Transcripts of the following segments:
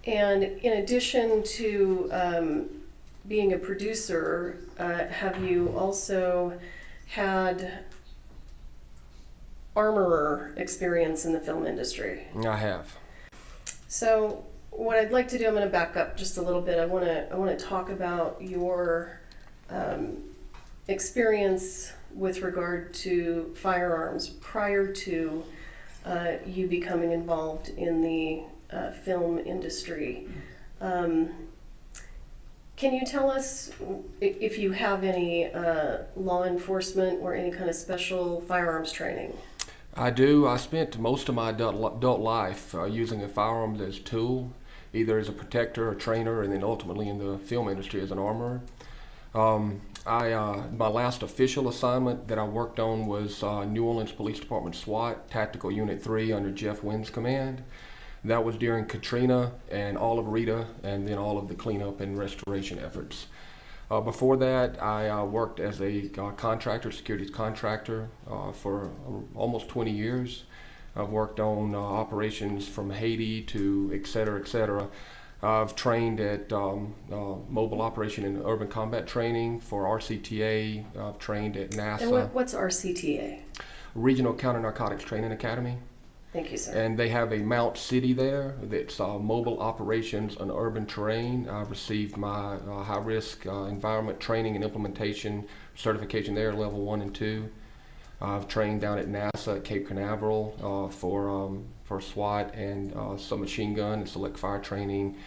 And in addition to being a producer, have you also had armorer experience in the film industry? I have. So what I'd like to do, I'm going to back up just a little bit. I want to talk about your experience with regard to firearms prior to you becoming involved in the film industry. Can you tell us if you have any law enforcement or any kind of special firearms training? I do. I spent most of my adult life using a firearm as a tool, either as a protector, a trainer, and then ultimately in the film industry as an armorer. My last official assignment that I worked on was New Orleans Police Department SWAT, Tactical Unit 3 under Jeff Wynn's command. That was during Katrina and all of Rita, and then all of the cleanup and restoration efforts. Before that, I worked as a contractor, securities contractor, for almost 20 years. I've worked on operations from Haiti to et cetera, et cetera. I've trained at mobile operation and urban combat training for RCTA. I've trained at NASA. And what's RCTA? Regional Counter Narcotics Training Academy. Thank you, sir. And they have a Mount City there that's mobile operations on urban terrain. I've received my high-risk environment training and implementation certification there, level 1 and 2. I've trained down at NASA at Cape Canaveral for SWAT and some machine gun and select fire training.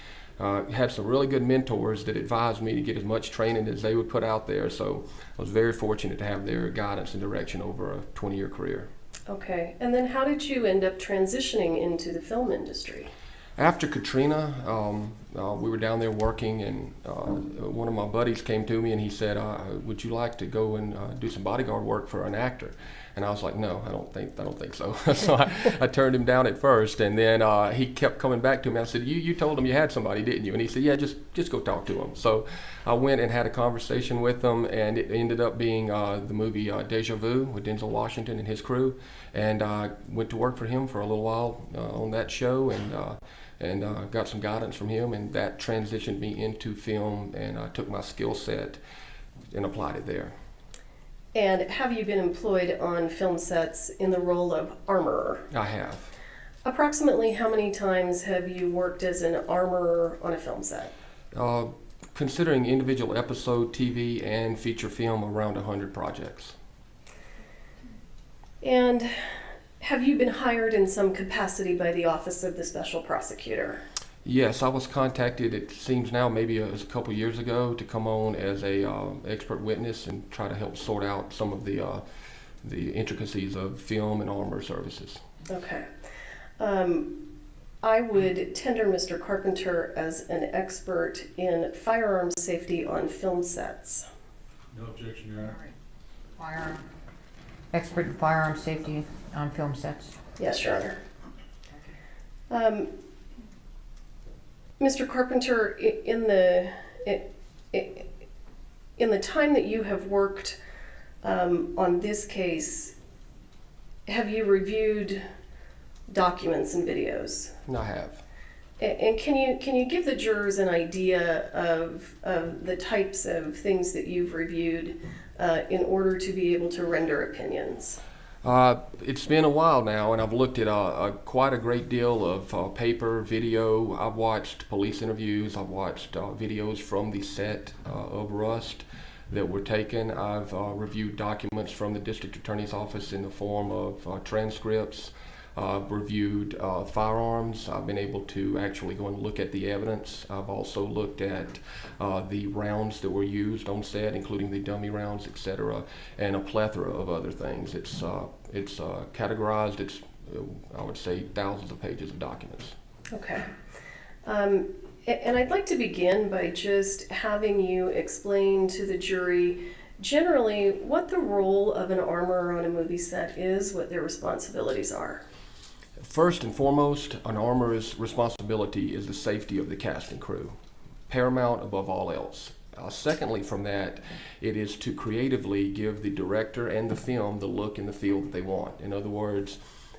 Had some really good mentors that advised me to get as much training as they would put out there. So I was very fortunate to have their guidance and direction over a 20-year career. Okay, and then how did you end up transitioning into the film industry? After Katrina, we were down there working, and one of my buddies came to me and he said, "Would you like to go and do some bodyguard work for an actor?" And I was like, "No, I don't think so." So I turned him down at first, and then he kept coming back to me. I said, "You told him you had somebody, didn't you?" And he said, "Yeah, just go talk to him." So I went and had a conversation with him, and it ended up being the movie Deja Vu with Denzel Washington and his crew. And I went to work for him for a little while on that show, and got some guidance from him, and that transitioned me into film, and I took my skill set and applied it there. And have you been employed on film sets in the role of armorer? I have. Approximately how many times have you worked as an armorer on a film set? Considering individual episode, TV, and feature film, around 100 projects. And have you been hired in some capacity by the Office of the Special Prosecutor? Yes, I was contacted, it seems now maybe a couple years ago, to come on as a expert witness and try to help sort out some of the intricacies of film and armor services. Okay. I would tender Mr. Carpenter as an expert in firearm safety on film sets. No objection, Your Honor. Firearm, expert in firearm safety on film sets. Yes, Your Honor. Mr. Carpenter, in the time that you have worked on this case, have you reviewed documents and videos? I have. And can you give the jurors an idea of the types of things that you've reviewed in order to be able to render opinions? It's been a while now, and I've looked at quite a great deal of paper, video. I've watched police interviews. I've watched videos from the set of Rust that were taken. I've reviewed documents from the district attorney's office in the form of transcripts. I've reviewed firearms. I've been able to actually go and look at the evidence. I've also looked at the rounds that were used on set, including the dummy rounds, etc., and a plethora of other things. It's categorized. It's, I would say, thousands of pages of documents. Okay. And I'd like to begin by just having you explain to the jury generally what the role of an armorer on a movie set is, what their responsibilities are. First and foremost, an armorer's responsibility is the safety of the cast and crew, paramount above all else. Secondly, from that, it is to creatively give the director and the film the look and the feel that they want. In other words,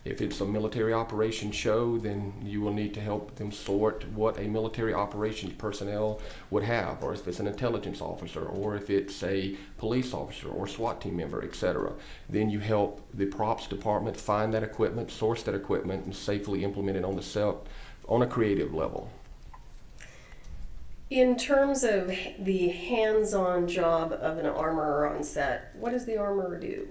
If it's a military operations show, then you will need to help them sort what a military operations personnel would have, or if it's an intelligence officer, or if it's a police officer or SWAT team member, etc. Then you help the props department find that equipment, source that equipment, and safely implement it on the set on a creative level. In terms of the hands-on job of an armorer on set, what does the armorer do?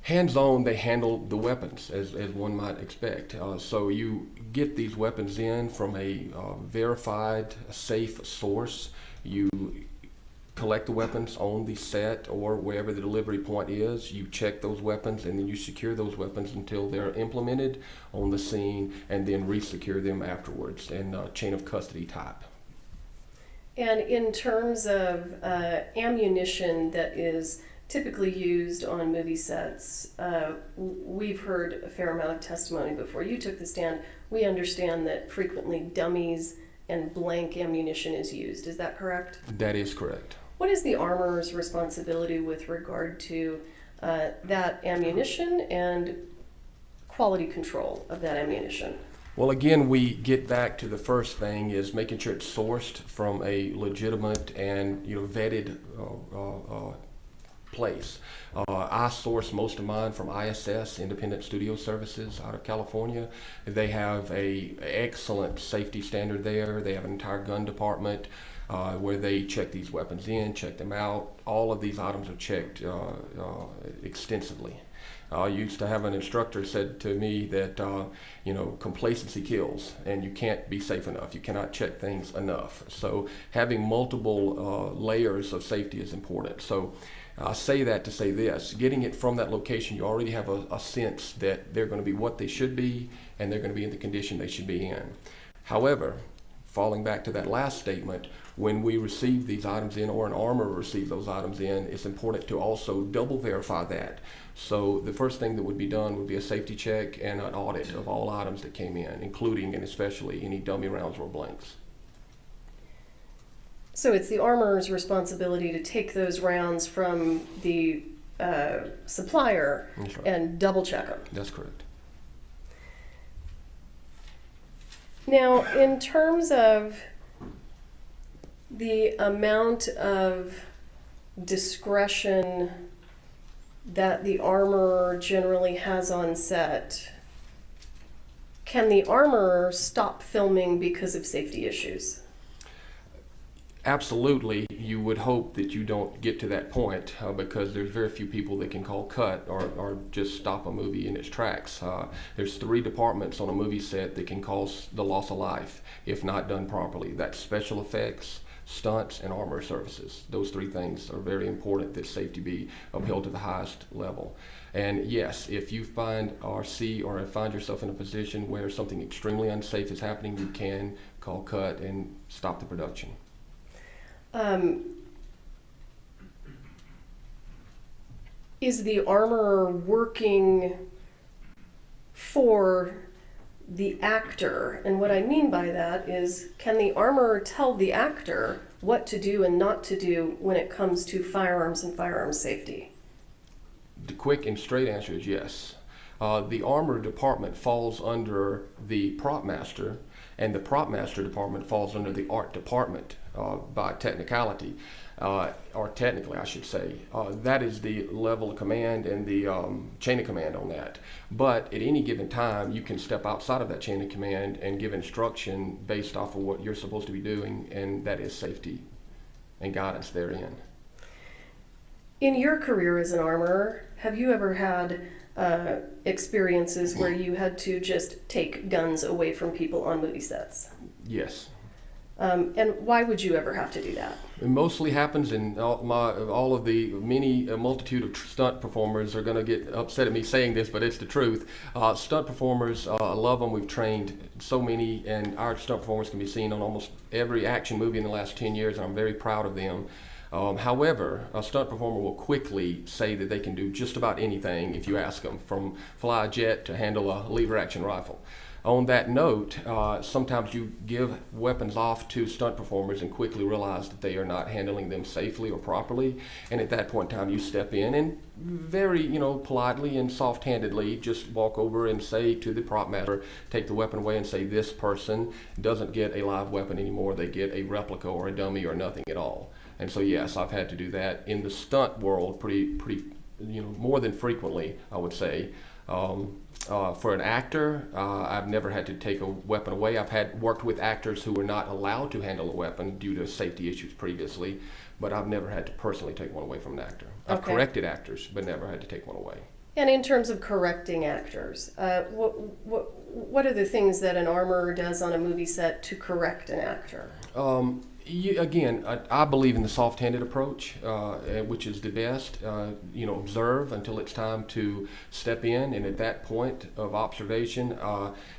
Hands-on, they handle the weapons as one might expect. So you get these weapons in from a verified, safe source. You collect the weapons on the set or wherever the delivery point is. You check those weapons, and then you secure those weapons until they're implemented on the scene, and then re-secure them afterwards in chain of custody type. And in terms of ammunition that is typically used on movie sets, we've heard a fair amount of testimony before you took the stand. We understand that frequently dummies and blank ammunition is used. Is that correct? That is correct. What is the armorer's responsibility with regard to that ammunition and quality control of that ammunition? Well, again, we get back to the first thing is making sure it's sourced from a legitimate and vetted place. I source most of mine from ISS, Independent Studio Services, out of California. They have a excellent safety standard there. They have an entire gun department where they check these weapons in, check them out. All of these items are checked extensively. I used to have an instructor said to me that complacency kills, and you can't be safe enough. You cannot check things enough. So having multiple layers of safety is important. So I say that to say this: getting it from that location, you already have a sense that they're going to be what they should be, and they're going to be in the condition they should be in. However, falling back to that last statement, when we receive these items in, or an armorer receives those items in, it's important to also double verify that. So the first thing that would be done would be a safety check and an audit of all items that came in, including and especially any dummy rounds or blanks. So it's the armorer's responsibility to take those rounds from the supplier That's right. and double check them. That's correct. Now, in terms of the amount of discretion that the armorer generally has on set, can the armorer stop filming because of safety issues? Absolutely, you would hope that you don't get to that point because there's very few people that can call cut or just stop a movie in its tracks. There's 3 departments on a movie set that can cause the loss of life if not done properly. That's special effects, stunts, and armor services. Those 3 things are very important that safety be upheld to the highest level. And yes, if you find or see or find yourself in a position where something extremely unsafe is happening, you can call cut and stop the production. Is the armorer working for the actor? And what I mean by that is, can the armorer tell the actor what to do and not to do when it comes to firearms and firearms safety? The quick and straight answer is yes. The armor department falls under the prop master, and the prop master department falls under the art department by technicality, or technically I should say. That is the level of command and the chain of command on that. But at any given time, you can step outside of that chain of command and give instruction based off of what you're supposed to be doing, and that is safety and guidance therein. In your career as an armorer, have you ever had experiences where you had to just take guns away from people on movie sets? Yes. And why would you ever have to do that? It mostly happens, and all of the multitude of stunt performers are going to get upset at me saying this, but it's the truth. Stunt performers, I love them. We've trained so many, and our stunt performers can be seen on almost every action movie in the last 10 years, and I'm very proud of them. However, a stunt performer will quickly say that they can do just about anything if you ask them, from fly a jet to handle a lever action rifle. On that note, sometimes you give weapons off to stunt performers and quickly realize that they are not handling them safely or properly. And at that point in time, you step in and very, politely and soft-handedly just walk over and say to the prop master, take the weapon away and say, this person doesn't get a live weapon anymore. They get a replica or a dummy or nothing at all. And so, yes, I've had to do that in the stunt world pretty, more than frequently, I would say. For an actor, I've never had to take a weapon away. I've worked with actors who were not allowed to handle a weapon due to safety issues previously, but I've never had to personally take one away from an actor. I've corrected actors, but never had to take one away. And in terms of correcting actors, what are the things that an armorer does on a movie set to correct an actor? I believe in the soft-handed approach, which is the best. Observe until it's time to step in, and at that point of observation,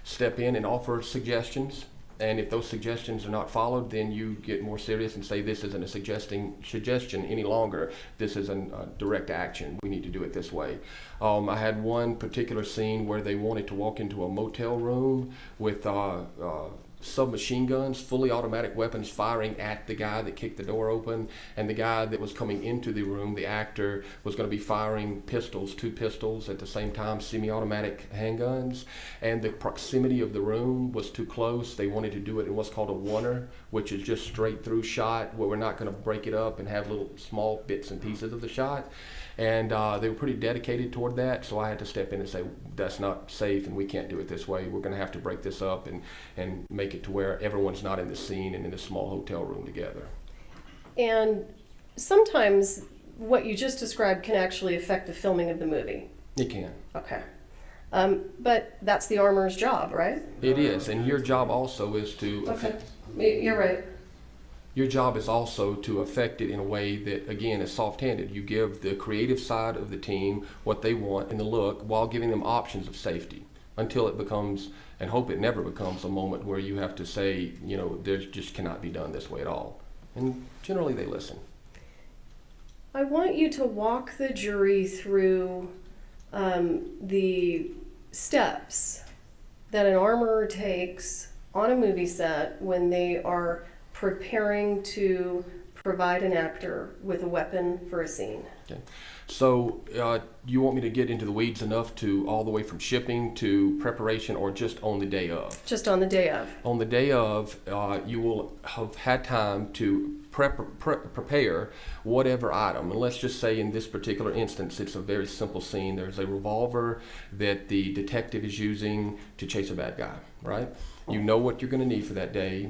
step in and offer suggestions. And if those suggestions are not followed, then you get more serious and say, this isn't a suggestion any longer. This is a direct action. We need to do it this way. I had one particular scene where they wanted to walk into a motel room with submachine guns, fully automatic weapons firing at the guy that kicked the door open, and the guy that was coming into the room, the actor, was going to be firing two pistols at the same time, semi-automatic handguns, and the proximity of the room was too close. They wanted to do it in what's called a oneer, which is just straight through shot, where we're not going to break it up and have little small bits and pieces of the shot. And they were pretty dedicated toward that, so I had to step in and say, that's not safe and we can't do it this way. We're going to have to break this up and make it to where everyone's not in the scene and in a small hotel room together. And sometimes what you just described can actually affect the filming of the movie. It can. Okay. But that's the armorer's job, right? It is, and your job also is to... Okay, you're right. Your job is also to affect it in a way that, again, is soft-handed. You give the creative side of the team what they want in the look while giving them options of safety until it becomes, and hope it never becomes, a moment where you have to say, there's just cannot be done this way at all. And generally they listen. I want you to walk the jury through the steps that an armorer takes on a movie set when they are preparing to provide an actor with a weapon for a scene. Okay. So you want me to get into the weeds enough to all the way from shipping to preparation, or just on the day of? Just on the day of. On the day of, you will have had time to prepare whatever item. And let's just say in this particular instance, it's a very simple scene. There's a revolver that the detective is using to chase a bad guy, right? You know what you're going to need for that day.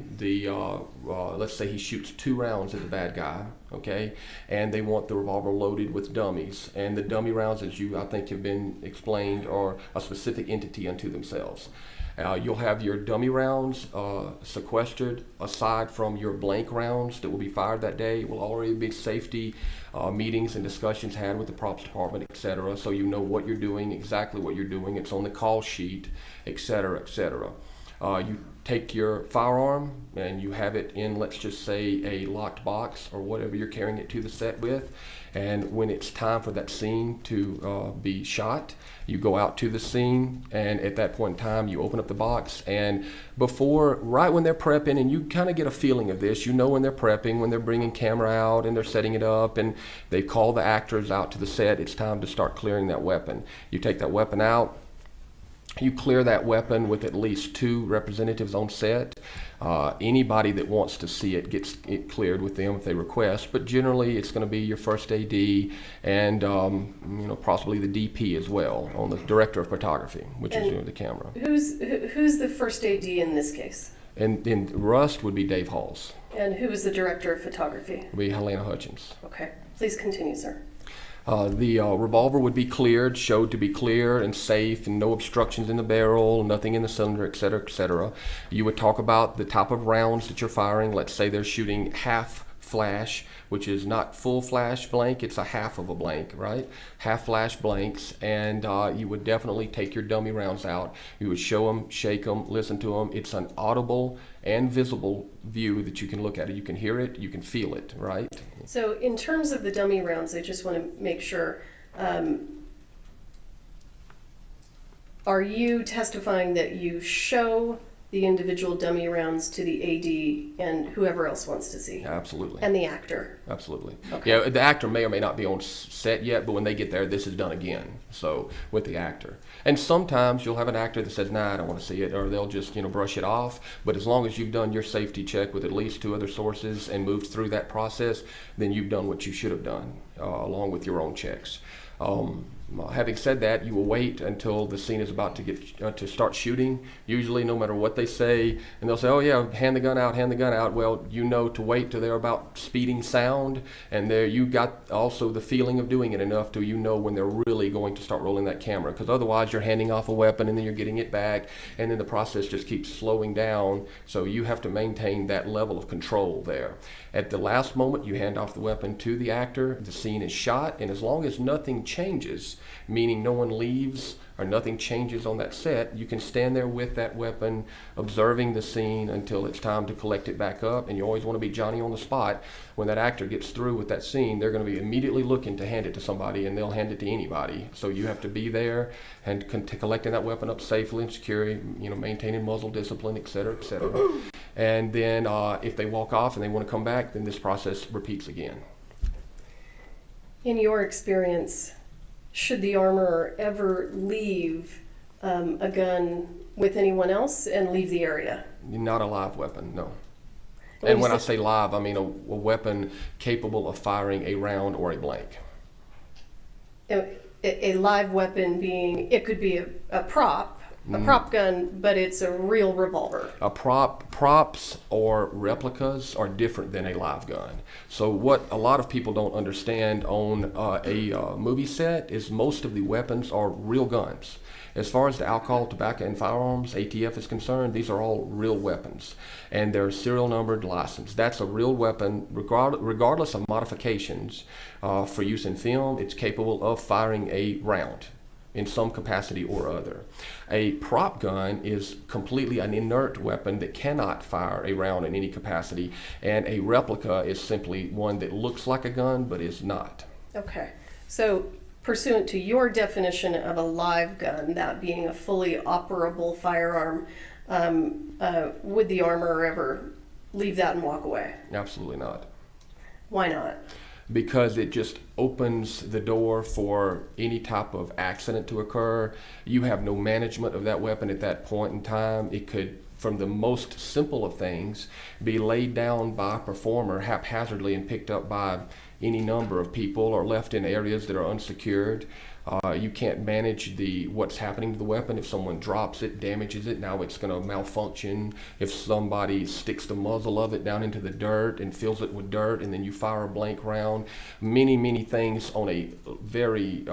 Let's say he shoots 2 rounds at the bad guy, okay? And they want the revolver loaded with dummies. And the dummy rounds, as I think have been explained, are a specific entity unto themselves. You'll have your dummy rounds sequestered aside from your blank rounds that will be fired that day. It will already be safety meetings and discussions had with the props department, etc. So you know what you're doing, exactly what you're doing. It's on the call sheet, etc., etc. You take your firearm and you have it in, let's just say, a locked box or whatever you're carrying it to the set with. And when it's time for that scene to be shot, you go out to the scene, and at that point in time, you open up the box. And right when they're prepping, and you kind of get a feeling of this, when they're prepping, when they're bringing camera out and they're setting it up, and they call the actors out to the set, it's time to start clearing that weapon. You take that weapon out. You clear that weapon with at least 2 representatives on set. Anybody that wants to see it gets it cleared with them if they request, but generally it's going to be your first AD and possibly the DP as well, on the director of photography, which is doing the camera. Who's the first AD in this case? And in Rust would be Dave Halls. And who is the director of photography? Would be Halyna Hutchins. Okay, please continue, sir. The revolver would be cleared, showed to be clear and safe, and no obstructions in the barrel, nothing in the cylinder, etc., etc. You would talk about the type of rounds that you're firing. Let's say they're shooting half flash, which is not full flash blank, it's a half of a blank, right? Half flash blanks, and you would definitely take your dummy rounds out. You would show them, shake them, listen to them. It's an audible and visible view that you can look at it. You can hear it, you can feel it, right? So in terms of the dummy rounds, I just want to make sure, are you testifying that you show the individual dummy rounds to the AD and whoever else wants to see? Absolutely. And the actor? Absolutely. Okay. Yeah, the actor may or may not be on set yet, but when they get there, this is done again. So with the actor, and sometimes you'll have an actor that says, "Nah, I don't want to see it," or they'll just brush it off. But as long as you've done your safety check with at least 2 other sources and moved through that process, then you've done what you should have done, along with your own checks. Having said that, you will wait until the scene is about to get to start shooting, usually no matter what they say, and they'll say, "Oh yeah, hand the gun out, hand the gun out." Well, to wait till they're about speeding sound, and there you got also the feeling of doing it enough to when they're really going to start rolling that camera, because otherwise you're handing off a weapon and then you're getting it back, and then the process just keeps slowing down. So you have to maintain that level of control there. At the last moment, you hand off the weapon to the actor, the scene is shot, and as long as nothing changes, meaning no one leaves or nothing changes on that set, you can stand there with that weapon observing the scene until it's time to collect it back up. And you always want to be Johnny on the spot. When that actor gets through with that scene, they're going to be immediately looking to hand it to somebody, and they'll hand it to anybody. So you have to be there and collecting that weapon up safely and securely, maintaining muzzle discipline, et cetera, et cetera. And then if they walk off and they want to come back, then this process repeats again. In your experience, should the armorer ever leave a gun with anyone else and leave the area? Not a live weapon, no. Well, And when I say live, I mean a weapon capable of firing a round or a blank. A live weapon being, it could be a prop gun, but it's a real revolver. Props or replicas are different than a live gun. So what a lot of people don't understand on a movie set is most of the weapons are real guns. As far as the alcohol, tobacco, and firearms, ATF is concerned, these are all real weapons. And they're serial numbered, licensed. That's a real weapon, regardless of modifications for use in film. It's capable of firing a round in some capacity or other. A prop gun is completely an inert weapon that cannot fire a round in any capacity, and a replica is simply one that looks like a gun but is not. Okay, so pursuant to your definition of a live gun, that being a fully operable firearm, would the armorer ever leave that and walk away? Absolutely not. Why not? Because it just opens the door for any type of accident to occur. You have no management of that weapon at that point in time. It could, from the most simple of things, be laid down by a performer haphazardly and picked up by any number of people or left in areas that are unsecured. You can't manage what's happening to the weapon. If someone drops it, damages it, now it's going to malfunction. If somebody sticks the muzzle of it down into the dirt and fills it with dirt, and then you fire a blank round, many things on a very,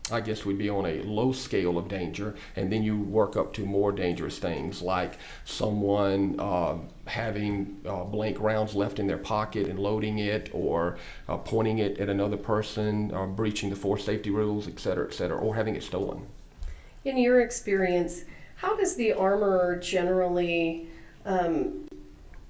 I guess we'd be on a low scale of danger, and then you work up to more dangerous things like someone having blank rounds left in their pocket and loading it, or pointing it at another person, or breaching the force safety rules, et cetera, or having it stolen. In your experience, how does the armorer generally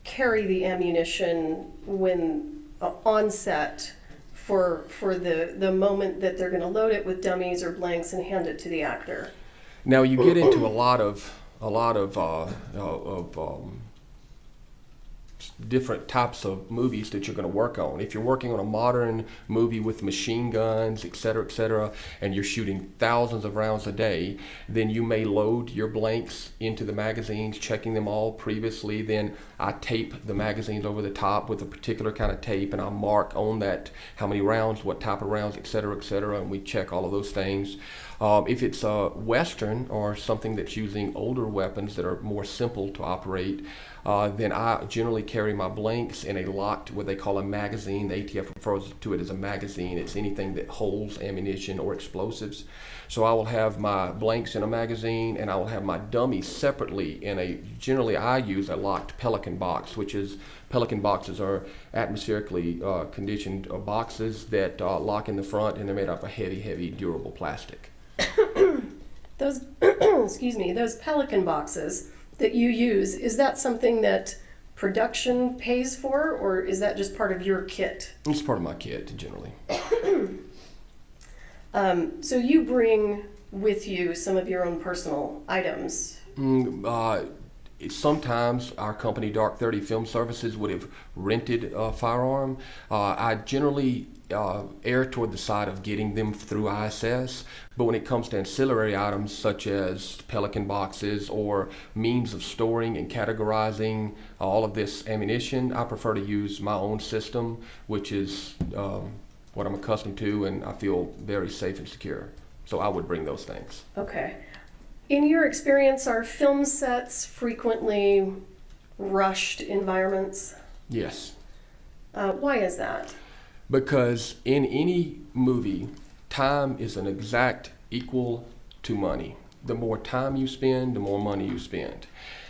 carry the ammunition when on set for the moment that they're going to load it with dummies or blanks and hand it to the actor? Now you get into a lot of different types of movies that you're going to work on. If you're working on a modern movie with machine guns, et cetera, and you're shooting thousands of rounds a day, then you may load your blanks into the magazines, checking them all previously. Then I tape the magazines over the top with a particular kind of tape, and I mark on that how many rounds, what type of rounds, et cetera, and we check all of those things. If it's a Western or something that's using older weapons that are more simple to operate, then I generally carry my blanks in a locked, what they call a magazine. The ATF refers to it as a magazine. It's anything that holds ammunition or explosives. So I will have my blanks in a magazine, and I will have my dummies separately in generally I use a locked Pelican box, Pelican boxes are atmospherically conditioned boxes that lock in the front, and they're made out of heavy, durable plastic. Those, excuse me, those Pelican boxes that you use, is that something that production pays for, or is that just part of your kit? It's part of my kit, generally. So you bring with you some of your own personal items? Sometimes our company, Dark 30 Film Services, would have rented a firearm. I generally err toward the side of getting them through ISS, but when it comes to ancillary items such as Pelican boxes or means of storing and categorizing all of this ammunition, I prefer to use my own system, which is what I'm accustomed to, and I feel very safe and secure. So I would bring those things. Okay. In your experience, are film sets frequently rushed environments? Yes. Why is that? Because in any movie, time is an exact equal to money. The more time you spend, the more money you spend.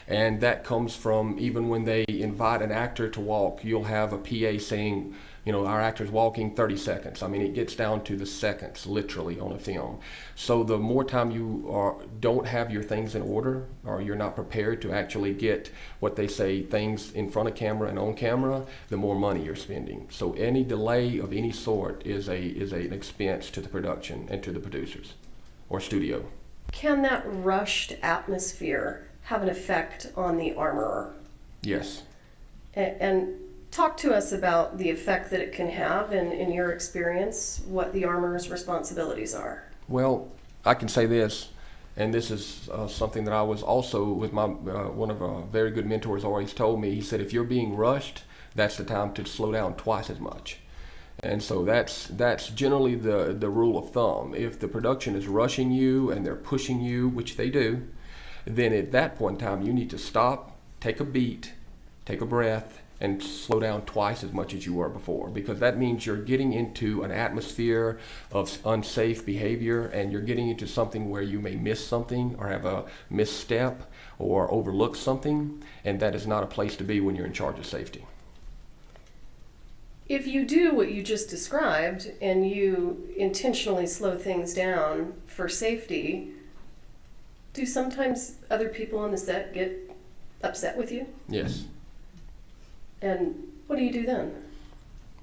And that comes from even when they invite an actor to walk, you'll have a PA saying, you know, our actor's walking 30 seconds. I mean, it gets down to the seconds, literally, on a film. So the more time you don't have your things in order, or you're not prepared to actually get what they say, things in front of camera and on camera, the more money you're spending. So any delay of any sort is an expense to the production and to the producers or studio. Can that rushed atmosphere have an effect on the armorer? Yes. And talk to us about the effect that it can have, and in your experience, what the armorer's responsibilities are. Well, I can say this, and this is something that I was also with my one of our very good mentors always told me. He said, if you're being rushed, that's the time to slow down twice as much. And so that's generally the rule of thumb. If the production is rushing you and they're pushing you, which they do, then at that point in time you need to stop, take a beat, take a breath, and slow down twice as much as you were before, because that means you're getting into an atmosphere of unsafe behavior, and you're getting into something where you may miss something or have a misstep or overlook something, and that is not a place to be when you're in charge of safety. If you do what you just described and you intentionally slow things down for safety, do sometimes other people on the set get upset with you? Yes. And what do you do then?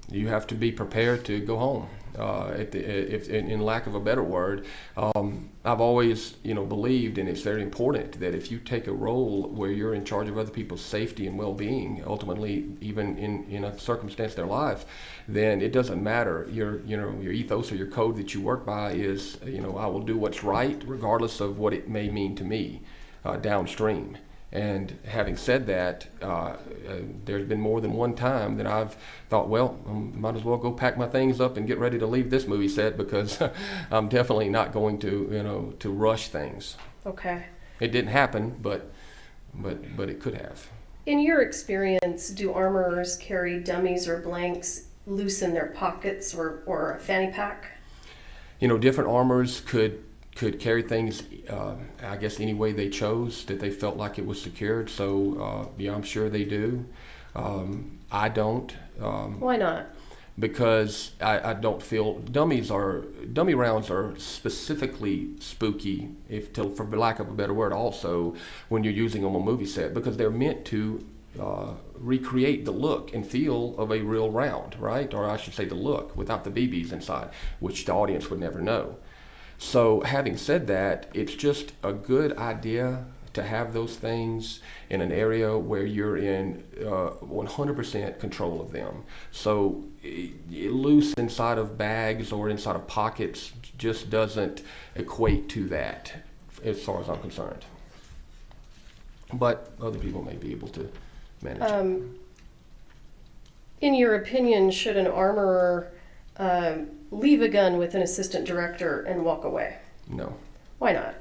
You have to be prepared to go home. If in lack of a better word, I've always, believed, and it's very important that if you take a role where you're in charge of other people's safety and well-being, ultimately, even in a circumstance of their life, then it doesn't matter. Your ethos or your code that you work by is, I will do what's right, regardless of what it may mean to me downstream. And having said that, there's been more than one time that I've thought, well, I might as well go pack my things up and get ready to leave this movie set, because I'm definitely not going to rush things. Okay. It didn't happen, but it could have. In your experience, do armorers carry dummies or blanks loose in their pockets or a fanny pack? Different armors could carry things, I guess, any way they chose that they felt like it was secured. So, I'm sure they do. I don't. Why not? Because I don't feel dummy rounds are specifically spooky, for lack of a better word, also when you're using them on a movie set, because they're meant to recreate the look and feel of a real round, right? Or I should say the look without the BBs inside, which the audience would never know. So having said that, it's just a good idea to have those things in an area where you're in 100% control of them. So loose inside of bags or inside of pockets just doesn't equate to that, as far as I'm concerned. But other people may be able to manage it. In your opinion, should an armorer leave a gun with an assistant director and walk away? No. Why not?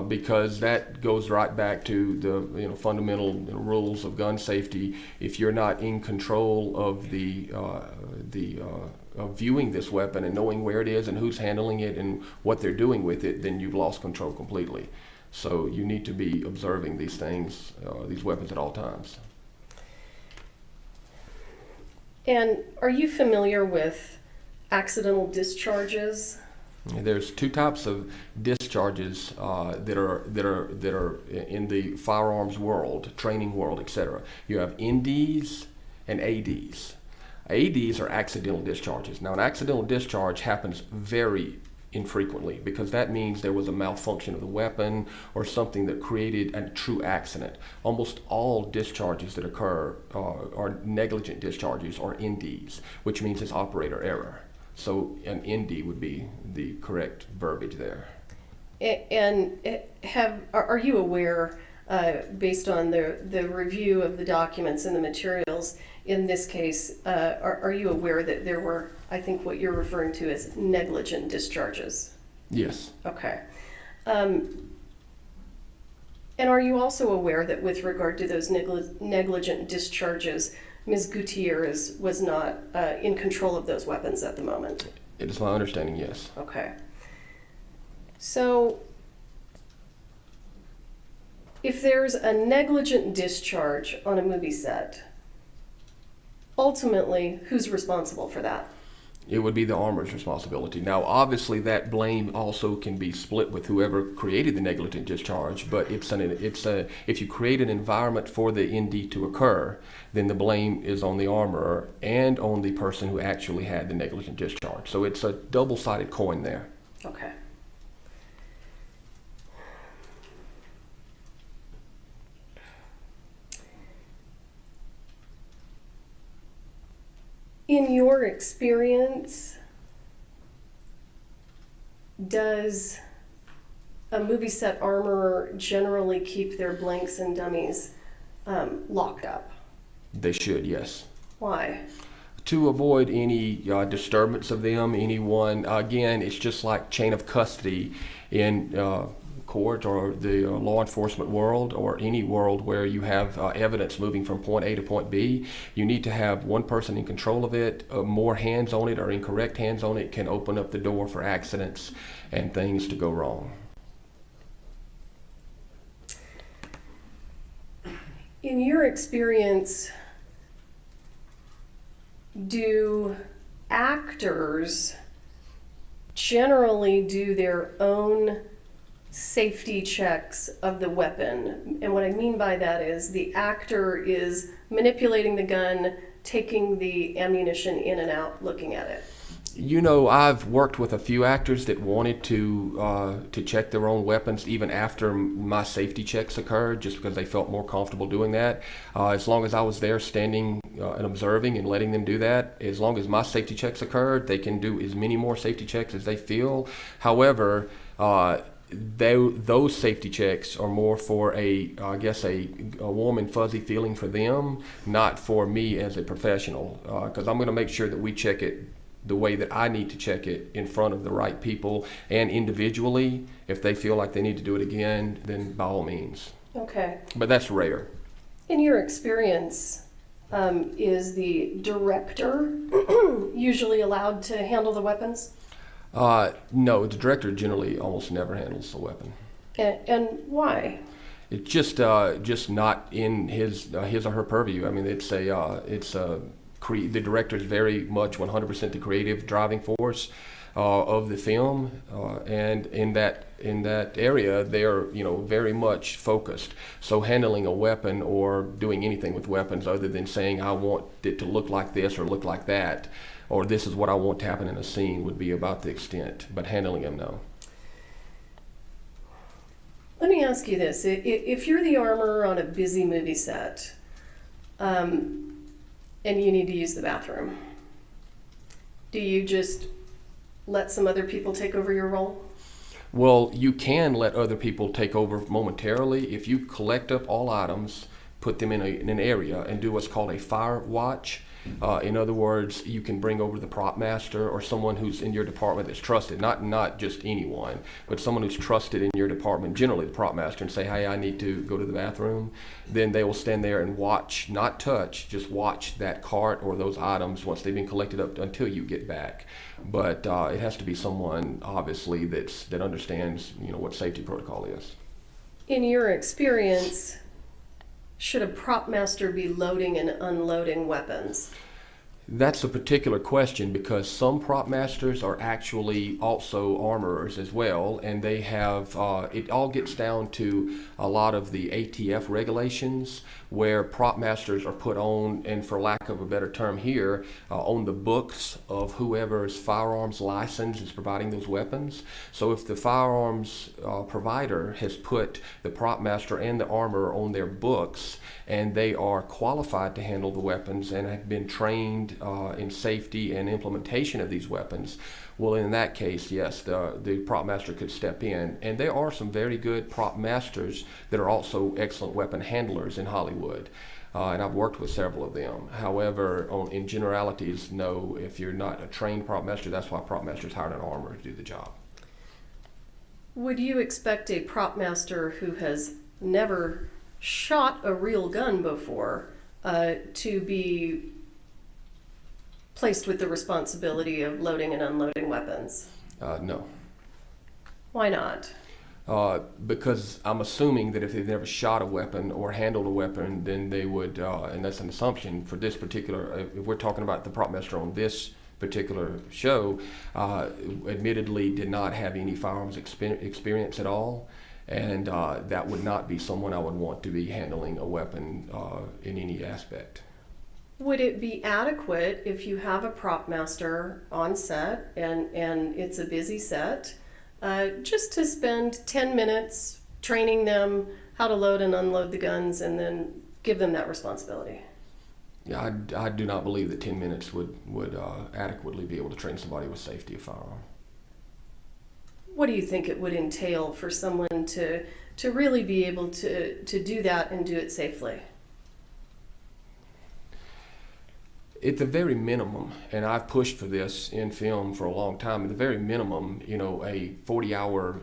Because that goes right back to the fundamental rules of gun safety. If you're not in control of of viewing this weapon and knowing where it is and who's handling it and what they're doing with it, then you've lost control completely. So you need to be observing these things, these weapons at all times. And are you familiar with accidental discharges? There's two types of discharges that are in the firearms world, training world, etc. You have NDs and ADs. ADs are accidental discharges. Now, an accidental discharge happens very, infrequently, because that means there was a malfunction of the weapon or something that created a true accident. Almost all discharges that occur are negligent discharges, or NDs, which means it's operator error. So an ND would be the correct verbiage there. And are you aware, based on the review of the documents and the materials in this case, are you aware that there were, I think what you're referring to as negligent discharges? Yes. Okay. And are you also aware that with regard to those negligent discharges, Ms. Gutierrez was not in control of those weapons at the moment? It is my understanding, yes. Okay. So, if there's a negligent discharge on a movie set, ultimately, who's responsible for that? It would be the armor's responsibility. Now, obviously, that blame also can be split with whoever created the negligent discharge, but if you create an environment for the ND to occur, then the blame is on the armorer and on the person who actually had the negligent discharge. So it's a double-sided coin there. Okay. In your experience, does a movie set armorer generally keep their blanks and dummies locked up? They should, yes. Why? To avoid any disturbance of them, anyone, again, it's just like chain of custody in court or the law enforcement world, or any world where you have evidence moving from point A to point B. You need to have one person in control of it. More hands on it or incorrect hands on it can open up the door for accidents and things to go wrong. In your experience, do actors generally do their own safety checks of the weapon? And what I mean by that is the actor is manipulating the gun, taking the ammunition in and out, looking at it. You know, I've worked with a few actors that wanted to check their own weapons even after my safety checks occurred, just because they felt more comfortable doing that. As long as I was there standing and observing and letting them do that, as long as my safety checks occurred, they can do as many more safety checks as they feel. However, those safety checks are more for a warm and fuzzy feeling for them, not for me as a professional, because I'm going to make sure that we check it the way that I need to check it, in front of the right people and individually. If they feel like they need to do it again, then by all means. Okay. But that's rare. In your experience, is the director usually allowed to handle the weapons? No, the director generally almost never handles the weapon. And why? It's just not in his or her purview. I mean, the director is very much 100% the creative driving force of the film, and in that area, they're very much focused. So handling a weapon or doing anything with weapons, other than saying I want it to look like this or look like that, or this is what I want to happen in a scene, would be about the extent. But handling them, no. Let me ask you this: if you're the armorer on a busy movie set, and you need to use the bathroom, do you just let some other people take over your role? Well, you can let other people take over momentarily if you collect up all items, put them in an area, and do what's called a fire watch. In other words, you can bring over the prop master or someone who's in your department that's trusted, not just anyone, but someone who's trusted in your department, generally the prop master, and say, hey, I need to go to the bathroom. Then they will stand there and watch, not touch, just watch that cart or those items once they've been collected up until you get back. But it has to be someone, obviously, that understands what safety protocol is. In your experience, should a prop master be loading and unloading weapons? That's a particular question because some prop masters are actually also armorers as well, and they have, it all gets down to a lot of the ATF regulations where prop masters are put on, and for lack of a better term here, on the books of whoever's firearms license is providing those weapons. So if the firearms provider has put the prop master and the armorer on their books, and they are qualified to handle the weapons and have been trained in safety and implementation of these weapons, well, in that case, yes, the prop master could step in. And there are some very good prop masters that are also excellent weapon handlers in Hollywood. And I've worked with several of them. However, in generalities, no, if you're not a trained prop master, that's why prop masters hired an armorer to do the job. Would you expect a prop master who has never shot a real gun before to be placed with the responsibility of loading and unloading weapons? No. Why not? Because I'm assuming that if they've never shot a weapon or handled a weapon, then they would, and that's an assumption for this particular, if we're talking about the prop master on this particular show, admittedly did not have any firearms experience at all. And that would not be someone I would want to be handling a weapon in any aspect. Would it be adequate if you have a prop master on set and it's a busy set, just to spend 10 minutes training them how to load and unload the guns and then give them that responsibility? Yeah, I do not believe that 10 minutes would adequately be able to train somebody with safety of firearm. What do you think it would entail for someone to really be able to do that and do it safely? At the very minimum, and I've pushed for this in film for a long time, at the very minimum, you know, a 40-hour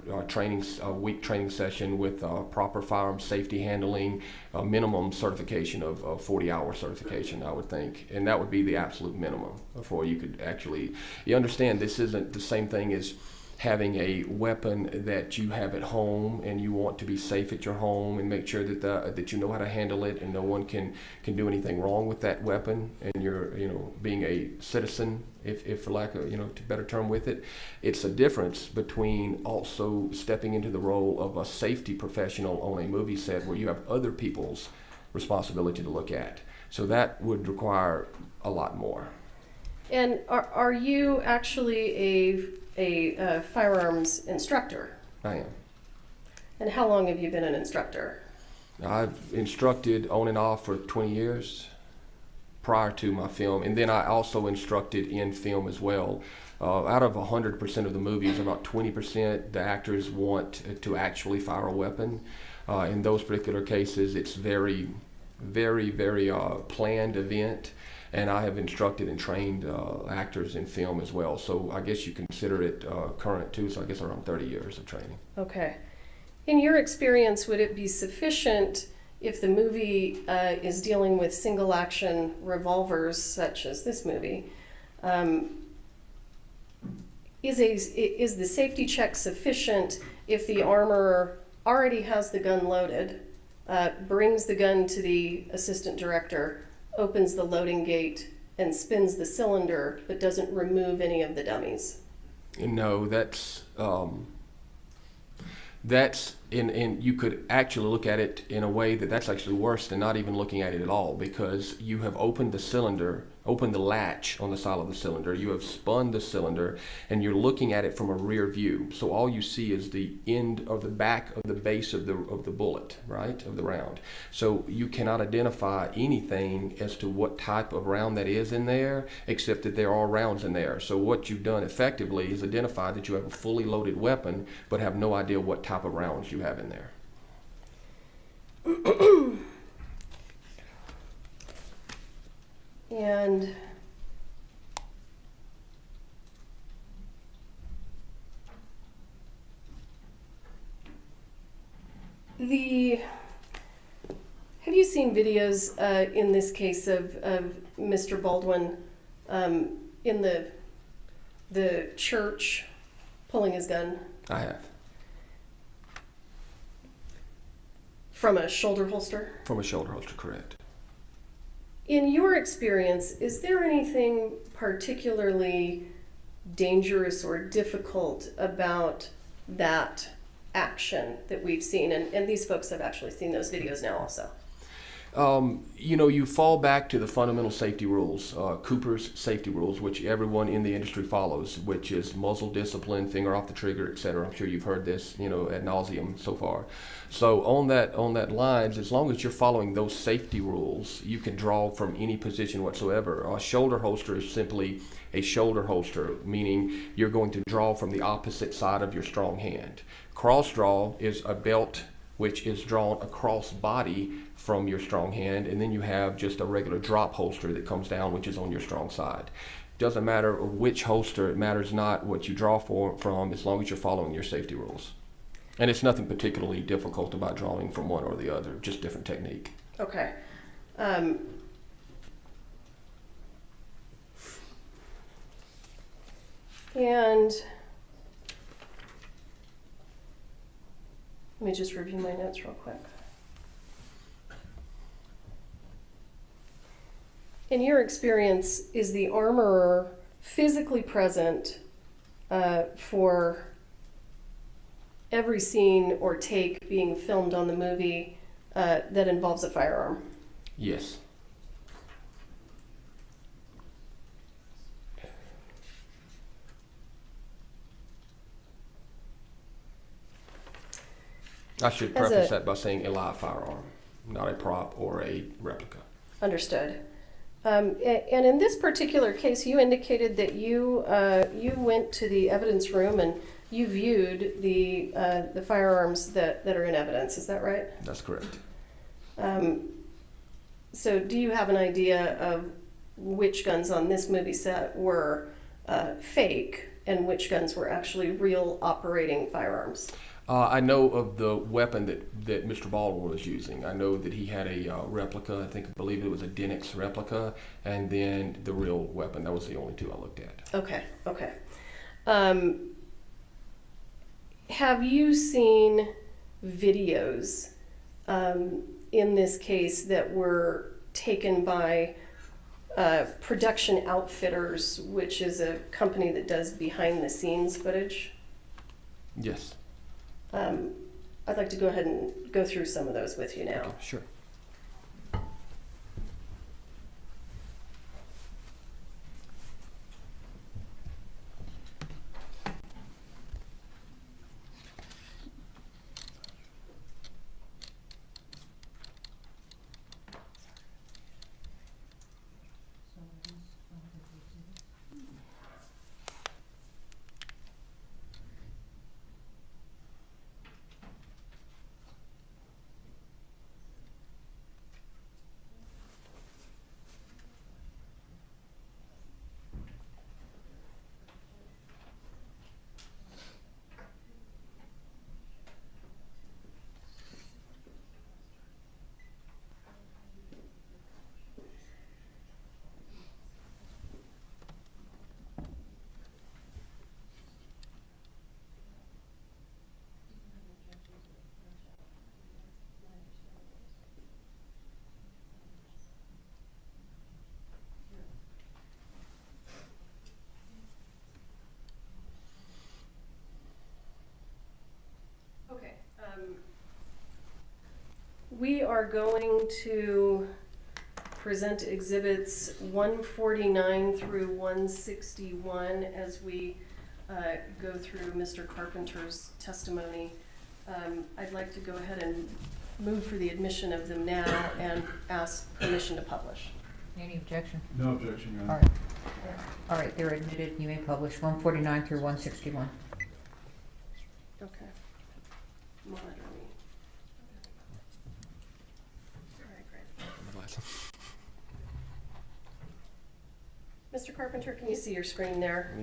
week training session with proper firearm safety handling, a minimum certification of 40-hour certification, I would think. And that would be the absolute minimum before you could actually, you understand this isn't the same thing as having a weapon that you have at home and you want to be safe at your home and make sure that that you know how to handle it and no one can do anything wrong with that weapon, and you're, you know, being a citizen, if for lack of, you know, to better term with it. It's a difference between also stepping into the role of a safety professional on a movie set where you have other people's responsibility to look at. So that would require a lot more. And are you actually a firearms instructor? I am. And how long have you been an instructor? I've instructed on and off for 20 years prior to my film, and then I also instructed in film as well. Out of 100% of the movies, about 20% the actors want to actually fire a weapon. In those particular cases, it's very planned event, and I have instructed and trained actors in film as well. So I guess you consider it current too, so I guess around 30 years of training. Okay. In your experience, would it be sufficient if the movie is dealing with single action revolvers, such as this movie? Is the safety check sufficient if the armorer already has the gun loaded, brings the gun to the assistant director, opens the loading gate, and spins the cylinder, but doesn't remove any of the dummies? No, that's you could actually look at it in a way that's actually worse than not even looking at it at all, because you have opened the cylinder, opened the latch on the side of the cylinder, you have spun the cylinder, and you're looking at it from a rear view. So all you see is the end of the back of the base of the bullet, right, of the round. So you cannot identify anything as to what type of round that is in there, except that there are rounds in there. So what you've done effectively is identify that you have a fully loaded weapon, but have no idea what type of rounds you have in there. And have you seen videos in this case of Mr. Baldwin in the church pulling his gun? I have. From a shoulder holster? From a shoulder holster, correct. In your experience, is there anything particularly dangerous or difficult about that action that we've seen? And these folks have actually seen those videos now also. You know, you fall back to the fundamental safety rules, Cooper's safety rules, which everyone in the industry follows, which is muzzle discipline, finger off the trigger, etc. I'm sure you've heard this, you know, ad nauseum so far. So on that lines, as long as you're following those safety rules, you can draw from any position whatsoever. A shoulder holster is simply a shoulder holster, meaning you're going to draw from the opposite side of your strong hand. Cross draw is a belt which is drawn across body from your strong hand, and then you have just a regular drop holster that comes down, which is on your strong side. Doesn't matter which holster, it matters not what you draw from, as long as you're following your safety rules. And it's nothing particularly difficult about drawing from one or the other, just different technique. Okay. And let me just review my notes real quick. In your experience, is the armorer physically present for every scene or take being filmed on the movie that involves a firearm? Yes. I should preface that by saying a live firearm, not a prop or a replica. Understood. And in this particular case, you indicated that you went to the evidence room and you viewed the firearms that are in evidence. Is that right? That's correct. So do you have an idea of which guns on this movie set were fake and which guns were actually real operating firearms? I know of the weapon that Mr. Baldwin was using. I know that he had a replica. I believe it was a Denix replica, and then the real weapon. That was the only two I looked at. Okay, okay. Have you seen videos in this case that were taken by Production Outfitters, which is a company that does behind-the-scenes footage? Yes. I'd like to go ahead and go through some of those with you now. Okay, sure. Okay. We are going to present exhibits 149 through 161 as we go through Mr. Carpenter's testimony. I'd like to go ahead and move for the admission of them now and ask permission to publish. Any objection? No objection, Your All Honor. right. All right, they're admitted. You may publish 149 through 161. Okay. Monitor me. All right, great. Mr. Carpenter, can you see your screen there?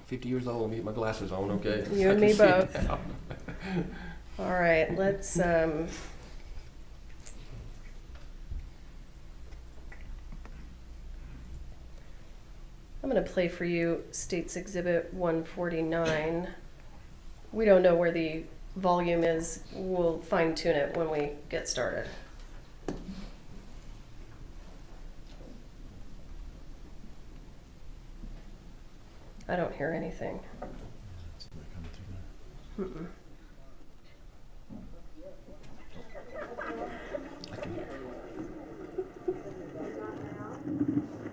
50 years old, let me get my glasses on, okay? You and I me can see it both. now. All right, let's I'm going to play for you State's Exhibit 149. We don't know where the volume is. We'll fine tune it when we get started. I don't hear anything. Mm-mm.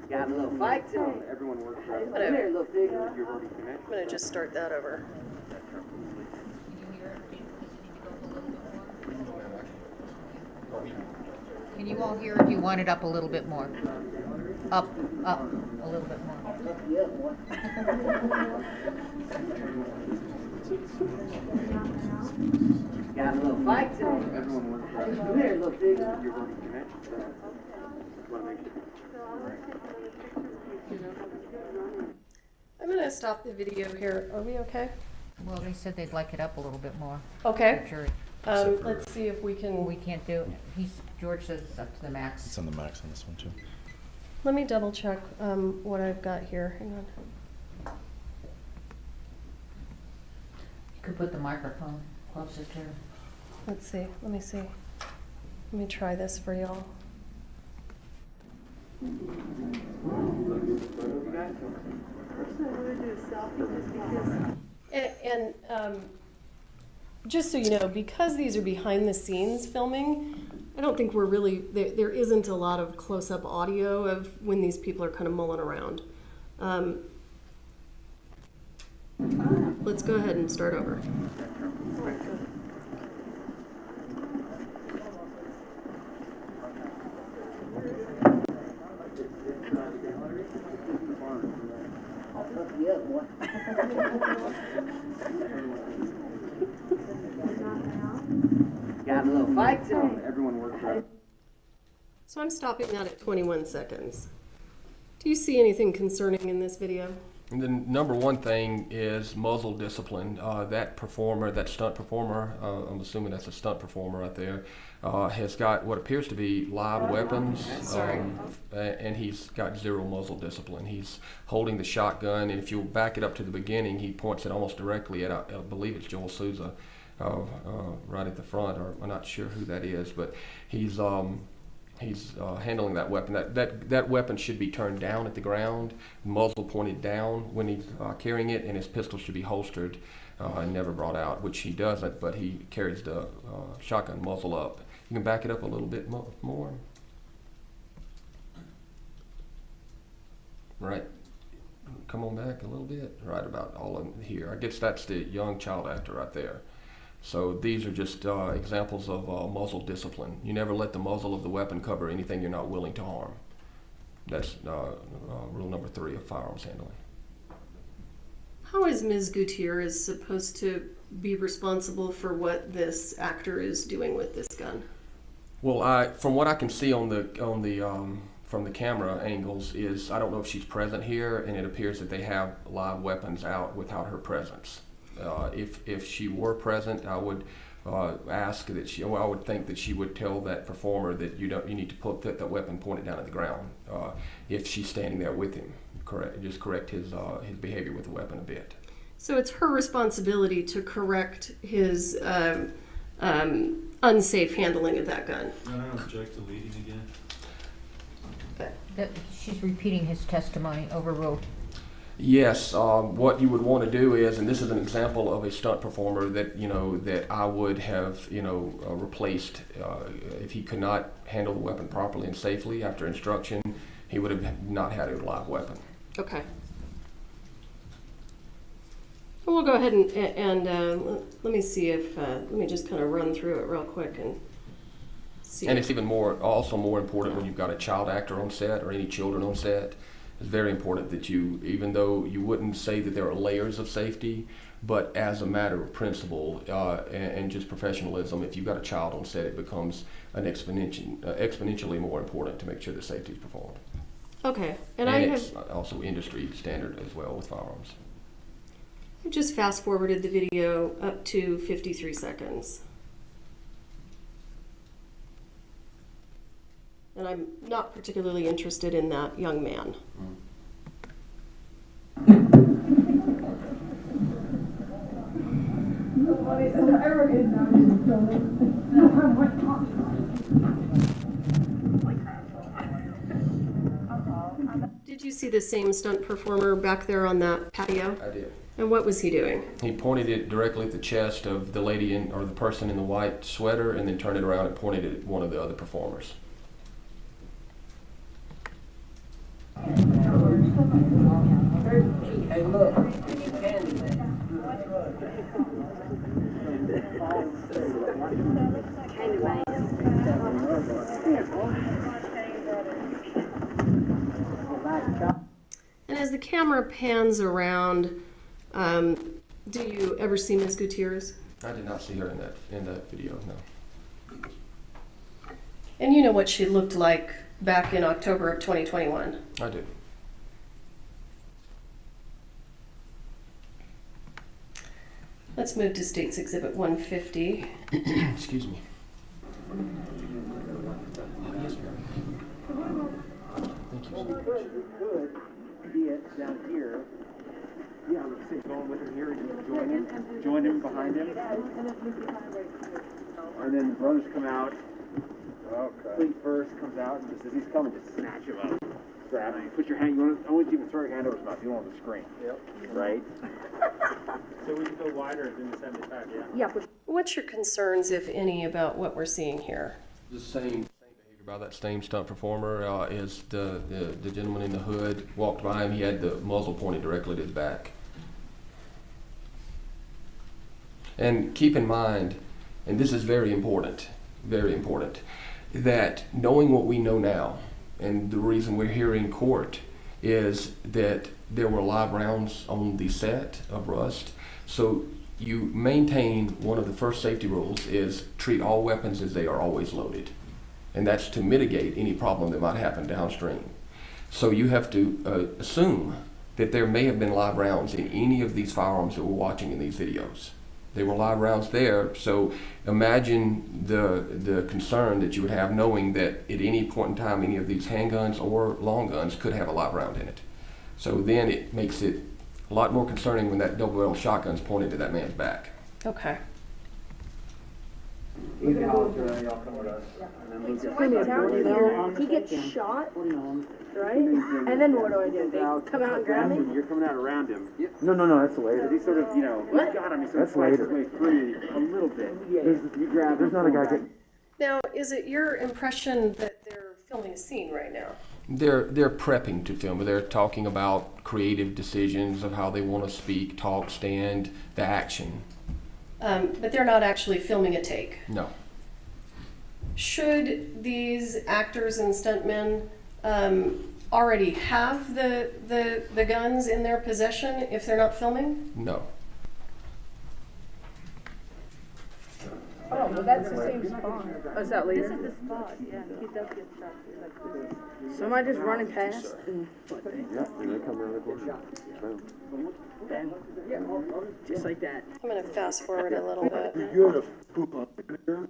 Got a little fight to him. Everyone works right. Come here, little pig. You're already connected. I'm gonna just start that over. Can you all hear it? Do you want it up a little bit more? Up, a little bit more. Got a little fight to him. Everyone works right. Come here, little pig. You're already connected. I'm gonna stop the video here. Are we okay? Well, they said they'd like it up a little bit more. Okay. The jury. Let's see if we can. We can't do it. George says it's up to the max. It's on the max on this one too. Let me double check what I've got here. Hang on. You could put the microphone closer to. Let's see. Let me see. Let me try this for y'all. And just so you know, because these are behind the scenes filming, I don't think we're really, there isn't a lot of close-up audio of when these people are kind of mulling around. Let's go ahead and start over. Got a little fight to him. Everyone works right. So I'm stopping that at 21 seconds. Do you see anything concerning in this video? And the number one thing is muzzle discipline. That performer, that stunt performer, I'm assuming that's a stunt performer right there, has got what appears to be live weapons, and he's got zero muzzle discipline. He's holding the shotgun, and if you back it up to the beginning, he points it almost directly at, I believe it's Joel Souza, right at the front, or I'm not sure who that is, but he's handling that weapon. That weapon should be turned down at the ground, muzzle pointed down when he's carrying it, and his pistol should be holstered and never brought out, which he doesn't, but he carries the shotgun muzzle up. You can back it up a little bit more. Right. Come on back a little bit. Right about all in here. I guess that's the young child actor right there. So these are just examples of muzzle discipline. You never let the muzzle of the weapon cover anything you're not willing to harm. That's rule number 3 of firearms handling. How is Ms. Gutierrez supposed to be responsible for what this actor is doing with this gun? Well, from what I can see on the from the camera angles is, I don't know if she's present here, and it appears that they have live weapons out without her presence. If she were present, I would ask that she. Well, I would think that she would tell that performer that you need to put that weapon pointed down at the ground. If she's standing there with him, correct his behavior with the weapon a bit. So it's her responsibility to correct his unsafe handling of that gun. I don't object to leading again. She's repeating his testimony, overruled. Yes, what you would want to do is, and this is an example of a stunt performer that that I would have replaced if he could not handle the weapon properly and safely after instruction. He would have not had a live weapon. Okay. We'll go ahead and let me see if let me just kind of run through it real quick and see. And it's even also more important when you've got a child actor on set or any children on set. It's very important that you, even though you wouldn't say that there are layers of safety, but as a matter of principle and just professionalism, if you've got a child on set, it becomes an exponentially more important to make sure that safety is performed. Okay, and it's also industry standard as well with firearms. I've just fast forwarded the video up to 53 seconds. And I'm not particularly interested in that young man. Did you see the same stunt performer back there on that patio? I did. And what was he doing? He pointed it directly at the chest of the lady or the person in the white sweater, and then turned it around and pointed it at one of the other performers. Hey, look. And as the camera pans around, do you ever see Ms. Gutierrez? I did not see her in that video, no. And you know what she looked like back in October of 2021? I do. Let's move to State's Exhibit 150. Excuse me. Yes, ma'am. Thank you so much. Could be it down here. Yeah, let's say going with her here, you join him behind him. And then the brothers come out. Okay. Fleet first comes out and just as he's coming, just snatch him up. Grab him. Put your hand, I want you to throw your hand over his mouth. You don't want to scream. Yep. Right? So we can go wider than the 75, yeah? Yeah. What's your concerns, if any, about what we're seeing here? The same behavior by that same stunt performer is the gentleman in the hood walked by him. He had the muzzle pointed directly to his back. And keep in mind, and this is very important, that knowing what we know now, and the reason we're here in court is that there were live rounds on the set of Rust. So you maintain one of the first safety rules is treat all weapons as they are always loaded. And that's to mitigate any problem that might happen downstream. So you have to assume that there may have been live rounds in any of these firearms that we're watching in these videos. There were live rounds there, so imagine the concern that you would have knowing that at any point in time any of these handguns or long guns could have a live round in it. So then it makes it a lot more concerning when that double-barrel shotgun's pointed to that man's back. Okay. Easy Hollister, y'all come with us. And then Lucas. He gets shot, right? And then what do I do? They come out and grab me? You're coming out around him. No, that's later. He's sort of, he's got him. He sort of fights his way free a little bit. You grab him. There's not a guy getting. Now, is it your impression that they're filming a scene right now? They're prepping to film. They're talking about creative decisions of how they want to speak, talk, stand, the action. But they're not actually filming a take. No. Should these actors and stuntmen already have the guns in their possession if they're not filming? No. Oh, well, that's the same spot. Oh, is that later? This is the spot, yeah. He does get shot too, like this. So am I just running past? And Yeah, and they come around the corner. Boom. then, just like that. I'm going to fast forward a little bit. You're gonna poop on the ground.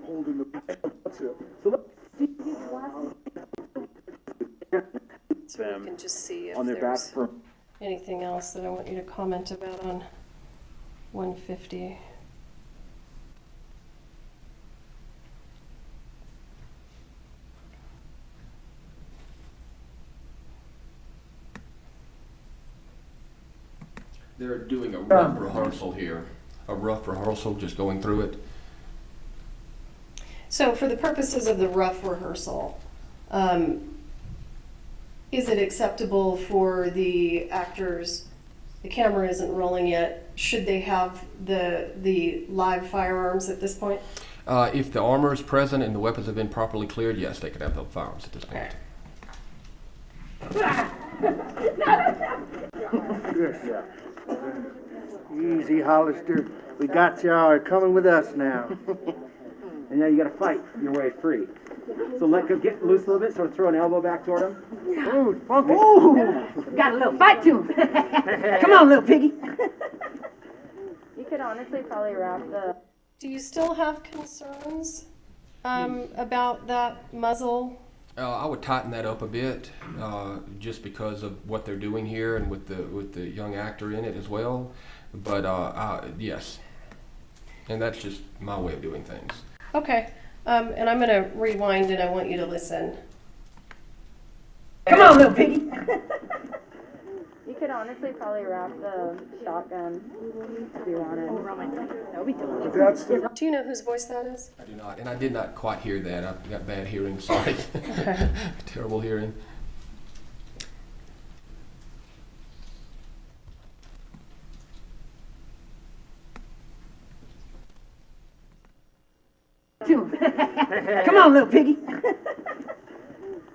Holding the. That's it. So look. So we can just see if On their back there's for. anything else that I want you to comment about on 150. They're doing a rough rehearsal here. A rough rehearsal, just going through it. So for the purposes of the rough rehearsal, is it acceptable for the actors, the camera isn't rolling yet, should they have the live firearms at this point? If the armor is present and the weapons have been properly cleared, yes, they could have the firearms at this point. Yeah. Easy, Hollister. We got y'all. You're coming with us now. And now you gotta fight your way free. So let go, get loose a little bit, sort of throw an elbow back toward him. Ooh, funky. Ooh, got a little fight to him. Come on, little piggy. You could honestly probably wrap the... Do you still have concerns about that muzzle? I would tighten that up a bit, just because of what they're doing here and with the young actor in it as well. But yes, and that's just my way of doing things. Okay, and I'm going to rewind and I want you to listen. Come on, little piggy. You could honestly probably wrap the shotgun if you wanted. That would be dope. Do you know whose voice that is? I do not, and I did not quite hear that. I've got bad hearing, sorry. Terrible hearing. Come on, little piggy.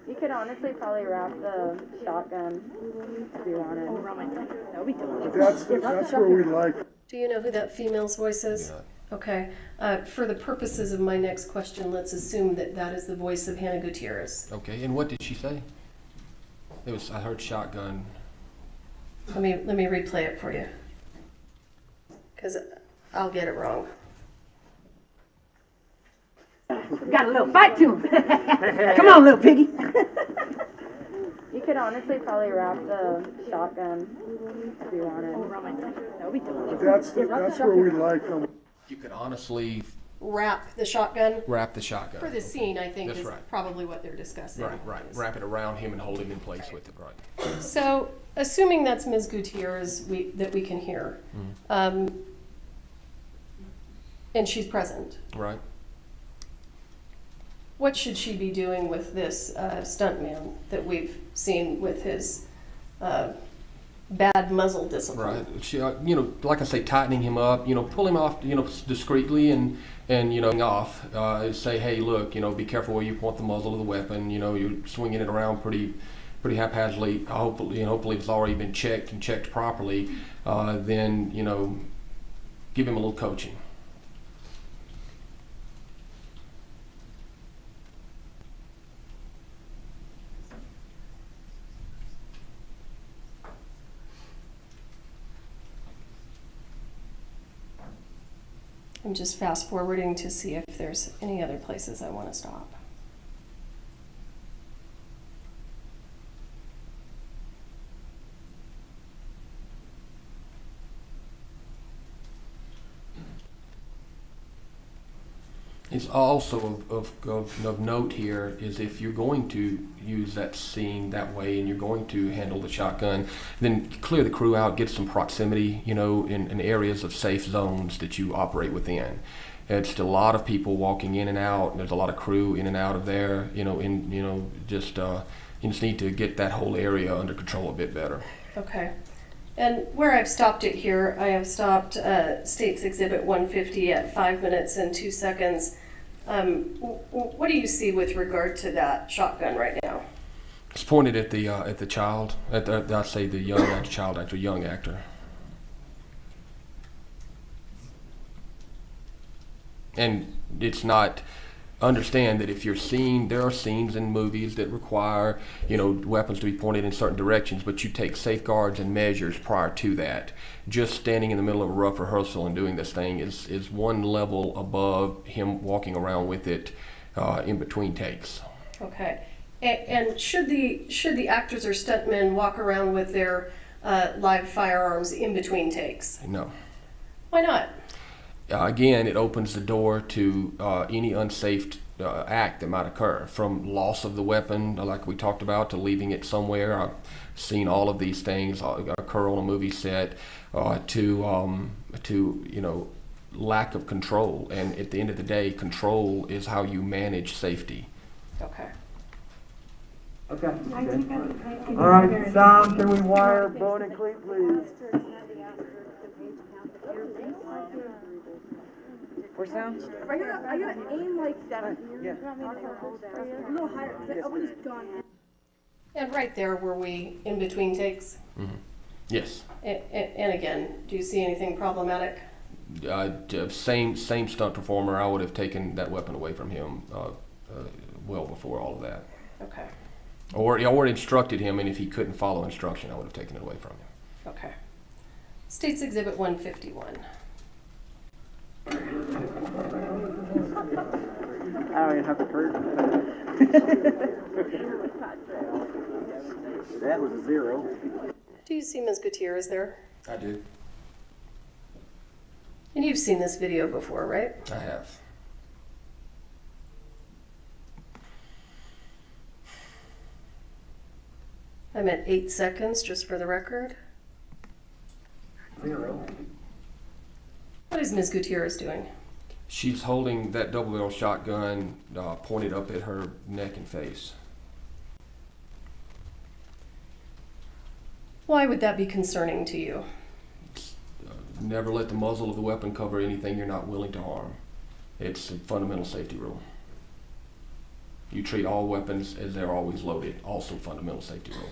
You could honestly probably wrap the shotgun if you wanted. That would be dope. That's where we like. Do you know who that female's voice I do is? not. Okay. For the purposes of my next question, let's assume that that is the voice of Hannah Gutierrez. Okay, and what did she say? I heard shotgun. Let me replay it for you, because I'll get it wrong. Got a little fight to him. Come on, little piggy. You could honestly probably wrap the shotgun if you wanted. That would be dope. That's where we like them. You could honestly Wrap the shotgun? wrap the shotgun. For the scene, I think, That's is right. probably what they're discussing. Right. Wrap it around him and hold him in place with it, right. So, assuming that's Ms. Gutierrez that we can hear, and she's present, Right. what should she be doing with this stuntman that we've seen with his bad muzzle discipline? Right. She, like I say, tightening him up, pull him off, discreetly and off. Say, hey, look, be careful where you point the muzzle of the weapon. You're swinging it around pretty haphazardly. Hopefully if it's already been checked properly, then, give him a little coaching. I'm just fast forwarding to see if there's any other places I want to stop. It's also of note here is if you're going to use that scene that way and you're going to handle the shotgun, then clear the crew out, get some proximity, in areas of safe zones that you operate within. It's a lot of people walking in and out, and there's a lot of crew in and out of there, you just need to get that whole area under control a bit better. Okay. And where I've stopped it here, I have stopped States Exhibit 150 at 5 minutes and 2 seconds. What do you see with regard to that shotgun right now? It's pointed at the child, I'd say the young child actor, young actor. And it's not. Understand that if you're seeing, there are scenes in movies that require, weapons to be pointed in certain directions, but you take safeguards and measures prior to that. Just standing in the middle of a rough rehearsal and doing this thing is one level above him walking around with it in between takes. Okay. And should the actors or stuntmen walk around with their live firearms in between takes? No. Why not? Again, it opens the door to any unsafe act that might occur, from loss of the weapon, like we talked about, to leaving it somewhere. I've seen all of these things occur on a movie set, to lack of control. And at the end of the day, control is how you manage safety. Okay. Okay. All right, Sam, can we wire bone and cleat, please? Where's Sam? I gotta aim like that. Yeah. A little higher, because I would just gone. And right there, were we in between takes? Mm-hmm. Yes. And again, do you see anything problematic? Same stunt performer. I would have taken that weapon away from him well before all of that. Okay. Or instructed him, and if he couldn't follow instruction, I would have taken it away from him. Okay. States Exhibit 151. I don't even have the curtain. That was a 0. Do you see Ms. Gutierrez there? I did. And you've seen this video before, right? I have. I'm at 8 seconds, just for the record. 0. What is Ms. Gutierrez doing? She's holding that double-barrel shotgun pointed up at her neck and face. Why would that be concerning to you? Never let the muzzle of the weapon cover anything you're not willing to harm. It's a fundamental safety rule. You treat all weapons as they're always loaded, also fundamental safety rule.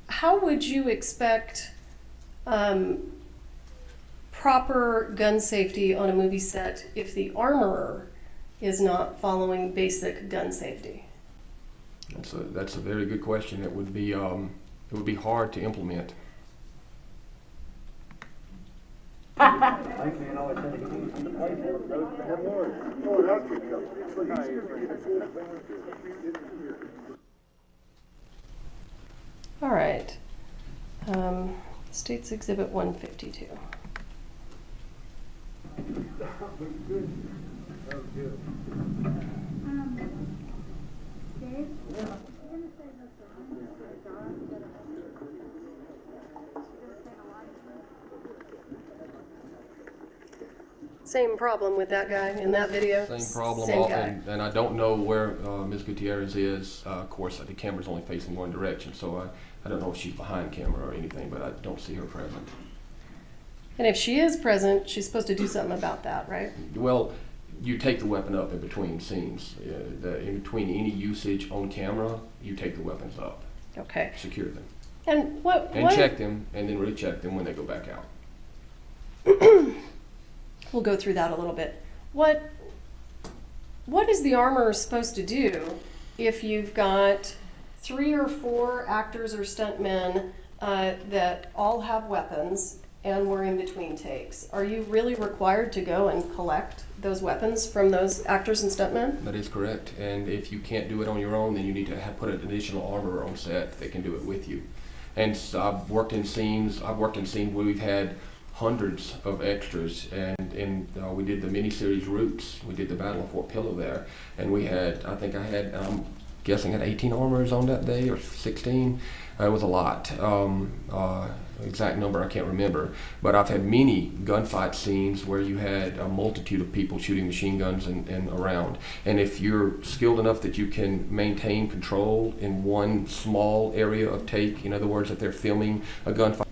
How would you expect proper gun safety on a movie set if the armorer is not following basic gun safety? That's a very good question. It would be hard to implement. All right. State's Exhibit 152. Same problem with that guy in that video? Same problem, Same guy. and I don't know where Ms. Gutierrez is. Of course, the camera's only facing one direction, so I don't know if she's behind camera or anything, but I don't see her present. And if she is present, she's supposed to do something about that, right? Well, you take the weapon up in between scenes. In between any usage on camera, you take the weapons up. Okay. Secure them. And Check them, and then recheck them when they go back out. We'll go through that a little bit. What is the armorer supposed to do if you've got 3 or 4 actors or stuntmen that all have weapons and we're in between takes? Are you really required to go and collect those weapons from those actors and stuntmen? That is correct. And if you can't do it on your own, then you need to put an additional armorer on set that can do it with you. And so I've worked in scenes where we've had hundreds of extras, and we did the miniseries Roots. We did the Battle of Fort Pillow there, and we had, I'm guessing, had 18 armorers on that day, or 16. It was a lot. Exact number I can't remember, but I've had many gunfight scenes where you had a multitude of people shooting machine guns and around. And if you're skilled enough that you can maintain control in one small area of take, in other words, that they're filming a gunfight.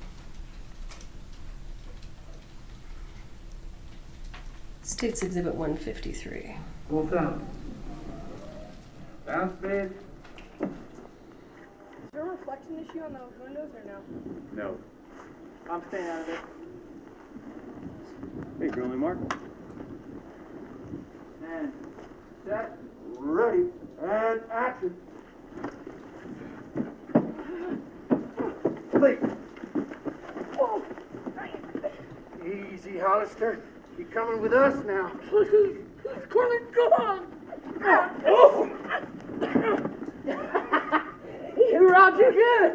State's Exhibit 153. Full sound. Down speed. Is there a reflection issue on those windows or no? No. I'm staying out of it. Hey, Grilly Mark. And set, ready, and action. Please. Whoa. Easy, Hollister. You're coming with us now. Please. He's coming. Come on. Oh. You robbed you good.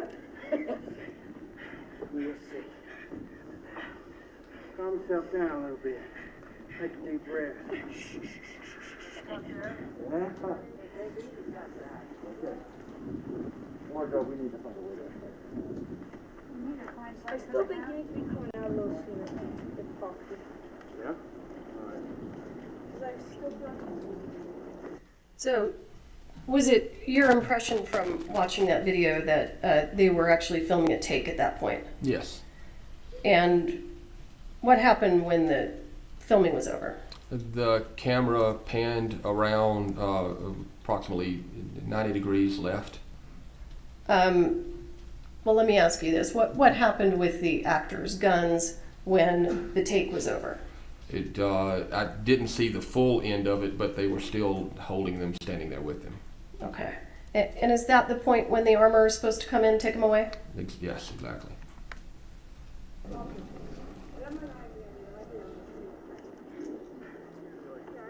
We'll see. Calm yourself down a little bit. Take a deep breath. Yeah. Okay. Wardrobe, we need to find a way to. I still think you need to be coming out a little sooner, if possible. Yeah? So, was it your impression from watching that video that they were actually filming a take at that point? Yes. And what happened when the filming was over? The camera panned around approximately 90 degrees left. Well, let me ask you this. What happened with the actors' guns when the take was over? I didn't see the full end of it, but they were still holding them, standing there with them. Okay. And is that the point when the armorer is supposed to come in and take them away? Yes, exactly.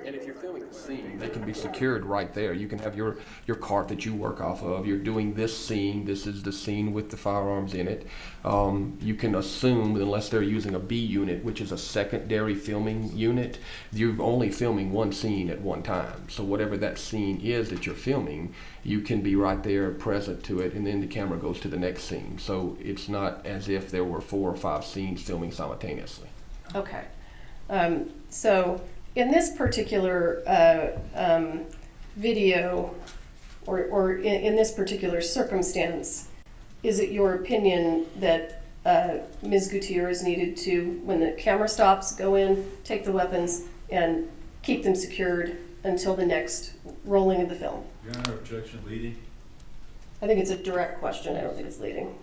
And if you're filming the scene, they can be secured right there. You can have your cart that you work off of. You're doing this scene. This is the scene with the firearms in it. You can assume, unless they're using a B unit, which is a secondary filming unit, you're only filming one scene at one time. So whatever that scene is that you're filming, you can be right there present to it, and then the camera goes to the next scene. So it's not as if there were 4 or 5 scenes filming simultaneously. Okay. So in this particular video, or in this particular circumstance, is it your opinion that Ms. Gutierrez needed to, when the camera stops, go in, take the weapons, and keep them secured until the next rolling of the film? Your Honor, objection leading? I think it's a direct question. I don't think it's leading.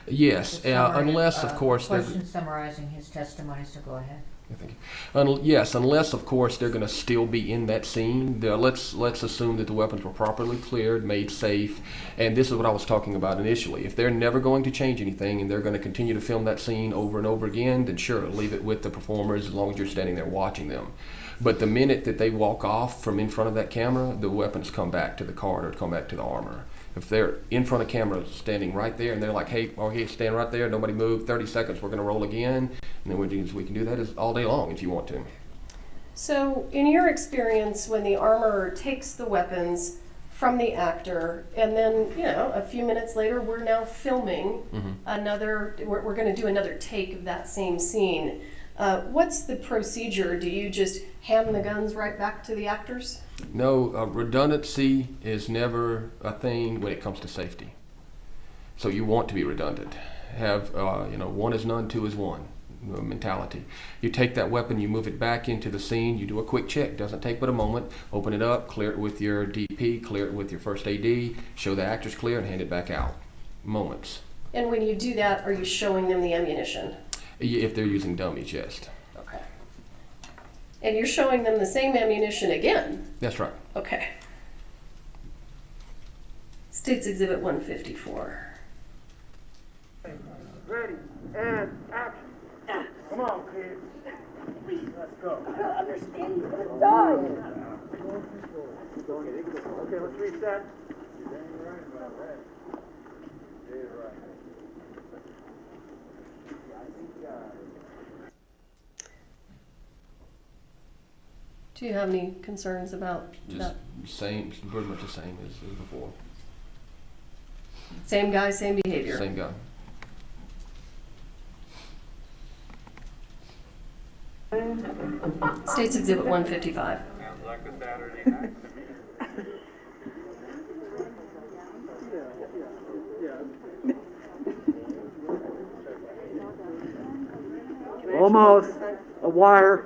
Yes, unless, of course, Question summarizing his testimony, so go ahead. Thank you. Yes, unless of course they're going to still be in that scene. Let's assume that the weapons were properly cleared, made safe, and this is what I was talking about initially. If they're never going to change anything and they're going to continue to film that scene over and over again, then sure, leave it with the performers as long as you're standing there watching them. But the minute that they walk off from in front of that camera, the weapons come back to the cart or come back to the armor. If they're in front of camera standing right there and they're like, hey, okay, stand right there, nobody move, 30 seconds, we're going to roll again, and then we can do that all day long if you want to. So in your experience, when the armorer takes the weapons from the actor, and then, you know, a few minutes later, we're now filming we're going to do another take of that same scene. What's the procedure? Do you just hand the guns right back to the actors? No, redundancy is never a thing when it comes to safety. So you want to be redundant. Have, one is none, two is one mentality. You take that weapon, you move it back into the scene, you do a quick check. Doesn't take but a moment. Open it up, clear it with your DP, clear it with your first AD, show the actors clear, and hand it back out. Moments. And when you do that, are you showing them the ammunition? If they're using dummies, yes. Okay. And you're showing them the same ammunition again? That's right. Okay. State's Exhibit 154. Ready, and action. Come on, kids. Let's go. I don't understand. You're gonna die. Okay, let's reset. Do you have any concerns about Just that? same, pretty much the same as before. Same guy, same behavior? Same guy. State's Exhibit 155. Sounds like a Saturday night to me. Almost. A wire.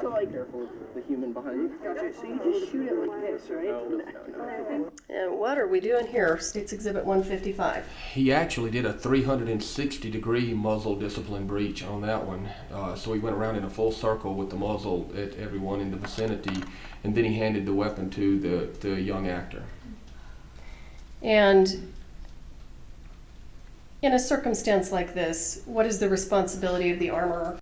So like, The human behind you. gotcha. So you just shoot it like this, right? And what are we doing here? State's Exhibit 155. He actually did a 360-degree muzzle discipline breach on that one. So he went around in a full circle with the muzzle at everyone in the vicinity, and then he handed the weapon to the young actor. And in a circumstance like this, what is the responsibility of the armorer?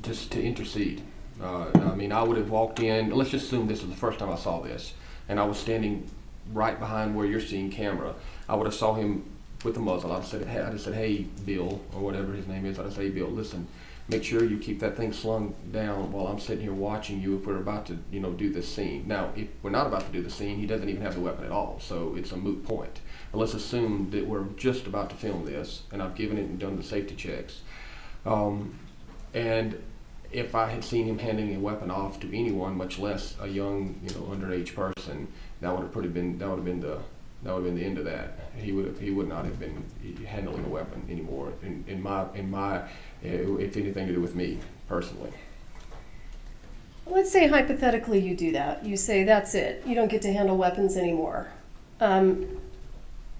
Just to intercede. I mean, I would have walked in, let's just assume this is the first time I saw this, and I was standing right behind where you're seeing camera. I would have saw him with the muzzle. I'd have said, hey, Bill, or whatever his name is, I'd say, hey, Bill, listen, make sure you keep that thing slung down while I'm sitting here watching you if we're about to, do this scene. Now, if we're not about to do the scene, he doesn't even have the weapon at all, so it's a moot point. But let's assume that we're just about to film this, and I've given it and done the safety checks. And if I had seen him handing a weapon off to anyone, much less a young, underage person, that would have been the end of that. He would not have been handling a weapon anymore. In my, if anything to do with me personally. Let's say hypothetically you do that. You say, that's it. You don't get to handle weapons anymore. And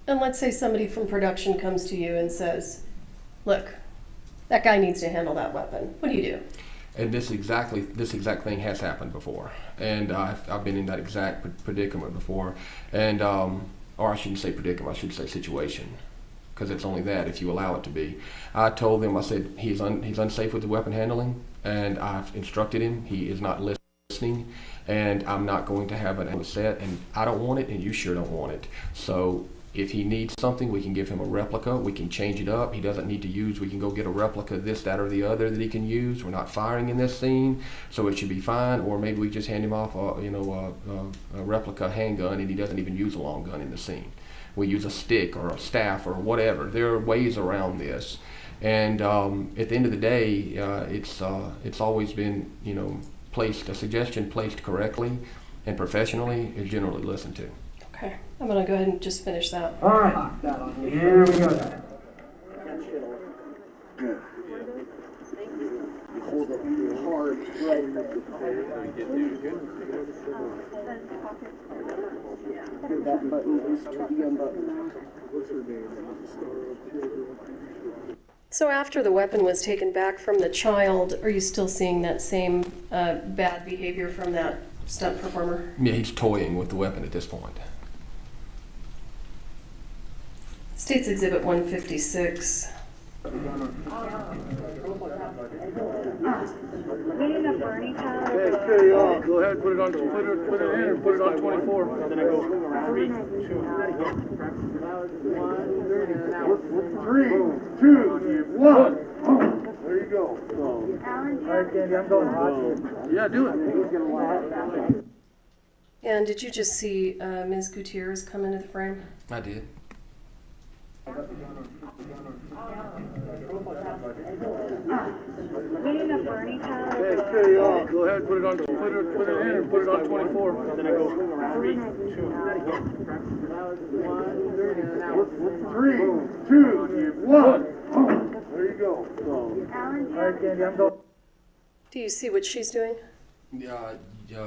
let's say somebody from production comes to you and says, look, that guy needs to handle that weapon. What do you do? And this exact thing has happened before, and I've been in that exact predicament before, and or I shouldn't say predicament, I should say situation, because it's only that if you allow it to be. I told them, I said he's unsafe with the weapon handling, and I've instructed him. He is not listening. listening, and I'm not going to have it on the set, and I don't want it, and you sure don't want it. So if he needs something, we can give him a replica. We can change it up. He doesn't need to use, we can go get a replica, this, that, or the other that he can use. We're not firing in this scene, so it should be fine. Or maybe we just hand him off a replica handgun, and he doesn't even use a long gun in the scene. We use a stick or a staff or whatever. There are ways around this. And at the end of the day, it's always been, a suggestion placed correctly and professionally is generally listened to. Okay, I'm gonna go ahead and just finish that. All right, here we go. Hold it hard, right. That button is to be unbuttoned. So after the weapon was taken back from the child, are you still seeing that same bad behavior from that stunt performer? Yeah, he's toying with the weapon at this point. State's Exhibit 156. Okay, go ahead, put it in and put it on 24. Then I go 3, 2, 3, 2, 1. There you go. All right, Candy, I'm going hot. Yeah, do it. And did you just see Ms. Gutierrez come into the frame? I did. Okay, go ahead, put it in and put it on 24. Then I go 3, 2, 1. There you go. All right, Candy, I'm going. Do you see what she's doing?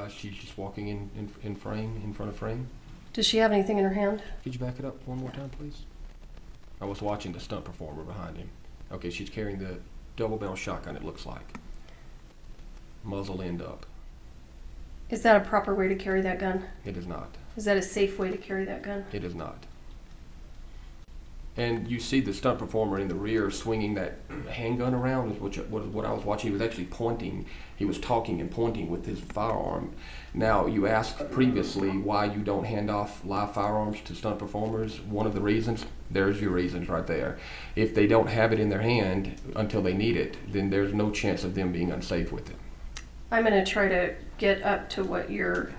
She's just walking in frame, in front of frame. Does she have anything in her hand? Could you back it up one more time, please? I was watching the stunt performer behind him. Okay, she's carrying the double barrel shotgun, it looks like. Muzzle end up. Is that a proper way to carry that gun? It is not. Is that a safe way to carry that gun? It is not. And you see the stunt performer in the rear swinging that handgun around, which what I was watching. He was actually pointing. He was talking and pointing with his firearm. Now, you asked previously why you don't hand off live firearms to stunt performers. One of the reasons, there's your reasons right there. If they don't have it in their hand until they need it, then there's no chance of them being unsafe with it. I'm going to try to get up to what you're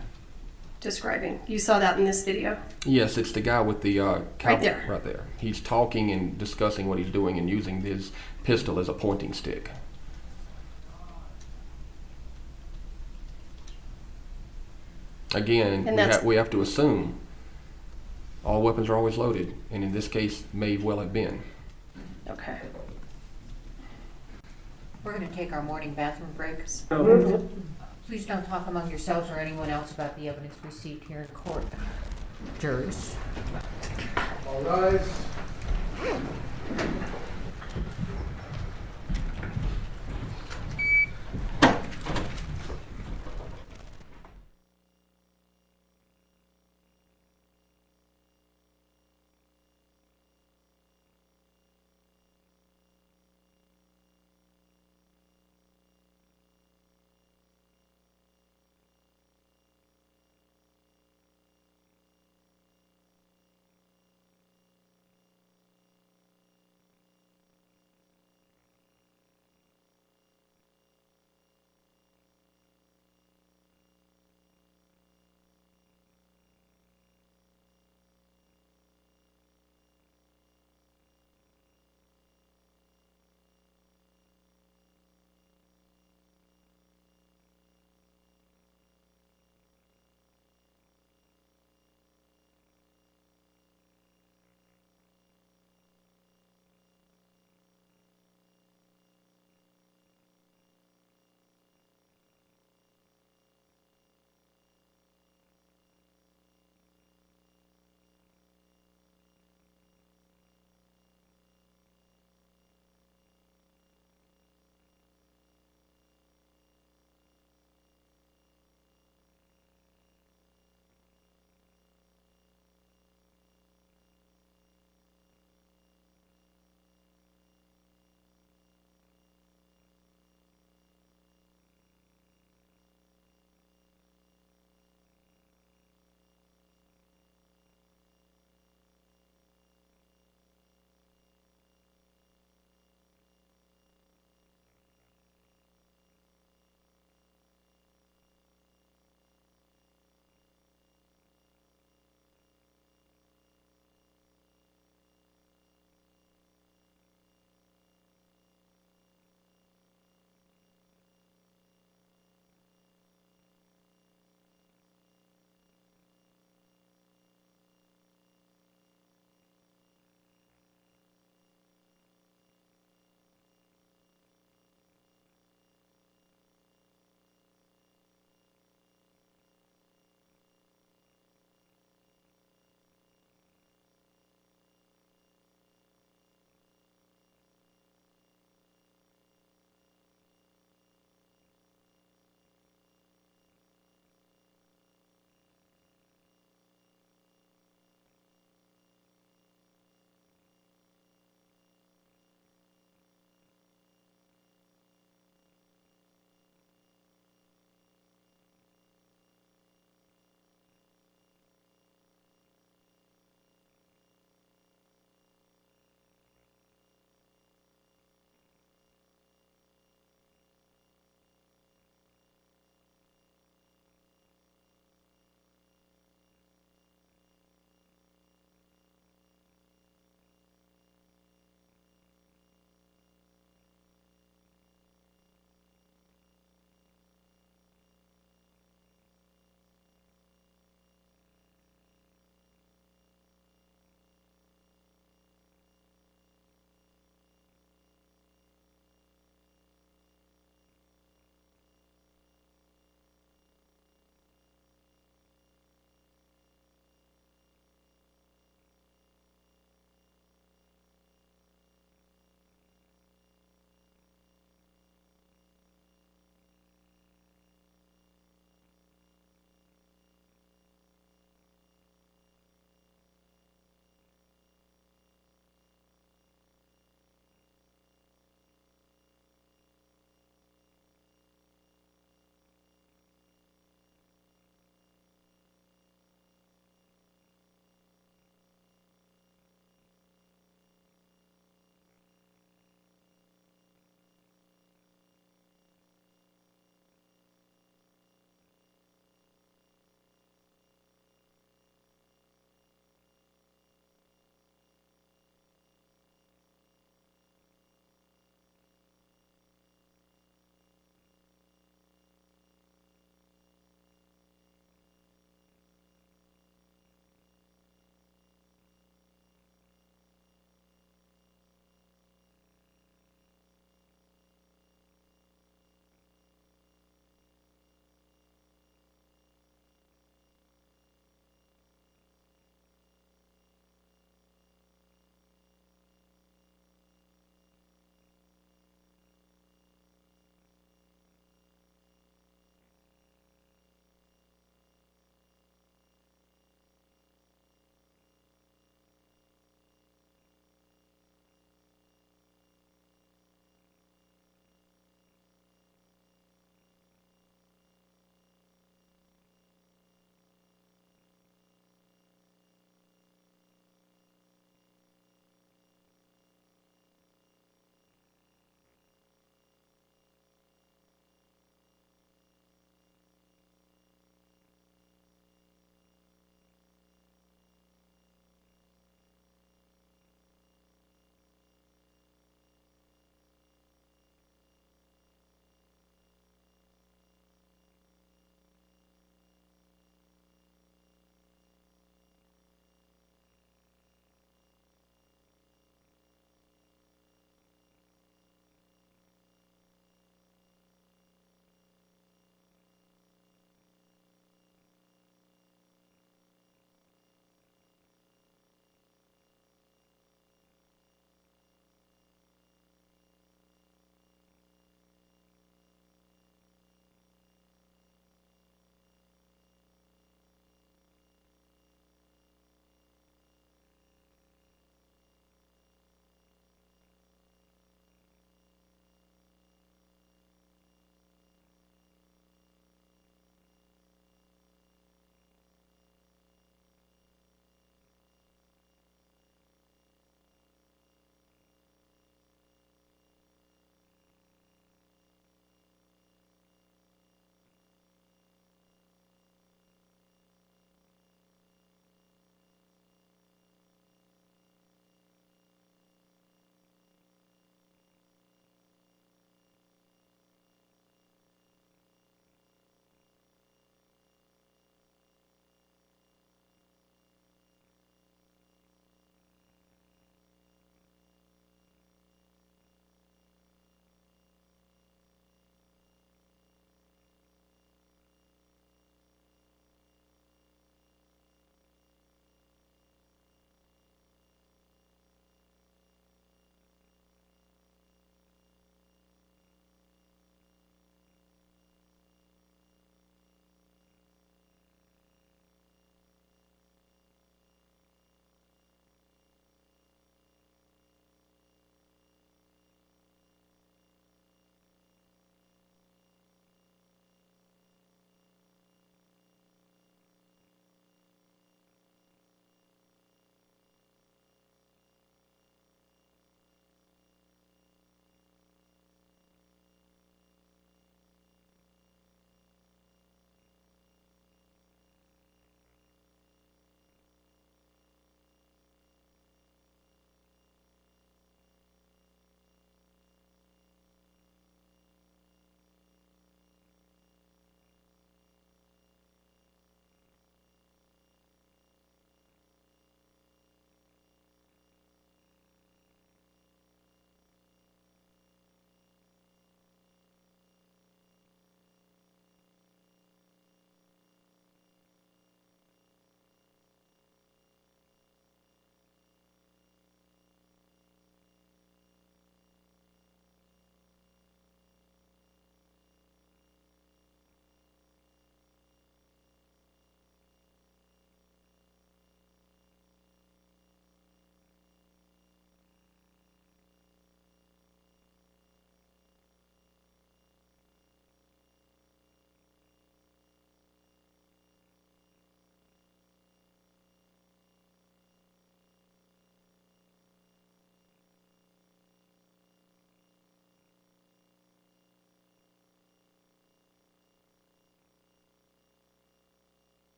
describing. You saw that in this video? Yes, it's the guy with the right there. Right there. He's talking and discussing what he's doing and using his pistol as a pointing stick. Again, we have to assume all weapons are always loaded, and in this case, may well have been. Okay. We're going to take our morning bathroom breaks. Please don't talk among yourselves or anyone else about the evidence received here in court. Jurors. All rise.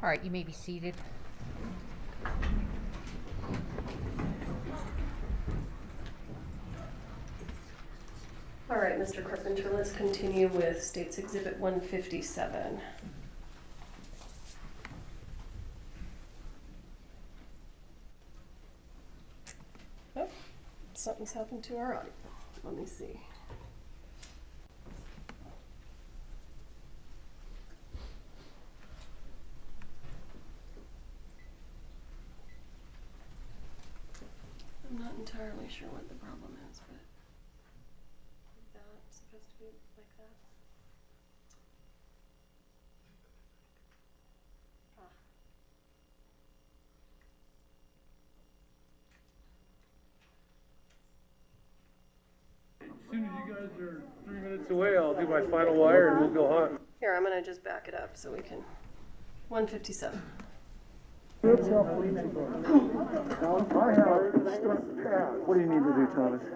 All right, you may be seated. All right, Mr. Carpenter, let's continue with State's Exhibit 157. Oh, something's happened to our audio. Let me see. I'm not entirely sure what the problem is, but that's supposed to be like that. Ah. As soon as you guys are 3 minutes away, I'll do my final wire and we'll go hot. Here, I'm gonna just back it up so we can. 157. What do you need to do, Thomas? As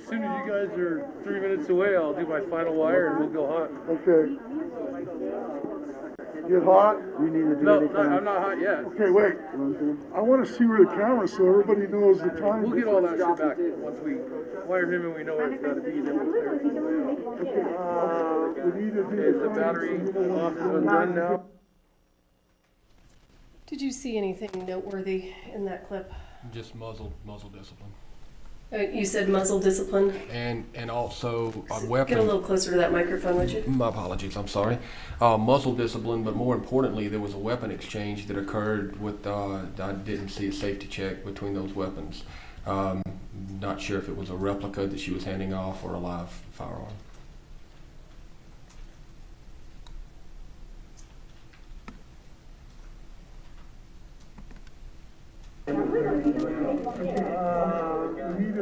soon as you guys are 3 minutes away, I'll do my final wire and we'll go hot. Okay. Get hot? You need to do No, anything? I'm not hot yet. Okay, wait. I want to see where the camera is so everybody knows the time. We'll get all that shit back once we wire him and we know where it's got to be. Then we'll clear it. We need to do Is the battery off and done now? Did you see anything noteworthy in that clip? Just muzzle discipline. You said muzzle discipline. And also a Get a weapon. little closer to that microphone, would you? My apologies, I'm sorry. Muzzle discipline, but more importantly, there was a weapon exchange that occurred with, I didn't see a safety check between those weapons. Not sure if it was a replica that she was handing off or a live firearm.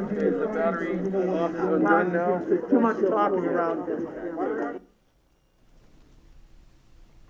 Is the battery off and done now? Too much talking around.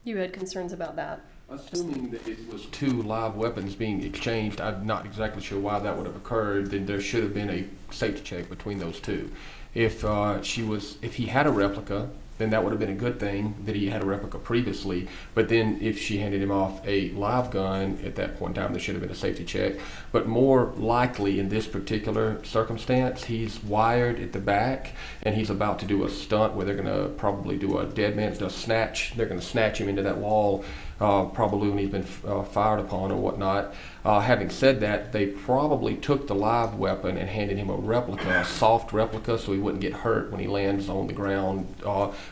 You had concerns about that. Assuming that it was two live weapons being exchanged, I'm not exactly sure why that would have occurred. Then there should have been a safety check between those two. If he had a replica, then that would have been a good thing that he had a replica previously. But then if she handed him off a live gun, at that point in time, there should have been a safety check. But more likely in this particular circumstance, he's wired at the back and he's about to do a stunt where they're going to probably do a dead man's snatch. They're going to snatch him into that wall, probably when he's been fired upon or whatnot. Having said that, they probably took the live weapon and handed him a replica, a soft replica, so he wouldn't get hurt when he lands on the ground,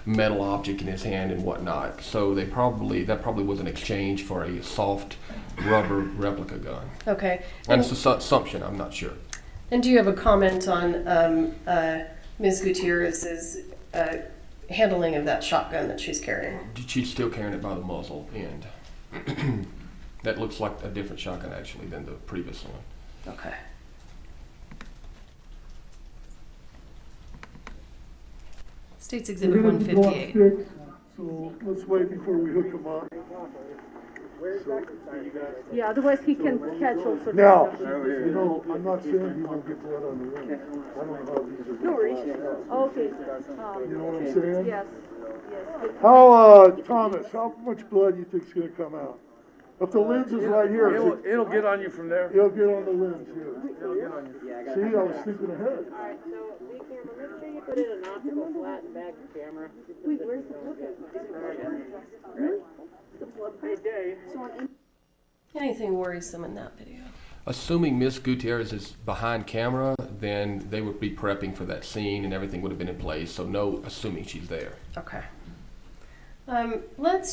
metal object in his hand and whatnot. So that probably was an exchange for a soft rubber replica gun. Okay. And it's an assumption, I'm not sure. And do you have a comment on Ms. Gutierrez's handling of that shotgun that she's carrying? She's still carrying it by the muzzle end. That looks like a different shotgun actually than the previous one. Okay. State's Exhibit We're gonna go 158. upstairs, so let's wait before we hook him up. Yeah, otherwise he can catch all sorts Now, of stuff. you know, I'm not saying he won't get blood on the rim. I don't know how these are. No worries. Okay. You know what I'm saying? Yes. Yes. How, Thomas, how much blood you think's gonna come out? If the lens is right here, It'll get on you from there. it'll get on the lens here. It'll get on you. See, I was thinking ahead. Alright, so be careful, make sure you put it in an optical flat and back the camera. Wait, where's the blood? Hey, Dave. Anything worrisome in that video? Assuming Miss Gutierrez is behind camera, then they would be prepping for that scene and everything would have been in place. So no, assuming she's there. Okay. And let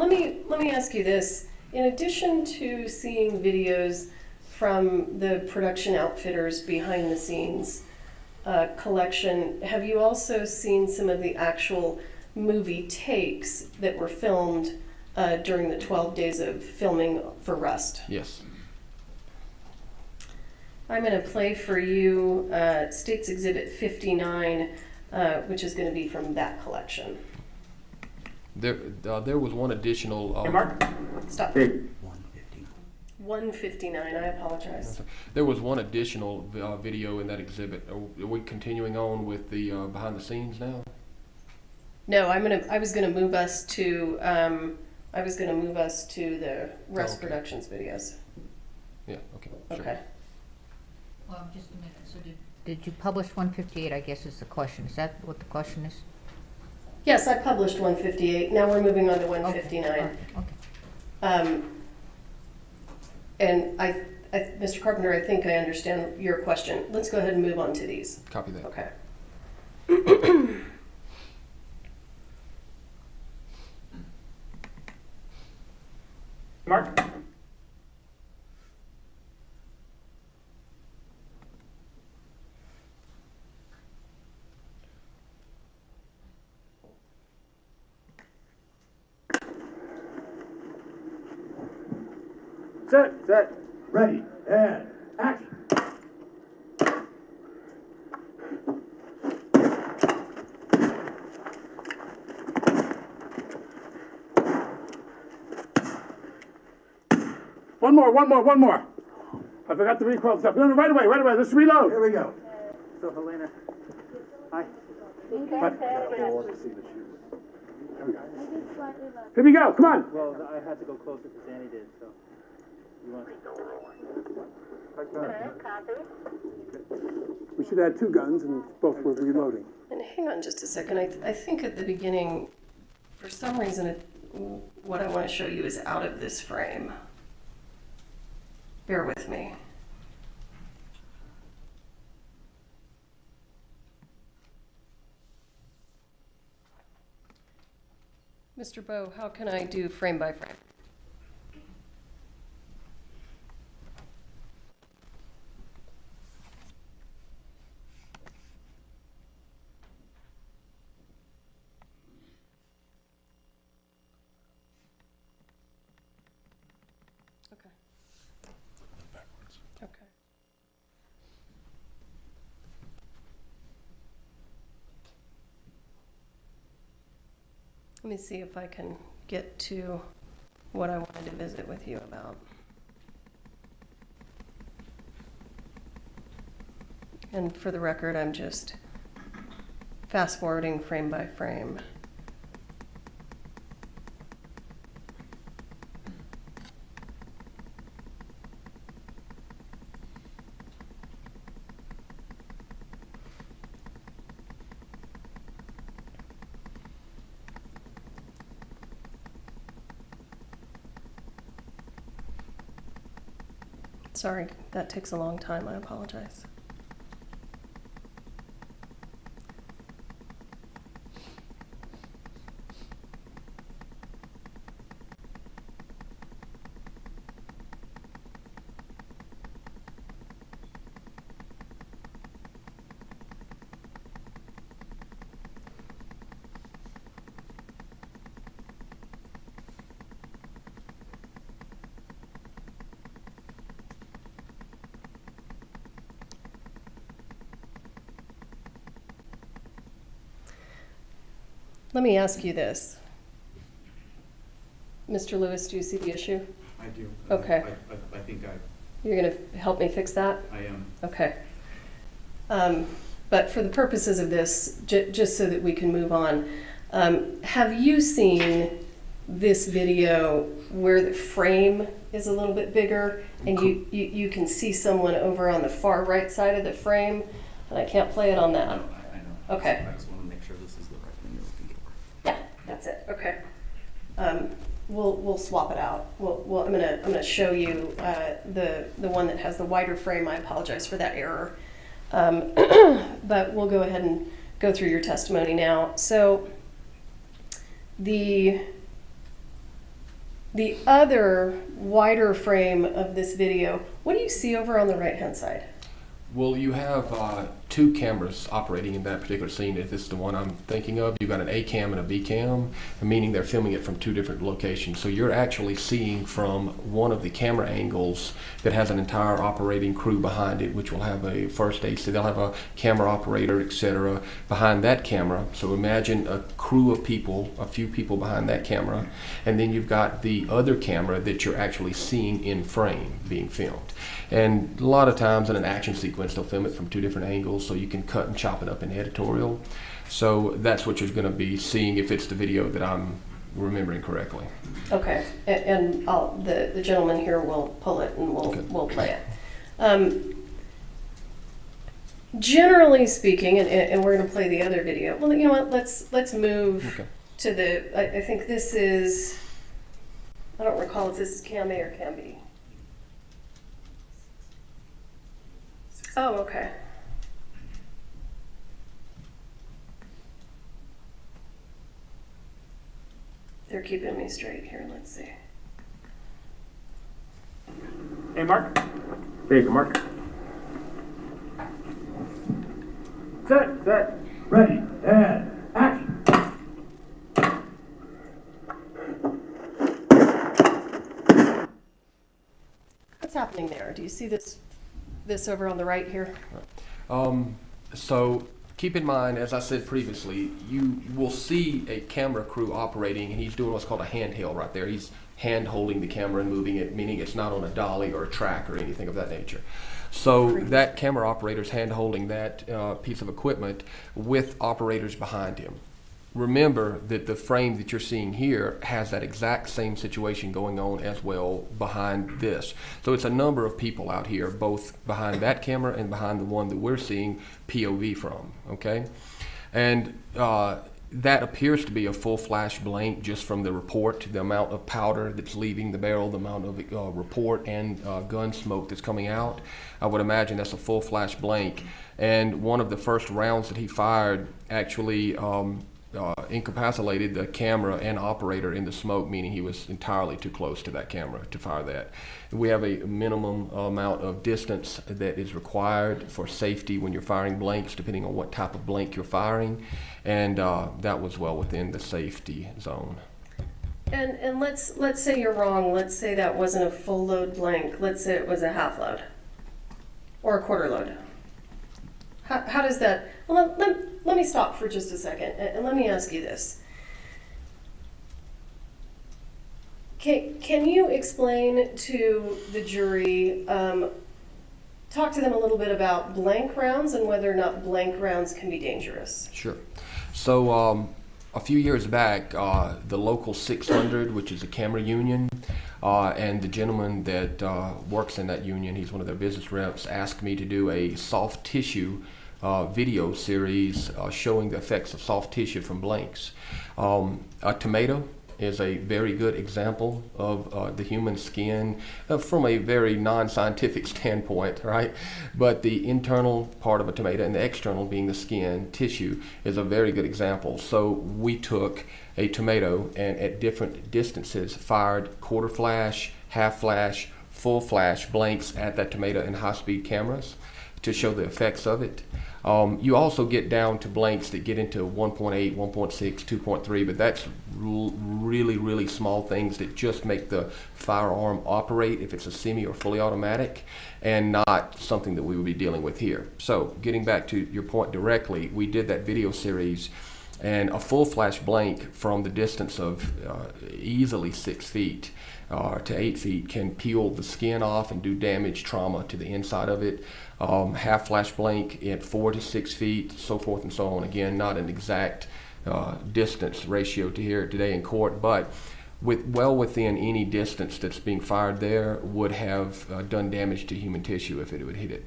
me ask you this. In addition to seeing videos from the production outfitters behind the scenes collection, have you also seen some of the actual movie takes that were filmed during the 12 days of filming for Rust? Yes. I'm going to play for you State's Exhibit 59, which is going to be from that collection. There was one additional. Stop. 159. I apologize. There was one additional video in that exhibit. Are we continuing on with the behind the scenes now? No, I was gonna move us to I was going to move us to the Rest okay. Productions videos. Yeah, okay. Sure. Okay. Well, just a minute, so did you publish 158, I guess is the question. Is that what the question is? Yes, I published 158. Now we're moving on to 159. Okay. And Mr. Carpenter, I think I understand your question. Let's go ahead and move on to these. Copy that. Okay. Mark? Set. Ready, and action. One more. I forgot the recoil stuff. No, right away. Let's reload. Here we go. So, Halyna, hi. Here we go. Come on. Well, I had to go closer because Danny did, so. You want... We should have had two guns and both were reloading. And hang on just a second. I think at the beginning, for some reason, what I want to show you is out of this frame. Bear with me. Mr. Bowe, how can I do frame by frame? Okay. Okay. Let me see if I can get to what I wanted to visit with you about. And for the record, I'm just fast forwarding frame by frame. Sorry, that takes a long time. I apologize. Let me ask you this. Mr. Lewis, do you see the issue? I do. Okay. I think You're going to help me fix that? I am. Okay. But for the purposes of this, just so that we can move on, have you seen this video where the frame is a little bit bigger and you can see someone over on the far right side of the frame? And I can't play it on that. No, I know. Okay. I just want to make sure this is the right one you're looking for. Yeah, that's it. Okay. We'll swap it out. I'm gonna show you the one that has the wider frame. I apologize for that error, but we'll go ahead and go through your testimony now. So the other wider frame of this video, what do you see over on the right hand side? Well, you have two cameras operating in that particular scene. If this is the one I'm thinking of, you've got an A cam and a B cam, meaning they're filming it from two different locations. So you're actually seeing from one of the camera angles that has an entire operating crew behind it, which will have a first aid, so they'll have a camera operator, etc. behind that camera. So imagine a crew of people, a few people behind that camera, and then you've got the other camera that you're actually seeing in frame being filmed. And a lot of times in an action sequence, they'll film it from two different angles, so you can cut and chop it up in editorial. So that's what you're going to be seeing if it's the video that I'm remembering correctly. Okay, and the gentleman here will pull it and we'll play it. Generally speaking, and we're going to play the other video. Well, you know what? Let's move to the. I think this is. I don't recall if this is Cam A or Cam B. Oh, okay. They're keeping me straight here. Let's see. Hey, Mark. There you go, Mark. Set. Ready, and action. What's happening there? Do you see this over on the right here? So keep in mind, as I said previously, you will see a camera crew operating, and he's doing what's called a handheld right there. He's hand holding the camera and moving it, meaning it's not on a dolly or a track or anything of that nature. So that camera operator's hand holding that piece of equipment with operators behind him. Remember that the frame that you're seeing here has that exact same situation going on as well behind this. So it's a number of people out here, both behind that camera and behind the one that we're seeing POV from, okay? And that appears to be a full flash blank just from the report, the amount of powder that's leaving the barrel, the amount of report and gun smoke that's coming out. I would imagine that's a full flash blank. And one of the first rounds that he fired actually incapacitated the camera and operator in the smoke, meaning he was entirely too close to that camera to fire that. We have a minimum amount of distance that is required for safety when you're firing blanks, depending on what type of blank you're firing, and that was well within the safety zone. And let's say you're wrong. Let's say that wasn't a full load blank. Let's say it was a half load or a quarter load. How does that? Well, let me stop for just a second and let me ask you this. Can you explain to the jury, talk to them a little bit about blank rounds and whether or not blank rounds can be dangerous? Sure. So a few years back, the local 600, which is a camera union, and the gentleman that works in that union, he's one of their business reps, asked me to do a soft tissue video series showing the effects of soft tissue from blanks. A tomato is a very good example of the human skin from a very non-scientific standpoint, right? But the internal part of a tomato and the external being the skin tissue is a very good example. So we took a tomato and at different distances fired quarter flash, half flash, full flash blanks at that tomato in high-speed cameras to show the effects of it. You also get down to blanks that get into 1.8, 1.6, 2.3, but that's really small things that just make the firearm operate if it's a semi or fully automatic, and not something that we would be dealing with here. So getting back to your point directly, we did that video series, and a full flash blank from the distance of easily 6 feet to 8 feet can peel the skin off and do damage, trauma to the inside of it. Half flash blank at 4 to 6 feet, so forth and so on. Again, not an exact distance ratio to hear it today in court, but well within any distance that's being fired there would have done damage to human tissue if it would hit it.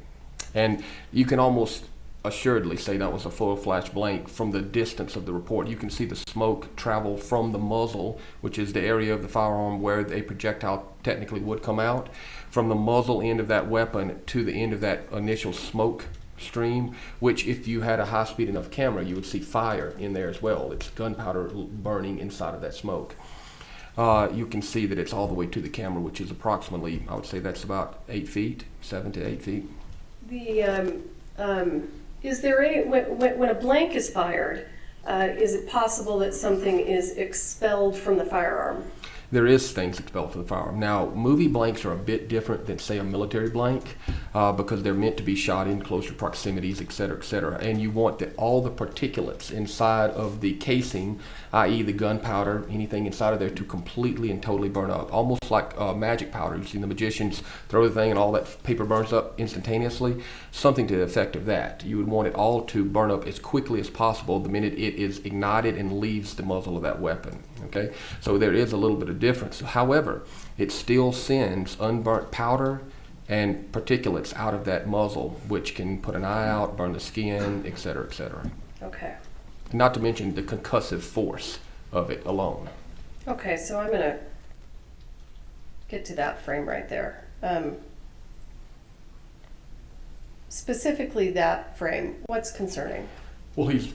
And you can almost assuredly say that was a full flash blank from the distance of the report. You can see the smoke travel from the muzzle, which is the area of the firearm where a projectile technically would come out, from the muzzle end of that weapon to the end of that initial smoke stream, which if you had a high speed enough camera, you would see fire in there as well. It's gunpowder burning inside of that smoke. You can see that it's all the way to the camera, which is approximately, I would say that's about 8 feet, 7 to 8 feet. Is there any, when a blank is fired, is it possible that something is expelled from the firearm? there is things expelled from the firearm. Now, movie blanks are a bit different than, say, a military blank because they're meant to be shot in closer proximities, et cetera, and you want that all the particulates inside of the casing, i.e. the gunpowder, anything inside of there, to completely and totally burn up, almost like magic powder. You've seen the magicians throw the thing and all that paper burns up instantaneously. Something to the effect of that. You would want it all to burn up as quickly as possible the minute it is ignited and leaves the muzzle of that weapon. Okay, so there is a little bit of difference. However, it still sends unburnt powder and particulates out of that muzzle, which can put an eye out, burn the skin, et cetera, et cetera. Okay. Not to mention the concussive force of it alone. Okay, so I'm going to get to that frame right there. Specifically that frame, what's concerning? Well, he's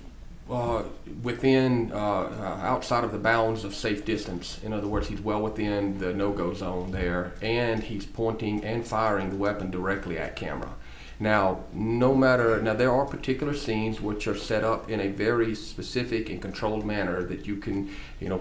within, outside of the bounds of safe distance. In other words, he's well within the no-go zone there, and he's pointing and firing the weapon directly at camera. Now, there are particular scenes which are set up in a very specific and controlled manner that you can,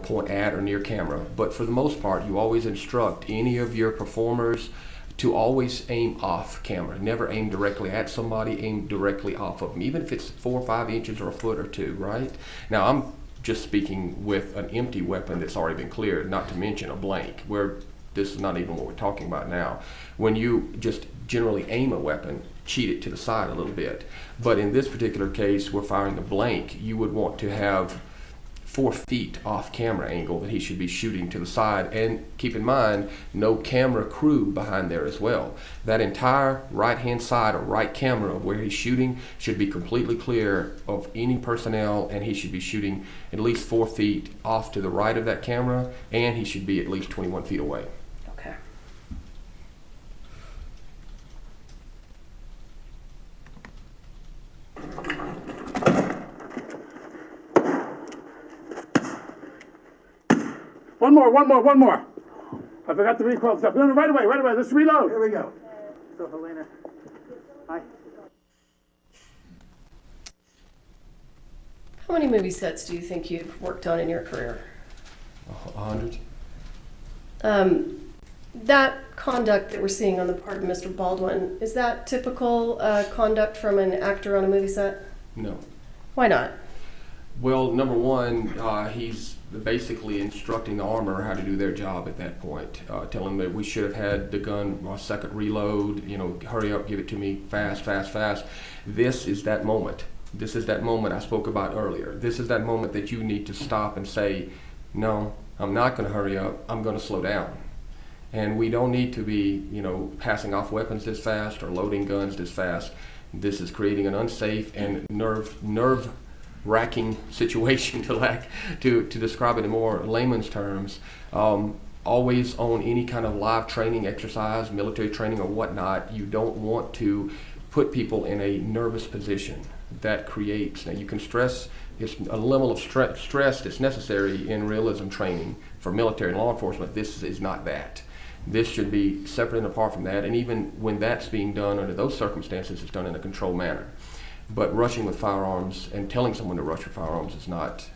point at or near camera. But for the most part, you always instruct any of your performers to always aim off camera. Never aim directly at somebody, aim directly off of them, even if it's 4 or 5 inches or a foot or two, right? Now, I'm just speaking with an empty weapon that's already been cleared, not to mention a blank, where this is not even what we're talking about now. When you just generally aim a weapon, cheat it to the side a little bit. But in this particular case, we're firing a blank. You would want to have 4 feet off camera angle that he should be shooting to the side, and keep in mind no camera crew behind there as well. That entire right hand side or right camera of where he's shooting should be completely clear of any personnel, and he should be shooting at least 4 feet off to the right of that camera, and he should be at least 21 feet away. Okay. One more. I forgot the recoil stuff. No, right away. Let's reload. Here we go. So, Halyna, hi. How many movie sets do you think you've worked on in your career? 100. That conduct that we're seeing on the part of Mr. Baldwin, is that typical conduct from an actor on a movie set? No. Why not? Well, number one, he's basically instructing the armor how to do their job at that point, telling them that we should have had the gun a second reload, hurry up, give it to me fast. This is that moment. This is that moment I spoke about earlier. This is that moment that you need to stop and say, no, I'm not going to hurry up, I'm going to slow down. And we don't need to be, passing off weapons this fast or loading guns this fast. This is creating an unsafe and nerve-wracking situation, to describe it in more layman's terms. Always on any kind of live training exercise, military training or whatnot, you don't want to put people in a nervous position. That creates, now you can stress, it's a level of stress that's necessary in realism training for military and law enforcement. This is not that. This should be separate and apart from that, and even when that's being done under those circumstances, it's done in a controlled manner. But rushing with firearms and telling someone to rush with firearms is not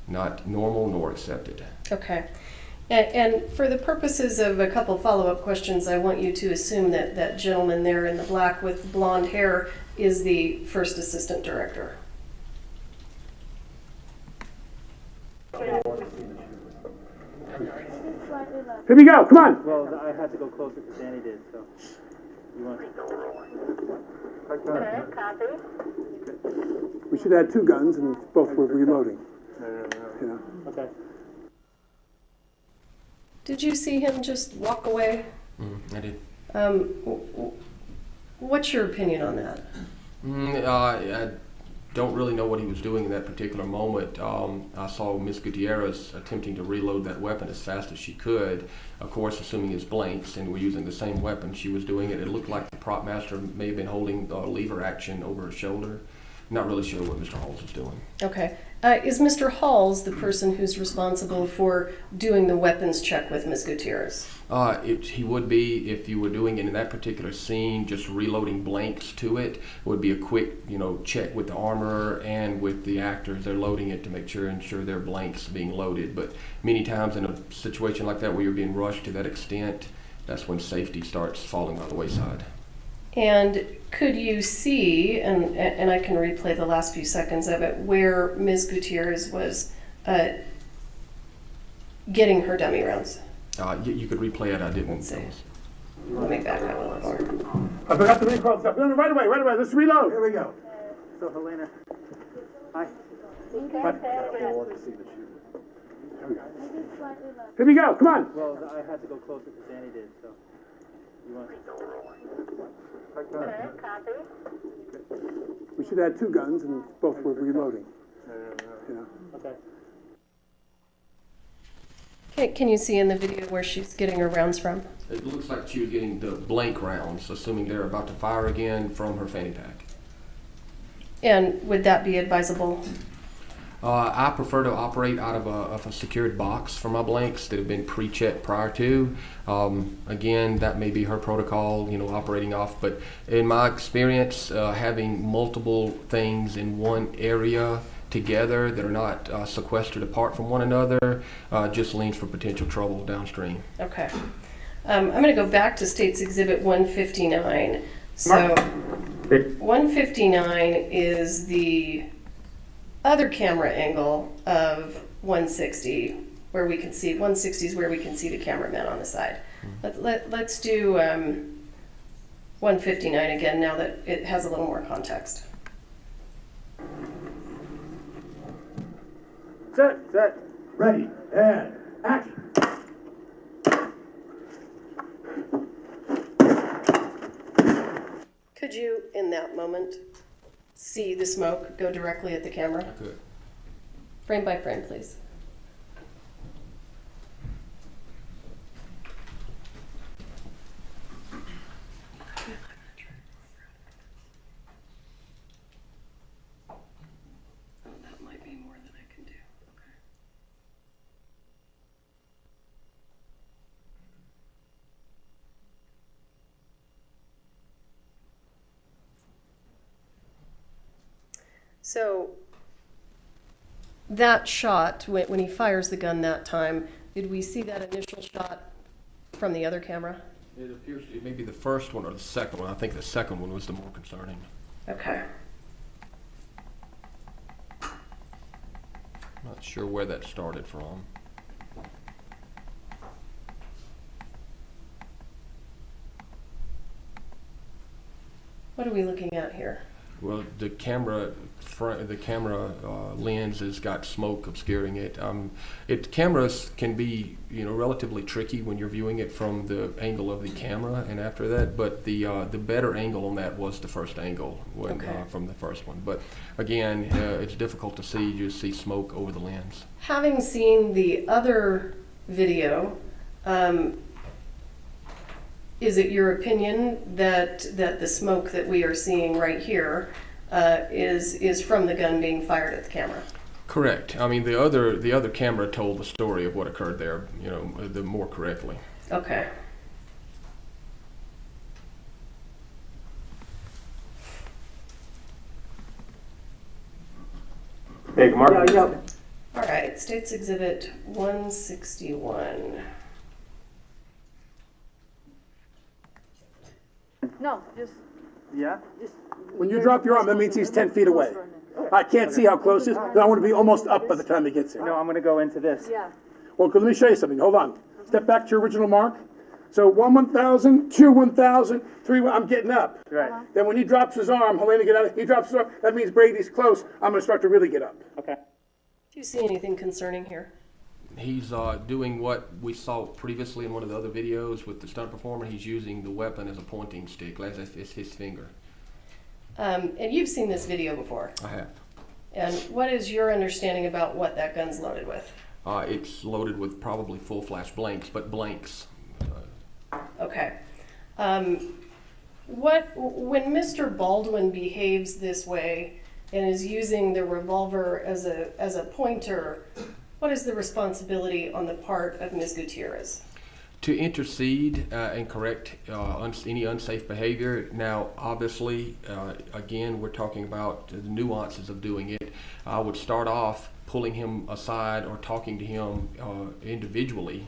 normal nor accepted. Okay. And for the purposes of a couple follow-up questions, I want you to assume that that gentleman there in the black with blonde hair is the first assistant director. Here we go. Come on. Well, I had to go closer because Danny did, so. You want Okay, copy. We should add 2 guns, and both were reloading. No. Okay. Did you see him just walk away? I did. What's your opinion on that? I don't really know what he was doing in that particular moment. I saw Miss Gutierrez attempting to reload that weapon as fast as she could, of course assuming it's blanks and we're using the same weapon. She was doing it. It looked like the prop master may have been holding lever action over her shoulder. not really sure what Mr. Halls is doing. Okay. Is Mr. Halls the person who's responsible for doing the weapons check with Ms. Gutierrez? He would be if you were doing it in that particular scene, just reloading blanks to it. It would be a quick, check with the armorer and with the actors. They're loading it to ensure their blanks being loaded. But many times in a situation like that where you're being rushed to that extent, that's when safety starts falling by the wayside. And could you see, and I can replay the last few seconds of it, where Ms. Gutierrez was getting her dummy rounds? You could replay it. I didn't. Let's see. Let me back up a little more. I forgot the recoil stuff. No, right away, let's reload. Here we go. So, Halyna, hi. Here we go, come on. Well, I had to go closer because Danny did, so. You want We should have had two guns and both were reloading. Okay. Can you see in the video where she's getting her rounds from? It looks like she was getting the blank rounds, assuming they're about to fire again, from her fanny pack. And would that be advisable? I prefer to operate out of a secured box for my blanks that have been pre-checked prior to. Again, that may be her protocol, operating off. But in my experience, having multiple things in one area together that are not sequestered apart from one another just leans for potential trouble downstream. Okay. I'm going to go back to State's Exhibit 159. So 159 is the other camera angle of 160, where we can see 160 is where we can see the cameraman on the side. Let's do 159 again now that it has a little more context. Set, Ready, and action. Could you, in that moment, see the smoke go directly at the camera? I could. Frame by frame, please. That might be more than I can do. Okay. So that shot, when he fires the gun that time, did we see that initial shot from the other camera? It appears it may be the first one or the second one. I think the second one was the more concerning. Okay. Not sure where that started from. What are we looking at here? Well, the camera lens has got smoke obscuring it. Cameras can be, relatively tricky when you're viewing it from the angle of the camera and after that. But the better angle on that was the first angle from the first one. But again, it's difficult to see. You just see smoke over the lens. Having seen the other video, is it your opinion that the smoke that we are seeing right here is from the gun being fired at the camera? Correct. I mean, the other camera told the story of what occurred there, the more correctly. Okay. Hey, Mark. All right, State's Exhibit 161. No, just. Yeah? When you drop your arm, that means he's 10 feet away. I can't see how close he is, but I want to be almost up by the time he gets here. No, I'm going to go into this. Yeah. Well, let me show you something. Hold on. Step back to your original mark. So 1, 1,000, 2, 1,000, 3, I'm getting up. Right. Then when he drops his arm, Halyna get out, he drops his arm, that means Brady's close. I'm going to start to really get up. Okay. Do you see anything concerning here? He's doing what we saw previously in one of the other videos with the stunt performer. He's using the weapon as a pointing stick, as if it's his finger. And you've seen this video before. I have. And what is your understanding about what that gun's loaded with? It's loaded with probably full flash blanks, but blanks. Okay. When Mr. Baldwin behaves this way, and is using the revolver as a pointer, what is the responsibility on the part of Ms. Gutierrez? To intercede and correct any unsafe behavior. Now, obviously, again, we're talking about the nuances of doing it. I would start off pulling him aside or talking to him individually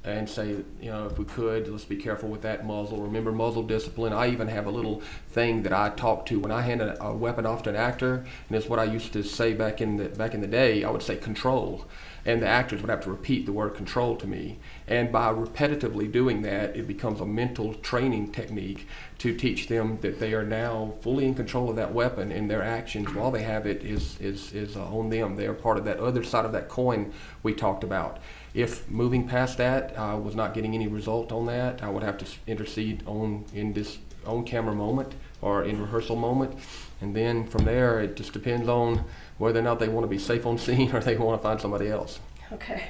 and say, if we could, let's be careful with that muzzle. Remember muzzle discipline. I even have a little thing that I talk to when I hand a weapon off to an actor, and it's what I used to say back in the day. I would say control. And the actors would have to repeat the word control to me. And by repetitively doing that, it becomes a mental training technique to teach them that they are now fully in control of that weapon, and their actions while they have it is on them. They are part of that other side of that coin we talked about. If moving past that, I was not getting any result on that, I would have to intercede in this on-camera moment or in rehearsal moment. And then from there, it just depends on whether or not they want to be safe on scene or they want to find somebody else. Okay.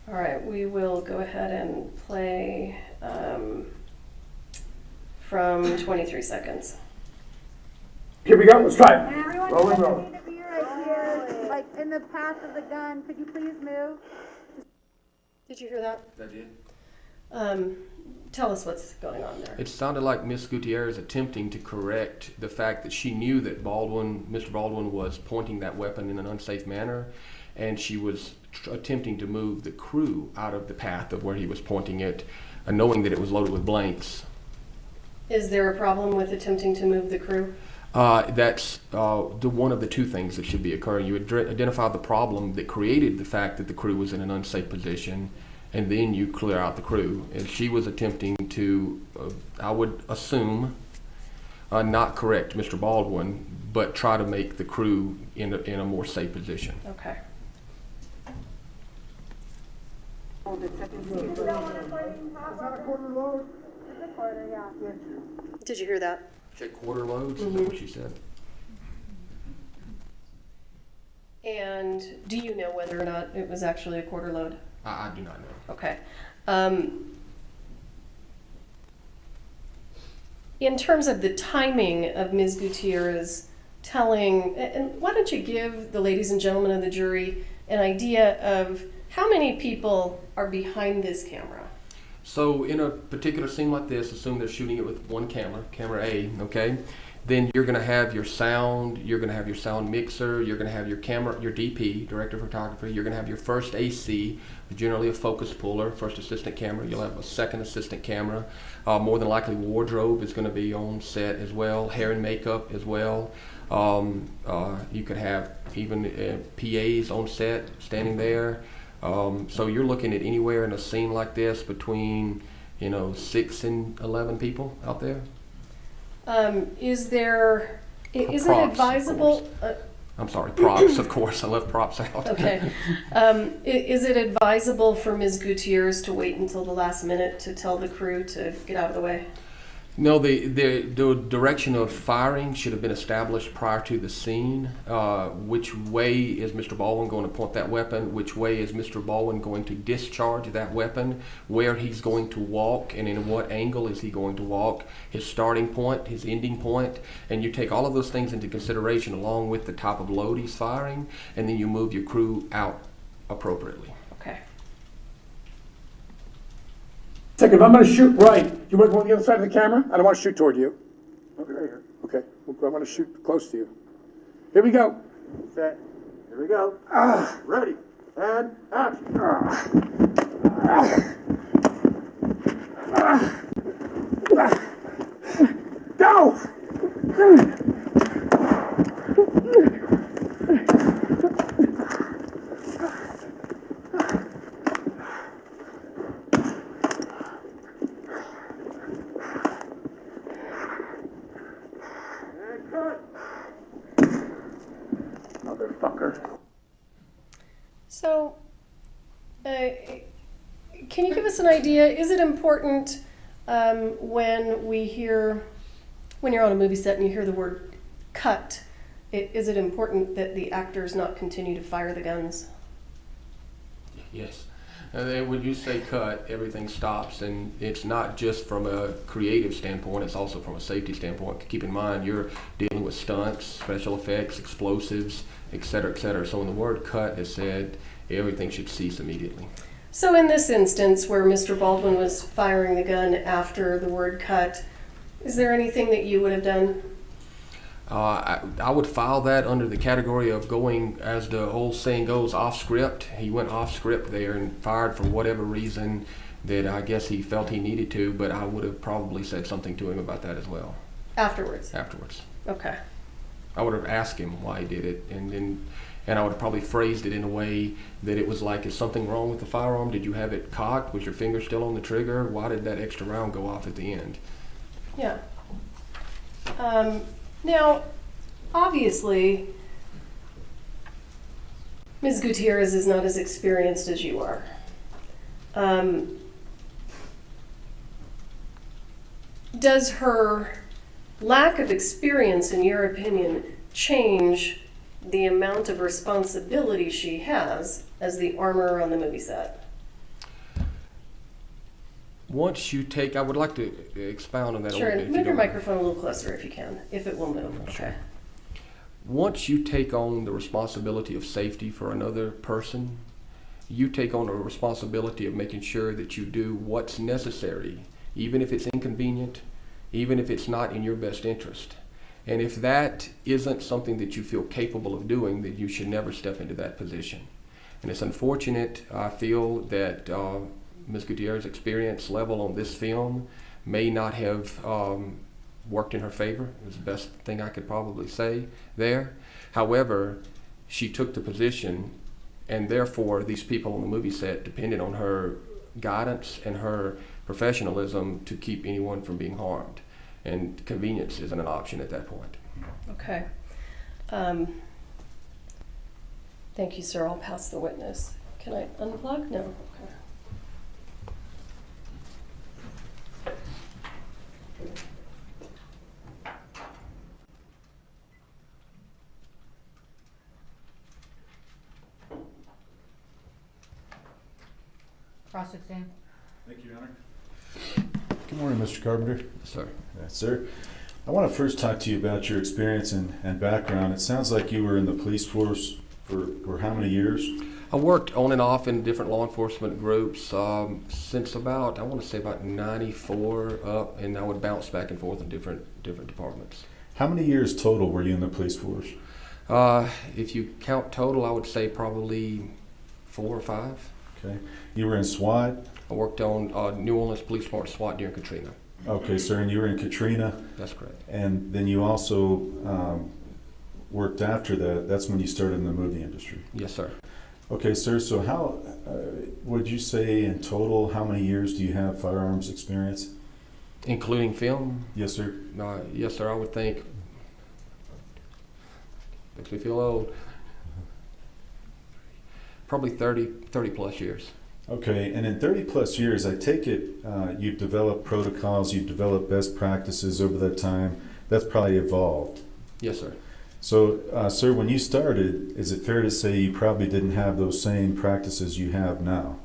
All right, we will go ahead and play from 23 seconds. Here we go, let's try it. And everyone Rolling, just rolling. need to be right here, like in the path of the gun. Could you please move? Did you hear that? I did. Tell us what's going on there. It sounded like Miss Gutierrez attempting to correct the fact that she knew that Mr. Baldwin was pointing that weapon in an unsafe manner, and she was attempting to move the crew out of the path of where he was pointing it, knowing that it was loaded with blanks. Is there a problem with attempting to move the crew? That's one of the two things that should be occurring. You identify the problem that created the fact that the crew was in an unsafe position, and then you clear out the crew. And she was attempting to, I would assume, not correct Mr. Baldwin, but try to make the crew in a more safe position. Okay. Is that a quarter load? It's a quarter, yeah. Did you hear that? Say quarter loads, is that what she said? And do you know whether or not it was actually a quarter load? I do not know. Okay. In terms of the timing of Ms. Gutierrez telling, and why don't you give the ladies and gentlemen of the jury an idea of how many people are behind this camera? So in a particular scene like this, assume they're shooting it with one camera, camera A, okay? Then you're going to have your sound, you're going to have your sound mixer, you're going to have your camera, your DP, director of photography, you're going to have your first AC, generally a focus puller, first assistant camera, you'll have a second assistant camera, more than likely wardrobe is going to be on set as well, hair and makeup as well. You could have even PAs on set standing there. So you're looking at anywhere in a scene like this between 6 and 11 people out there. Is it Props, advisable? I'm sorry, props, of course. I left props out. Okay. Is it advisable for Ms. Gutierrez to wait until the last minute to tell the crew to get out of the way? No, the direction of firing should have been established prior to the scene. Which way is Mr. Baldwin going to point that weapon? Which way is Mr. Baldwin going to discharge that weapon? Where he's going to walk and in what angle is he going to walk? His starting point, his ending point. And you take all of those things into consideration along with the type of load he's firing, and then you move your crew out appropriately. Okay. Second, if I'm going to shoot right, you want to go on the other side of the camera? I don't want to shoot toward you. Okay, right here. Okay, I want to shoot close to you. Here we go. Set. Here we go. Ready. And action. Go! Motherfucker. So, can you give us an idea? Is it important when you're on a movie set and you hear the word cut, is it important that the actors not continue to fire the guns? Yes. And then when you say cut, everything stops, and it's not just from a creative standpoint, it's also from a safety standpoint. Keep in mind, you're dealing with stunts, special effects, explosives, et cetera, et cetera. So when the word cut is said, everything should cease immediately. So in this instance where Mr. Baldwin was firing the gun after the word cut, is there anything that you would have done? I would file that under the category of going, as the old saying goes, off script. He went off script there and fired for whatever reason that I guess he felt he needed to, but I would have probably said something to him about that as well. Afterwards? Afterwards. Okay. I would have asked him why he did it, and I would have probably phrased it in a way that it was like, is something wrong with the firearm? Did you have it cocked? Was your finger still on the trigger? Why did that extra round go off at the end? Yeah. Now, obviously, Ms. Gutierrez is not as experienced as you are. Does her lack of experience, in your opinion, change the amount of responsibility she has as the armorer on the movie set? Once you take, I would like to expound on that Sure, a little bit. and move your microphone a little closer if you can, if it will move. Okay. Once you take on the responsibility of safety for another person, you take on a responsibility of making sure that you do what's necessary, even if it's inconvenient, even if it's not in your best interest. And if that isn't something that you feel capable of doing, then you should never step into that position. And it's unfortunate, I feel, that Ms. Gutierrez's experience level on this film may not have worked in her favor. Is the best thing I could probably say there. However, she took the position, and therefore these people on the movie set depended on her guidance and her professionalism to keep anyone from being harmed. And convenience isn't an option at that point. Okay. Thank you, sir. I'll pass the witness. Can I unplug? No. Okay. Cross-exam. Thank you, Your Honor. Good morning, Mr. Carpenter. Yes, sir. Yes, sir. I want to first talk to you about your experience and background. It sounds like you were in the police force for how many years? I worked on and off in different law enforcement groups since about, I want to say about 94 up, and I would bounce back and forth in different departments. How many years total were you in the police force? If you count total, I would say probably 4 or 5. Okay. You were in SWAT? I worked on New Orleans Police Department SWAT during Katrina. Okay, sir, and you were in Katrina? That's correct. And then you also worked after that. That's when you started in the movie industry? Yes, sir. Okay, sir, so how would you say in total, how many years do you have firearms experience? Including film? Yes, sir. Yes, sir, I would think, makes me feel old, probably 30 plus years. Okay, and in 30 plus years, I take it you've developed protocols, you've developed best practices over that time. That's probably evolved. Yes, sir. So, sir, when you started, is it fair to say you probably didn't have those same practices you have now?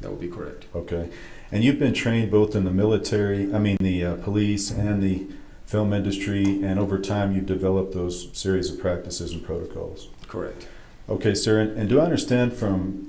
That would be correct. Okay. And you've been trained both in the military, the police and the film industry, and over time you've developed those series of practices and protocols? Correct. Okay, sir, and do I understand from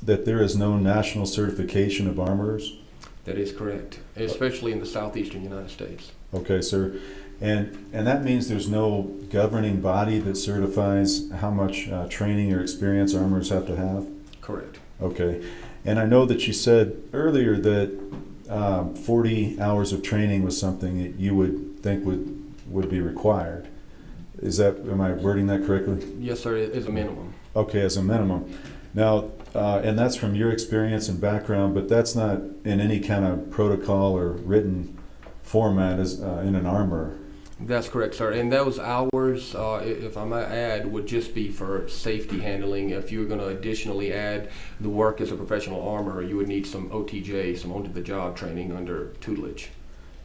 that there is no national certification of armorers? That is correct, especially in the southeastern United States. Okay, sir. And that means there's no governing body that certifies how much training or experience armorers have to have? Correct. Okay. And I know that you said earlier that 40 hours of training was something that you would think would be required. Am I wording that correctly? Yes, sir, it is a minimum. Okay, as a minimum. Now, and that's from your experience and background, but that's not in any kind of protocol or written format as in an armor. That's correct, sir. And those hours, if I might add, would just be for safety handling. If you were going to additionally add the work as a professional armorer, you would need some OTJ, some on-to-the-job training under tutelage.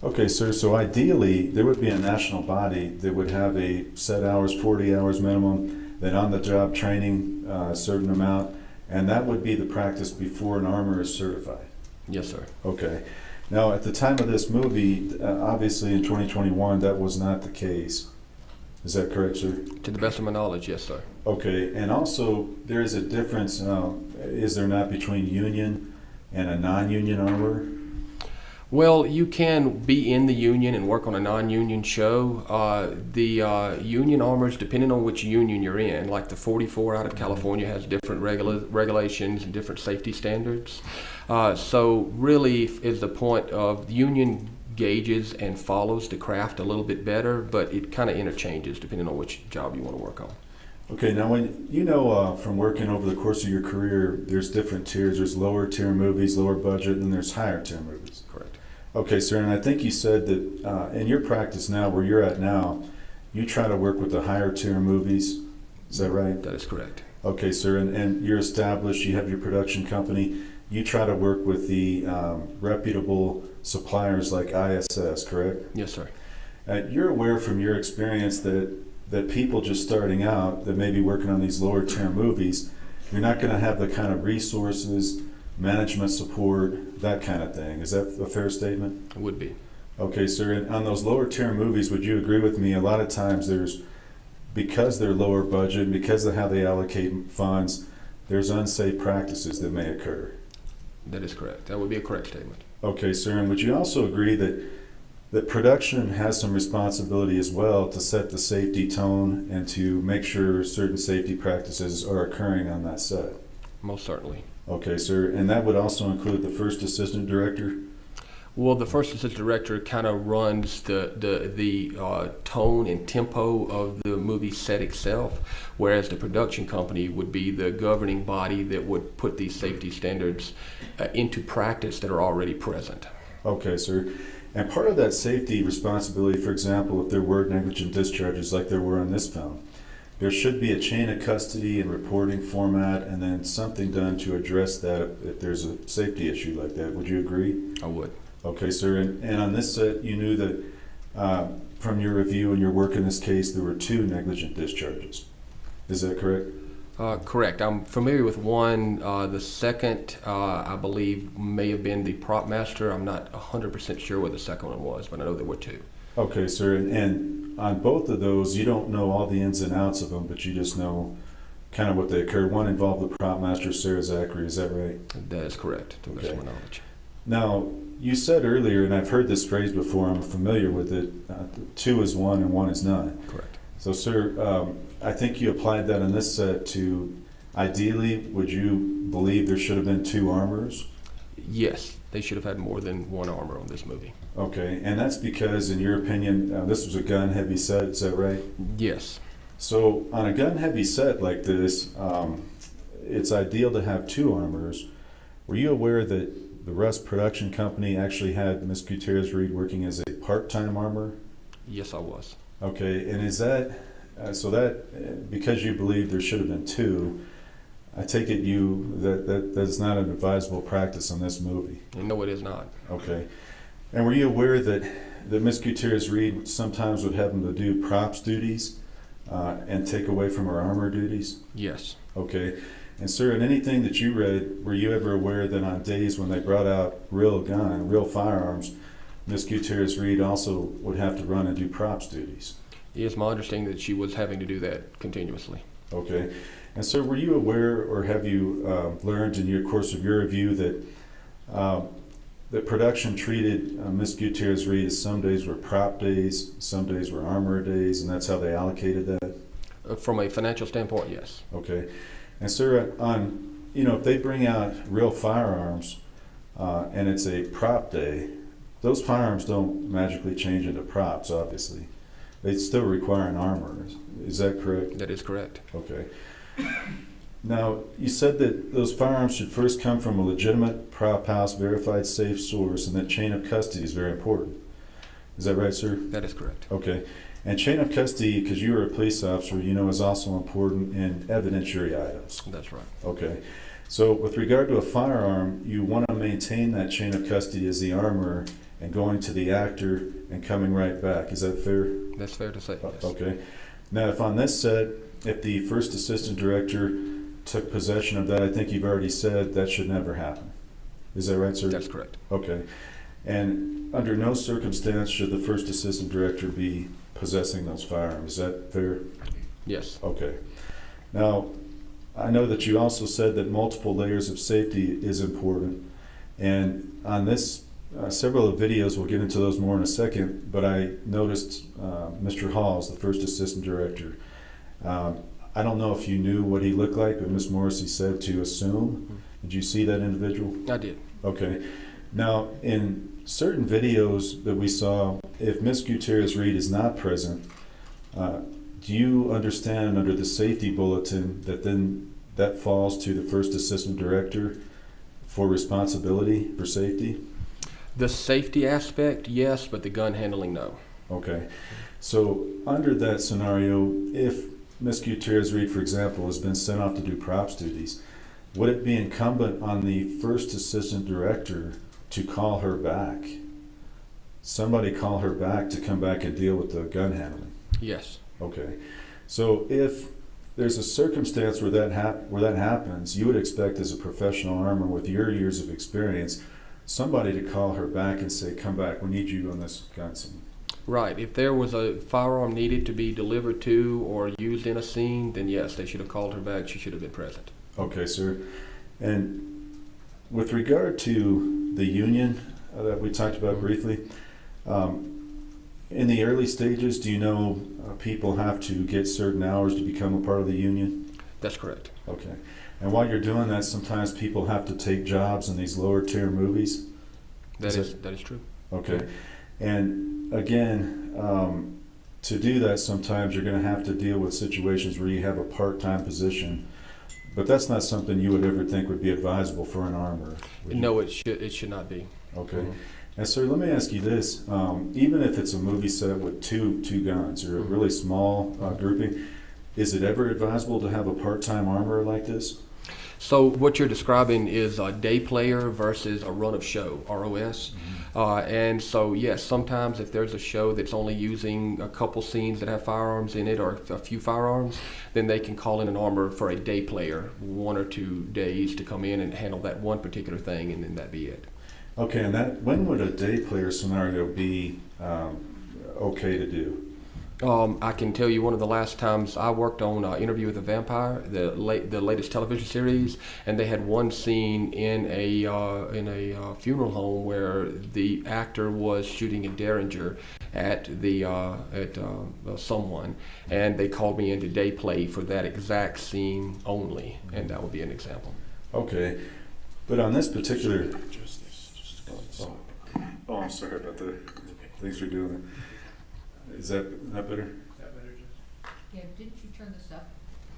Okay, sir, so ideally there would be a national body that would have a set hours, 40 hours minimum, then on-the-job training a certain amount, And that would be the practice before an armor is certified. Yes, sir. Okay. Now, at the time of this movie, obviously in 2021, that was not the case. Is that correct, sir? To the best of my knowledge, yes, sir. Okay. And also, there is a difference, is there not, between union and a non-union armor? Well, you can be in the union and work on a non-union show. The union armors, depending on which union you're in, like the 44 out of California has different regulations and different safety standards. So really is the point of the union gauges and follows the craft a little bit better, but it kind of interchanges depending on which job you want to work on. Okay, now when you know from working over the course of your career, there's different tiers. There's lower tier movies, lower budget, and there's higher tier movies. Correct. Okay, sir, and I think you said that in your practice now, where you're at now, you try to work with the higher tier movies. Is that right? That is correct. Okay, sir, and you're established, you have your production company. You try to work with the reputable suppliers like ISS, correct? Yes, sir. You're aware from your experience that people just starting out, that may be working on these lower tier movies, you're not going to have the kind of resources, management support, that kind of thing. Is that a fair statement? It would be. Okay, sir. And on those lower tier movies, would you agree with me? A lot of times because they're lower budget, because of how they allocate funds, there's unsafe practices that may occur. That is correct. That would be a correct statement. Okay, sir. And would you also agree that production has some responsibility as well to set the safety tone and to make sure certain safety practices are occurring on that set? Most certainly. Okay, sir. And that would also include the first assistant director? Well, the first assistant director kind of runs the tone and tempo of the movie set itself, whereas the production company would be the governing body that would put these safety standards into practice that are already present. Okay, sir. And part of that safety responsibility, for example, if there were negligent discharges like there were in this film, there should be a chain of custody and reporting format, and then something done to address that if there's a safety issue like that. Would you agree? I would. Okay, sir. And on this set, you knew that from your review and your work in this case, there were 2 negligent discharges. Is that correct? Correct. I'm familiar with one. The second, I believe, may have been the prop master. I'm not 100% sure what the second one was, but I know there were 2. Okay, sir. And on both of those, you don't know all the ins and outs of them, but you just know kind of what they occurred. One involved the prop master, Sarah Zachary. Is that right? That is correct, to the best of my knowledge. Now, you said earlier, and I've heard this phrase before, I'm familiar with it, 2 is 1 and 1 is none. Correct. So, sir, I think you applied that on this set to, ideally, would you believe there should have been 2 armors? Yes, they should have had more than 1 armor on this movie. Okay, and that's because, in your opinion, this was a gun-heavy set, is that right? Yes. So, on a gun-heavy set like this, it's ideal to have 2 armors. Were you aware that the Rust production company actually had Ms. Gutierrez-Reed working as a part-time armor? Yes, I was. Okay, and is that, so that, because you believe there should have been 2, I take it that's not an advisable practice on this movie? No, it is not. Okay. And were you aware that Ms. Gutierrez-Reed sometimes would have them to do props duties and take away from her armor duties? Yes. Okay. And sir, in anything that you read, were you ever aware that on days when they brought out real firearms, Ms. Gutierrez-Reed also would have to run and do props duties? It is my understanding that she was having to do that continuously. Okay. And sir, were you aware, or have you learned in your course of your review that production treated Ms. Gutierrez-Reed as some days were prop days, some days were armor days, and that's how they allocated that? From a financial standpoint, yes. Okay. And sir, if they bring out real firearms and it's a prop day, those firearms don't magically change into props, obviously. They still require an armor. Is that correct? That is correct. Okay. Now, you said that those firearms should first come from a legitimate prop house, verified safe source, and that chain of custody is very important. Is that right, sir? That is correct. Okay. And chain of custody, because you were a police officer, is also important in evidentiary items. That's right. Okay. So with regard to a firearm, you want to maintain that chain of custody as the armor and going to the actor and coming right back. Is that fair? That's fair to say, yes. Okay. Now, if on this set, if the first assistant director took possession of that, I think you've already said that should never happen. Is that right, sir? That's correct. Okay. And under no circumstance should the first assistant director be possessing those firearms. Is that fair? Yes. Okay. Now, I know that you also said that multiple layers of safety is important. And on this, several of the videos, we'll get into those more in a second, but I noticed Mr. Halls, the first assistant director. I don't know if you knew what he looked like, but Ms. Morrissey said to assume. Did you see that individual? I did. Okay. Now, in certain videos that we saw, if Ms. Gutierrez-Reed is not present, do you understand under the safety bulletin that then that falls to the first assistant director for responsibility for safety? The safety aspect, yes, but the gun handling, no. Okay. So under that scenario, if Ms. Gutierrez-Reed, for example, has been sent off to do props duties, would it be incumbent on the first assistant director to call her back? Somebody call her back to come back and deal with the gun handling? Yes. Okay. So if there's a circumstance where that happens, you would expect as a professional armor with your years of experience, somebody to call her back and say, come back, we need you on this gun scene. Right. If there was a firearm needed to be delivered to or used in a scene, then yes, they should have called her back. She should have been present. Okay, sir. And with regard to the union that we talked about briefly, in the early stages, do you know people have to get certain hours to become a part of the union? That's correct. Okay. And while you're doing that, sometimes people have to take jobs in these lower tier movies? That is true. Okay. And again, to do that, sometimes you're going to have to deal with situations where you have a part-time position. But that's not something you would ever think would be advisable for an armorer. No, it should not be. Okay. And sir, let me ask you this. Even if it's a movie set with two guns or a really small grouping, is it ever advisable to have a part-time armorer like this? So what you're describing is a day player versus a run of show, ROS. And so, yes, sometimes if there's a show that's only using a couple scenes that have firearms in it or a few firearms, then they can call in an armorer for a day player, 1 or 2 days to come in and handle that one particular thing, and then that'd be it. Okay, and when would a day player scenario be okay to do? I can tell you one of the last times I worked on Interview with a Vampire, the latest television series, and they had one scene in a funeral home where the actor was shooting a derringer at someone, and they called me into day play for that exact scene only, and that would be an example. Okay, but on this particular, I'm sorry about that. Thanks for doing it. Is that better? Yeah, didn't you turn this up?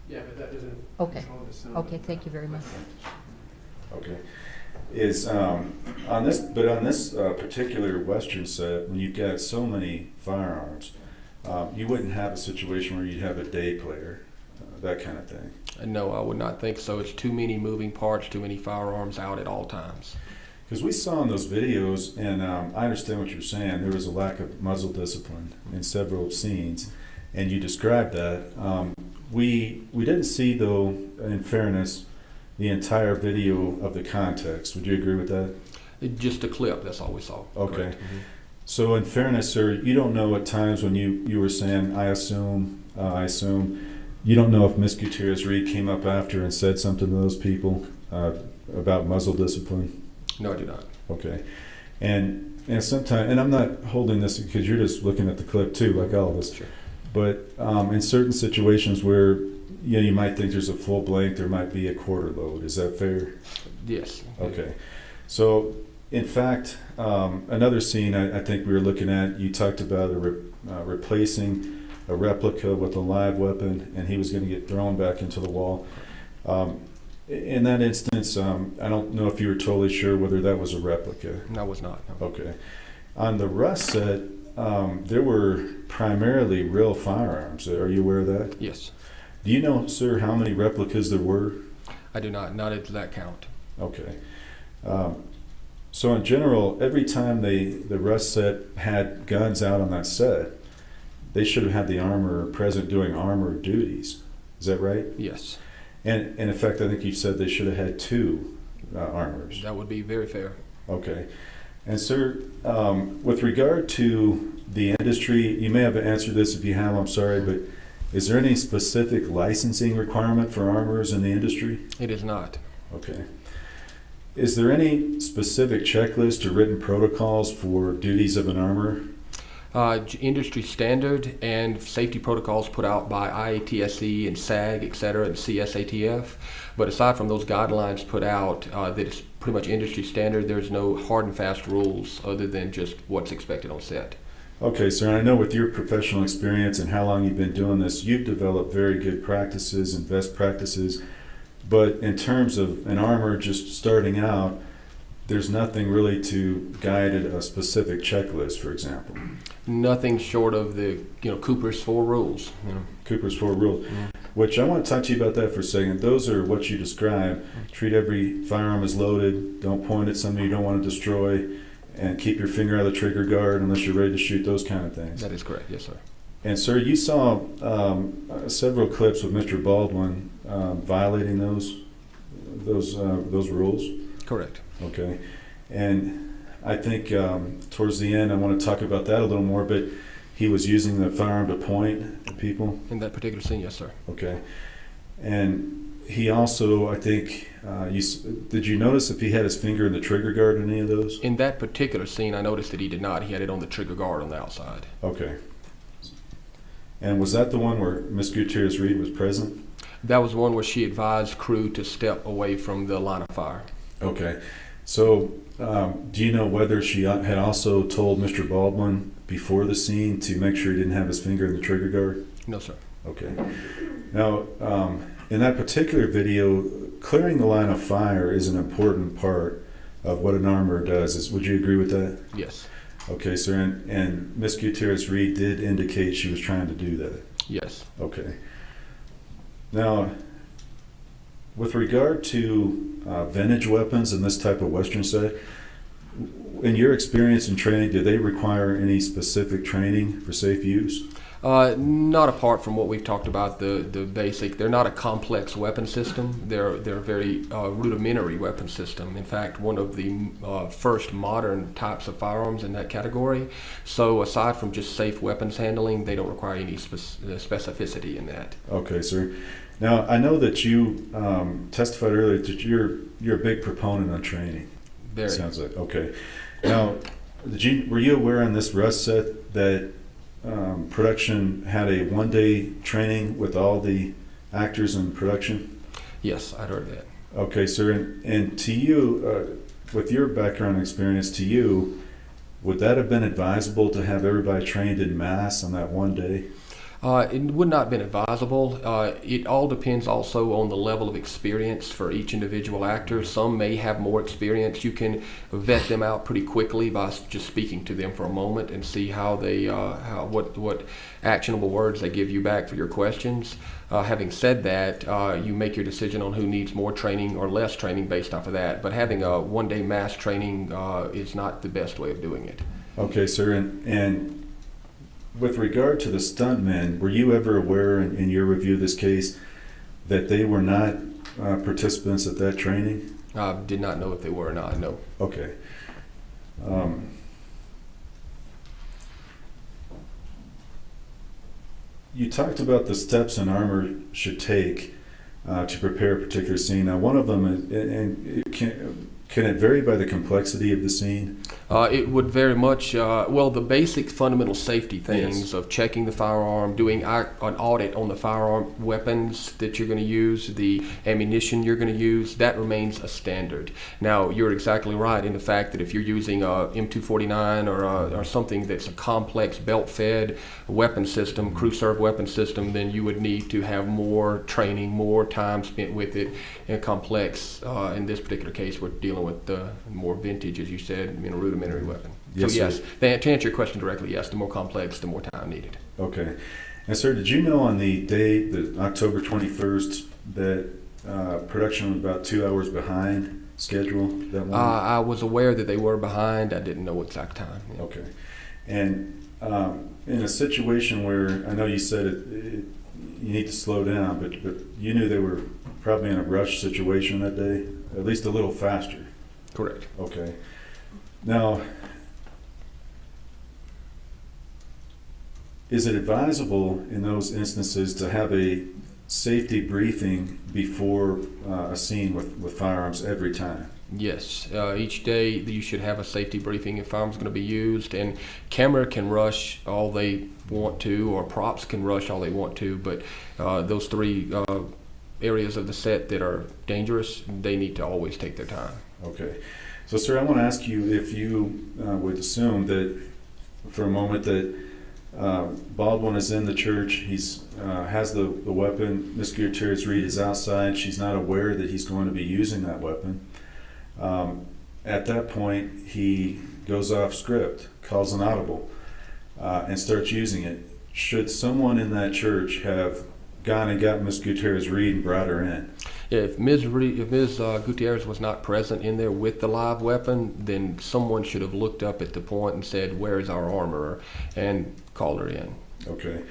Yeah, but that doesn't Okay. control the sound. Okay, thank you very much. Okay. Is on this particular Western set, when you've got so many firearms, you wouldn't have a situation where you'd have a day player, that kind of thing. No, I would not think so. It's too many moving parts, too many firearms out at all times. Because we saw in those videos, and I understand what you're saying, there was a lack of muzzle discipline in several scenes, and you described that. We didn't see, though, in fairness, the entire video of the context. Would you agree with that? Just a clip, that's all we saw. Okay. So in fairness, sir, you don't know at times when you were saying, I assume, you don't know if Ms. Gutierrez-Reed came up after and said something to those people about muzzle discipline? No, I do not. Okay. And sometimes, and I'm not holding this because you're just looking at the clip too, like all of us. Sure. But in certain situations where you might think there's a full blank, there might be a quarter load. Is that fair? Yes. Okay. So, in fact, another scene I think we were looking at, you talked about replacing a replica with a live weapon, and he was going to get thrown back into the wall. In that instance, I don't know if you were totally sure whether that was a replica. No, I was not. No. Okay. On the Rust set, there were primarily real firearms. Are you aware of that? Yes. Do you know, sir, how many replicas there were? I do not. Not at that count. Okay. So in general, every time the Rust set had guns out on that set, they should have had the armorer present doing armor duties. Is that right? Yes. And in fact, I think you said they should have had two armors. That would be very fair. Okay. And sir, with regard to the industry, you may have answered this. If you have, I'm sorry, but is there any specific licensing requirement for armors in the industry? It is not. Okay. Is there any specific checklist or written protocols for duties of an armor? Industry standard and safety protocols put out by IATSE and SAG, et cetera, and CSATF. But aside from those guidelines put out, that is pretty much industry standard, there's no hard and fast rules other than just what's expected on set. Okay, sir, and I know with your professional experience and how long you've been doing this, you've developed very good practices and best practices. But in terms of an armor just starting out, there's nothing really to guide a specific checklist, for example. Nothing short of the Cooper's 4 rules. Cooper's 4 rules, which I want to talk to you about that for a second. Those are what you describe. Treat every firearm as loaded. Don't point at something you don't want to destroy, and keep your finger out of the trigger guard unless you're ready to shoot. Those kind of things. That is correct. Yes, sir. And sir, you saw several clips with Mr. Baldwin violating those rules. Correct. Okay, and I think towards the end I want to talk about that a little more. But he was using the firearm to point at people. In that particular scene, yes, sir. Okay, and he also, I think, did you notice if he had his finger in the trigger guard in any of those? In that particular scene, I noticed that he did not. He had it on the trigger guard on the outside. Okay. And was that the one where Miss Gutierrez Reed was present? That was one where she advised crew to step away from the line of fire. Okay. So, do you know whether she had also told Mr. Baldwin before the scene to make sure he didn't have his finger in the trigger guard? No, sir. Okay. Now, in that particular video, clearing the line of fire is an important part of what an armorer does. Would you agree with that? Yes. Okay, sir. And Miss Gutierrez Reed did indicate she was trying to do that. Yes. Okay. Now, with regard to vintage weapons in this type of Western set, in your experience and training, do they require any specific training for safe use? Not apart from what we've talked about, the basic. They're not a complex weapon system. They're a very rudimentary weapon system. In fact, one of the first modern types of firearms in that category. So aside from just safe weapons handling, they don't require any specificity in that. Okay, sir. Now, I know that you testified earlier that you're a big proponent on training. Very. Sounds like, okay. Now, were you aware on this Rust set that production had a one-day training with all the actors in production? Yes, I'd heard that. Okay, sir. And to you, with your background and experience, to you, would that have been advisable to have everybody trained in mass on that one day? It would not have been advisable. It all depends also on the level of experience for each individual actor. Some may have more experience. You can vet them out pretty quickly by just speaking to them for a moment and see how they, what actionable words they give you back for your questions. Having said that, you make your decision on who needs more training or less training based off of that. But having a one-day mass training is not the best way of doing it. Okay, sir. And with regard to the stuntmen, were you ever aware in your review of this case that they were not participants at that training? I did not know if they were or not, no. Okay. You talked about the steps an armor should take to prepare a particular scene. Now, one of them is, and can it vary by the complexity of the scene? It would very much, well, the basic fundamental safety things Yes. of checking the firearm, doing an audit on the firearm weapons that you're going to use, the ammunition you're going to use, that remains a standard. Now, you're exactly right in the fact that if you're using a M249 or something that's a complex belt-fed weapon system, crew-served weapon system, then you would need to have more training, more time spent with it, and complex. In this particular case, we're dealing with more vintage, as you said, rudimentary weapon. Yes, so yes, sir. to answer your question directly, yes, the more complex, the more time needed. Okay. And sir, did you know on the day, October 21st, that production was about 2 hours behind schedule that morning? I was aware that they were behind. I didn't know exact time. Yeah. Okay. And in a situation where, I know you said you need to slow down, but you knew they were probably in a rush situation that day, at least a little faster. Correct. Okay. Now, is it advisable in those instances to have a safety briefing before a scene with firearms every time? Yes, each day you should have a safety briefing if firearms going to be used, and camera can rush all they want to, or props can rush all they want to, but those three areas of the set that are dangerous, they need to always take their time. Okay. So, sir, I want to ask you if you would assume that for a moment that Baldwin is in the church, he's has the weapon, Miss Gutierrez Reed is outside, she's not aware that he's going to be using that weapon. At that point, he goes off script, calls an audible, and starts using it. Should someone in that church have gone and got Miss Gutierrez Reed and brought her in? Yeah, if Ms. Gutierrez was not present in there with the live weapon, then someone should have looked up at the point and said, "Where is our armorer?" and called her in. Okay.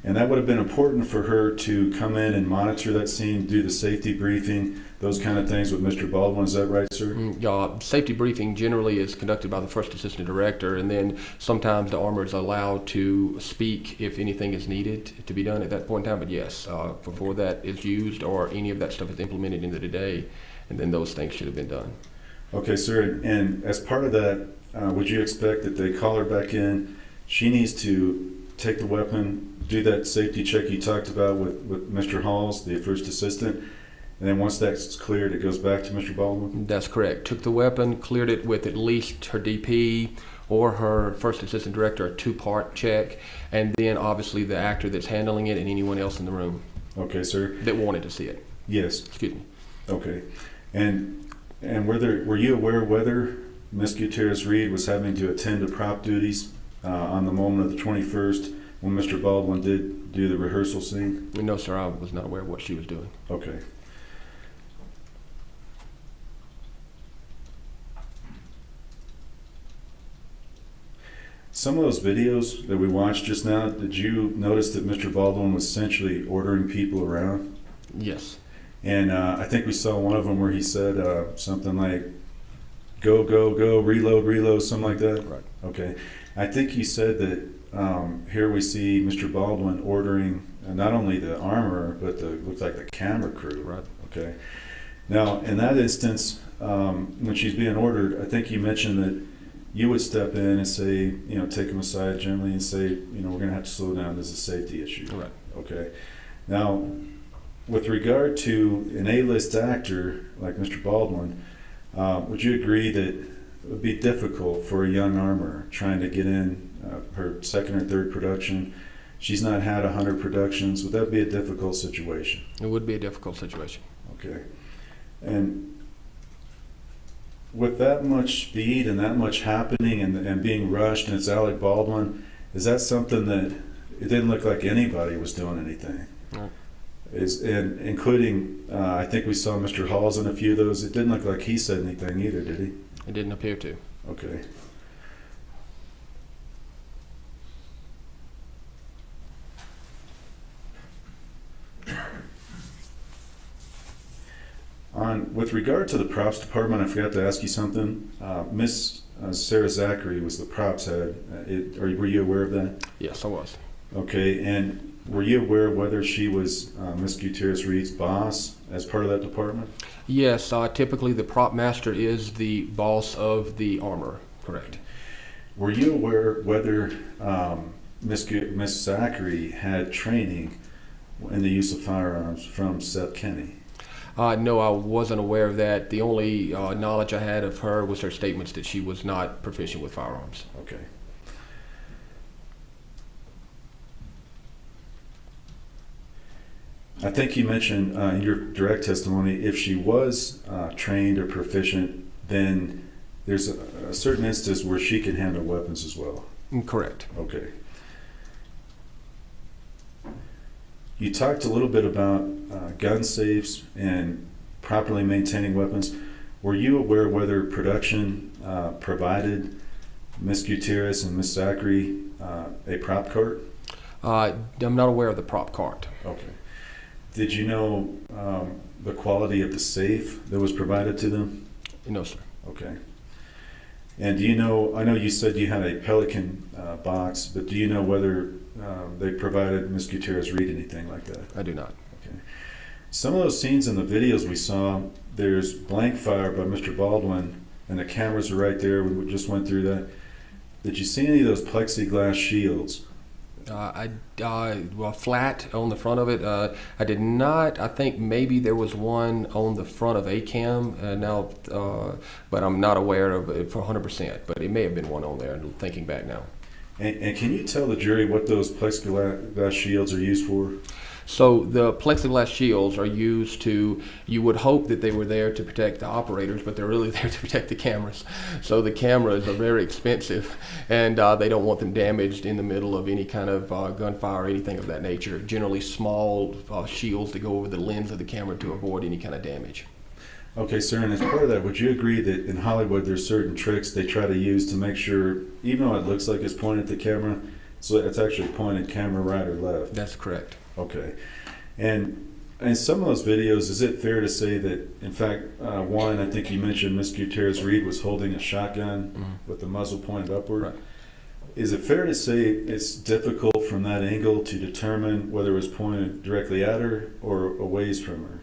And that would have been important for her to come in and monitor that scene, do the safety briefing, those kind of things with Mr. Baldwin. Is that right, sir? Yeah, safety briefing generally is conducted by the first assistant director, and then sometimes the armorer is allowed to speak if anything is needed to be done at that point in time. But yes, before that is used or any of that stuff is implemented into the day, and then those things should have been done. Okay, sir. And as part of that, would you expect that they call her back in? She needs to take the weapon, do that safety check you talked about with Mr. Halls, the first assistant, and then once that's cleared, it goes back to Mr. Baldwin? That's correct. Took the weapon, cleared it with at least her DP or her first assistant director, a two-part check, and then obviously the actor that's handling it and anyone else in the room. Okay, sir. That wanted to see it. Yes. Excuse me. Okay. And were you aware whether Miss Gutierrez Reed was having to attend to prop duties on the moment of the 21st when Mr. Baldwin did do the rehearsal scene? No, sir, I was not aware of what she was doing. Okay. Some of those videos that we watched just now, did you notice that Mr. Baldwin was essentially ordering people around? Yes. And I think we saw one of them where he said something like, "Go, go, go, reload, reload," something like that? Right. Okay. I think he said that here we see Mr. Baldwin ordering not only the armorer, but looks like the camera crew. Right. Okay. Now, in that instance, when she's being ordered, I think you mentioned that you would step in and say, take them aside gently and say, we're going to have to slow down. This is a safety issue. Right. Okay. Now, with regard to an A-list actor like Mr. Baldwin, would you agree that it would be difficult for a young armorer trying to get in her second or third production? She's not had 100 productions. Would that be a difficult situation? It would be a difficult situation. Okay. And with that much speed and that much happening and being rushed, and it's Alec Baldwin, is that something that it didn't look like anybody was doing anything? Right. And including, I think we saw Mr. Halls in a few of those. It didn't look like he said anything either, did he? It didn't appear to. Okay. With regard to the props department, I forgot to ask you something. Miss Sarah Zachary was the props head. Were you aware of that? Yes, I was. Okay, and were you aware whether she was Miss Gutierrez Reed's boss as part of that department? Yes, typically the prop master is the boss of the armor. Correct. Were you aware whether Miss Zachary had training in the use of firearms from Seth Kenny? No, I wasn't aware of that. The only knowledge I had of her was her statements that she was not proficient with firearms. Okay. I think you mentioned in your direct testimony, if she was trained or proficient, then there's a certain instance where she can handle weapons as well. Correct. Okay. You talked a little bit about gun safes and properly maintaining weapons. Were you aware whether production provided Miss Gutierrez and Miss Zachary a prop cart? I'm not aware of the prop cart. Okay. Did you know the quality of the safe that was provided to them? No, sir. Okay. And do you know, I know you said you had a Pelican box, but do you know whether they provided Ms. Gutierrez Reed anything like that? I do not. Okay. Some of those scenes in the videos we saw, there's blank fire by Mr. Baldwin, and the cameras are right there. We just went through that. Did you see any of those plexiglass shields? Well, flat on the front of it. I did not. I think maybe there was one on the front of ACAM but I'm not aware of it for 100%. But it may have been one on there. Thinking back now. And can you tell the jury what those plexiglass shields are used for? So the plexiglass shields are used to, you would hope that they were there to protect the operators, but they're really there to protect the cameras. So the cameras are very expensive, and they don't want them damaged in the middle of any kind of gunfire or anything of that nature. Generally small shields that go over the lens of the camera to avoid any kind of damage. Okay, sir, and as part of that, would you agree that in Hollywood there's certain tricks they try to use to make sure, even though it looks like it's pointed at the camera, so it's actually pointed camera right or left? That's correct. Okay. And in some of those videos, is it fair to say that, in fact, one, I think you mentioned Ms. Gutierrez Reed was holding a shotgun with the muzzle pointed upward. Right. Is it fair to say it's difficult from that angle to determine whether it was pointed directly at her or a ways from her?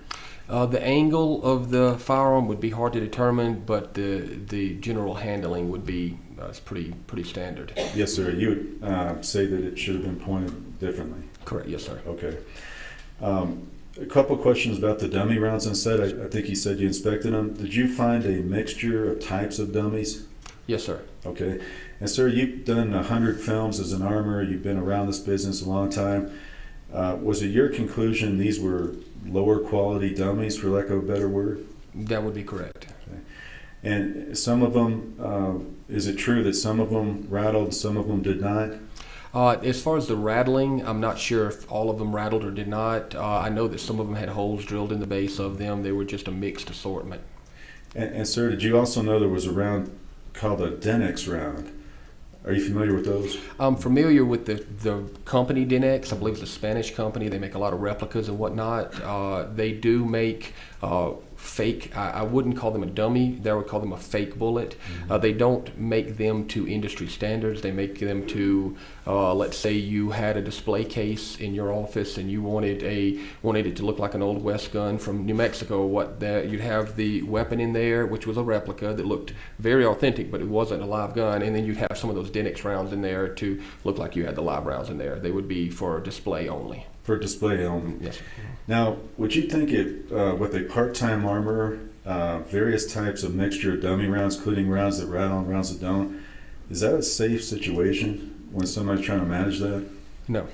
The angle of the firearm would be hard to determine, but the general handling would be pretty standard. Yes, sir. You would say that it should have been pointed differently. Correct. Yes, sir. Okay. A couple questions about the dummy rounds on set. I think you said you inspected them. Did you find a mixture of types of dummies? Yes, sir. Okay. And sir, you've done 100 films as an armorer. You've been around this business a long time. Was it your conclusion these were lower quality dummies, for lack of a better word? That would be correct. Okay. And some of them, is it true that some of them rattled, some of them did not? As far as the rattling, I'm not sure if all of them rattled or did not. I know that some of them had holes drilled in the base of them. They were just a mixed assortment. And sir, did you also know there was a round called a Denex round? Are you familiar with those? I'm familiar with the company Denex. I believe it's a Spanish company. They make a lot of replicas and whatnot. They do make fake, I wouldn't call them a dummy, I would call them a fake bullet. They don't make them to industry standards. They make them to, let's say you had a display case in your office and you wanted it to look like an Old West gun from New Mexico. You'd have the weapon in there, which was a replica that looked very authentic, but it wasn't a live gun, and then you'd have some of those Denex rounds in there to look like you had the live rounds in there. They would be for display only. For display only. Yes, sir. Now, would you think it, with a part-time armorer, various types of mixture of dummy rounds, including rounds that rattle and rounds that don't, is that a safe situation when somebody's trying to manage that? No.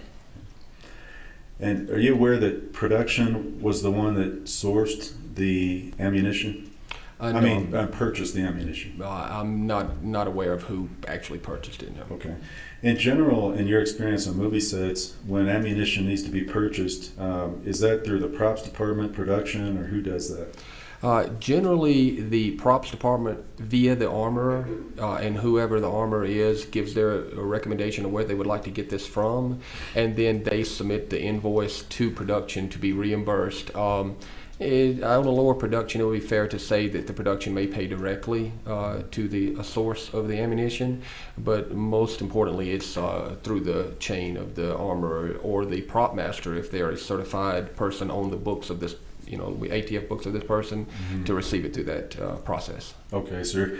And are you aware that production was the one that sourced the ammunition? No. Purchased the ammunition. I'm not aware of who actually purchased it. No. Okay. In general, in your experience on movie sets, when ammunition needs to be purchased, is that through the props department, production, or who does that? Generally, the props department via the armorer, and whoever the armorer is gives their a recommendation of where they would like to get this from, and then they submit the invoice to production to be reimbursed. On a lower production, it would be fair to say that the production may pay directly to a source of the ammunition, but most importantly, it's through the chain of the armorer or the prop master if they're a certified person on the books of this, ATF books of this person, to receive it through that process. Okay, sir.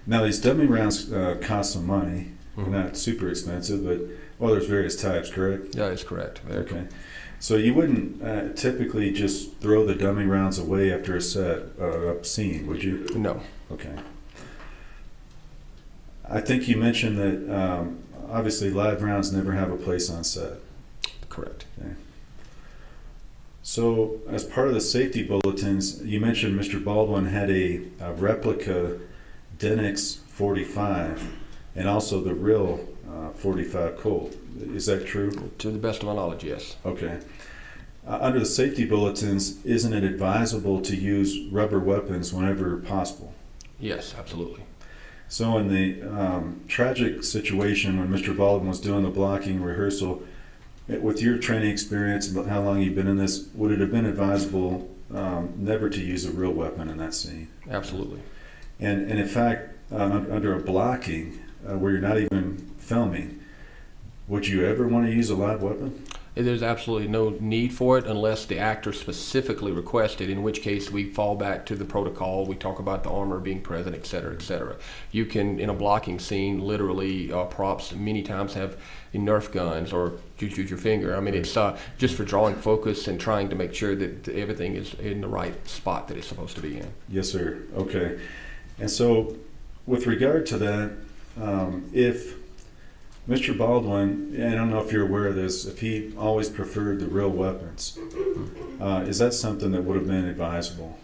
Now, these dummy rounds cost some money. They're not super expensive, but, there's various types, correct? That is correct. Okay. So you wouldn't typically just throw the dummy rounds away after a scene, would you? No. Okay. I think you mentioned that obviously live rounds never have a place on set. Correct. Okay. So as part of the safety bulletins, you mentioned Mr. Baldwin had a replica Denex 45 and also the real 45 Colt. Is that true? To the best of my knowledge, yes. Okay. Under the safety bulletins, isn't it advisable to use rubber weapons whenever possible? Yes, absolutely. So in the tragic situation when Mr. Baldwin was doing the blocking rehearsal, with your training experience and how long you've been in this, would it have been advisable never to use a real weapon in that scene? Absolutely. And in fact, under a blocking where you're not even filming, would you ever want to use a live weapon? There's absolutely no need for it unless the actor specifically requested, in which case we fall back to the protocol. We talk about the armor being present, et cetera, et cetera. You can, in a blocking scene, literally props many times have Nerf guns or shoot your finger. I mean, it's just for drawing focus and trying to make sure that everything is in the right spot that it's supposed to be in. Yes, sir. Okay. And so with regard to that, if Mr. Baldwin, and I don't know if you're aware of this, if he always preferred the real weapons, is that something that would have been advisable?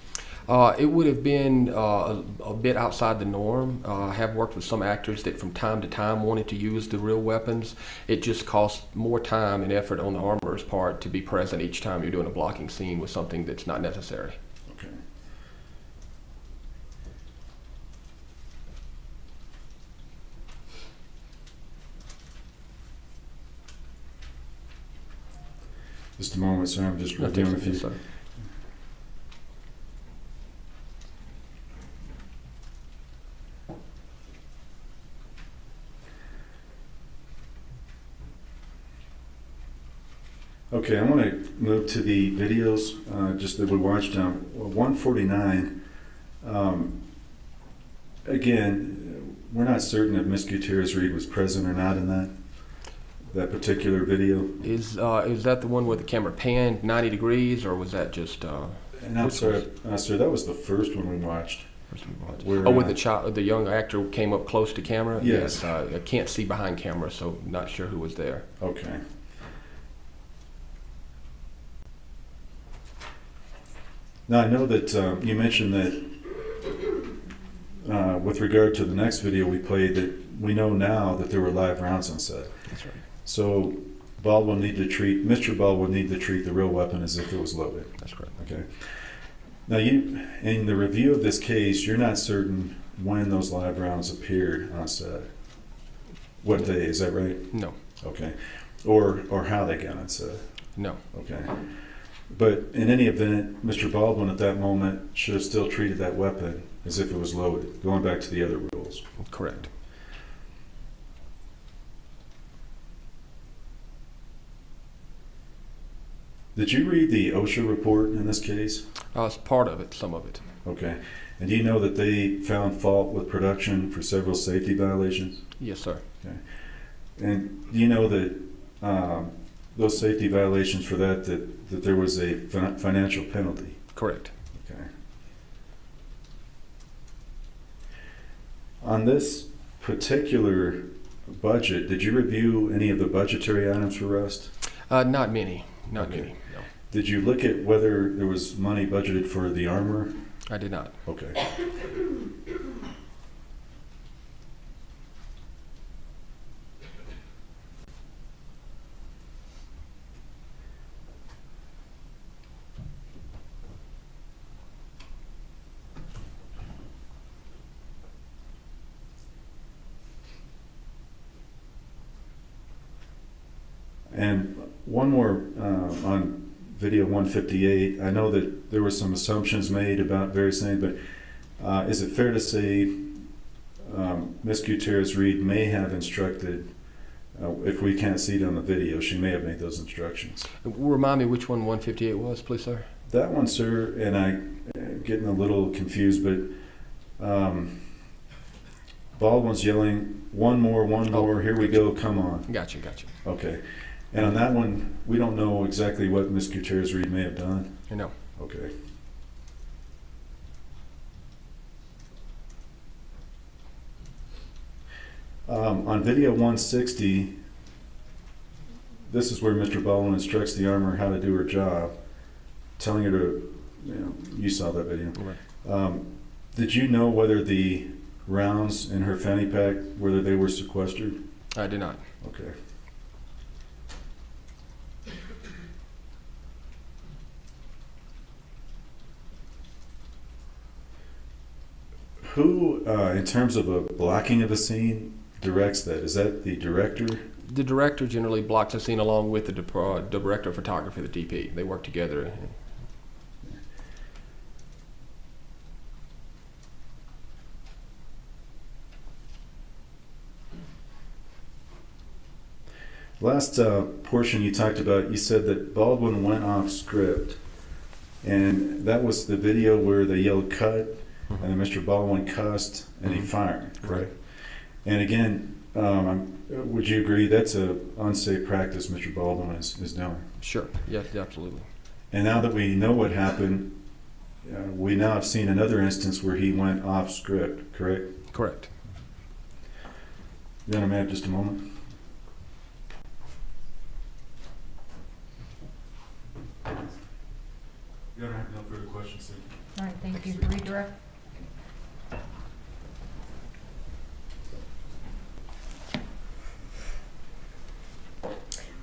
It would have been a bit outside the norm. I have worked with some actors that from time to time wanted to use the real weapons. It just costs more time and effort on the armorer's part to be present each time you're doing a blocking scene with something that's not necessary. Okay. Just a moment, sir. I'm just reviewing a few. Sir. Okay, I want to move to the videos just that we watched. 149. Again, we're not certain if Miss Gutierrez-Reed was present or not in that particular video. Is that the one where the camera panned 90 degrees, or was that just? And I'm sorry, sir. That was the first one we watched. Where, with the young actor came up close to camera. Yes. I can't see behind camera, so not sure who was there. Okay. Now I know that you mentioned that with regard to the next video we played, that we know now that there were live rounds on set. That's right. So Mr. Baldwin need to treat the real weapon as if it was loaded. That's correct. Okay. Now in the review of this case, you're not certain when those live rounds appeared on set. What day, is that right? No. Okay. Or how they got on set? No. Okay. But in any event, Mr. Baldwin at that moment should have still treated that weapon as if it was loaded, going back to the other rules. Correct. Did you read the OSHA report in this case? It's part of it, some of it. Okay. And do you know that they found fault with production for several safety violations? Yes, sir. Okay. And do you know that those safety violations for that there was a financial penalty? Correct. Okay. On this particular budget, did you review any of the budgetary items for Rust? Not many. Not Okay. many. No. Did you look at whether there was money budgeted for the armor? I did not. Okay. And one more on video 158. I know that there were some assumptions made about various things, but is it fair to say Ms. Gutierrez-Reed may have instructed, if we can't see it on the video, she may have made those instructions? Remind me which one 158 was, please, sir? That one, sir, and I'm getting a little confused, but Baldwin's yelling, one more, here we go, come on. Gotcha. Okay. And on that one, we don't know exactly what Ms. Gutierrez-Reed may have done? No. Okay. On video 160, this is where Mr. Baldwin instructs the armor how to do her job, telling her to, you saw that video. Right. Did you know whether the rounds in her fanny pack, whether they were sequestered? I did not. Okay. Who, in terms of a blocking of a scene, directs that? Is that the director The director generally blocks the scene along with the director of photography, the DP. They work together. Last portion you talked about, you said that Baldwin went off script, and that was the video where they yelled cut, and then Mr. Baldwin cussed, and he fired, right? And again, would you agree that's a unsafe practice Mr. Baldwin is doing? Sure, yes, absolutely. And now that we know what happened, we now have seen another instance where he went off script, correct? Correct. Then I have just a moment. You don't have no further questions, sir. All right, thank you. Redirect.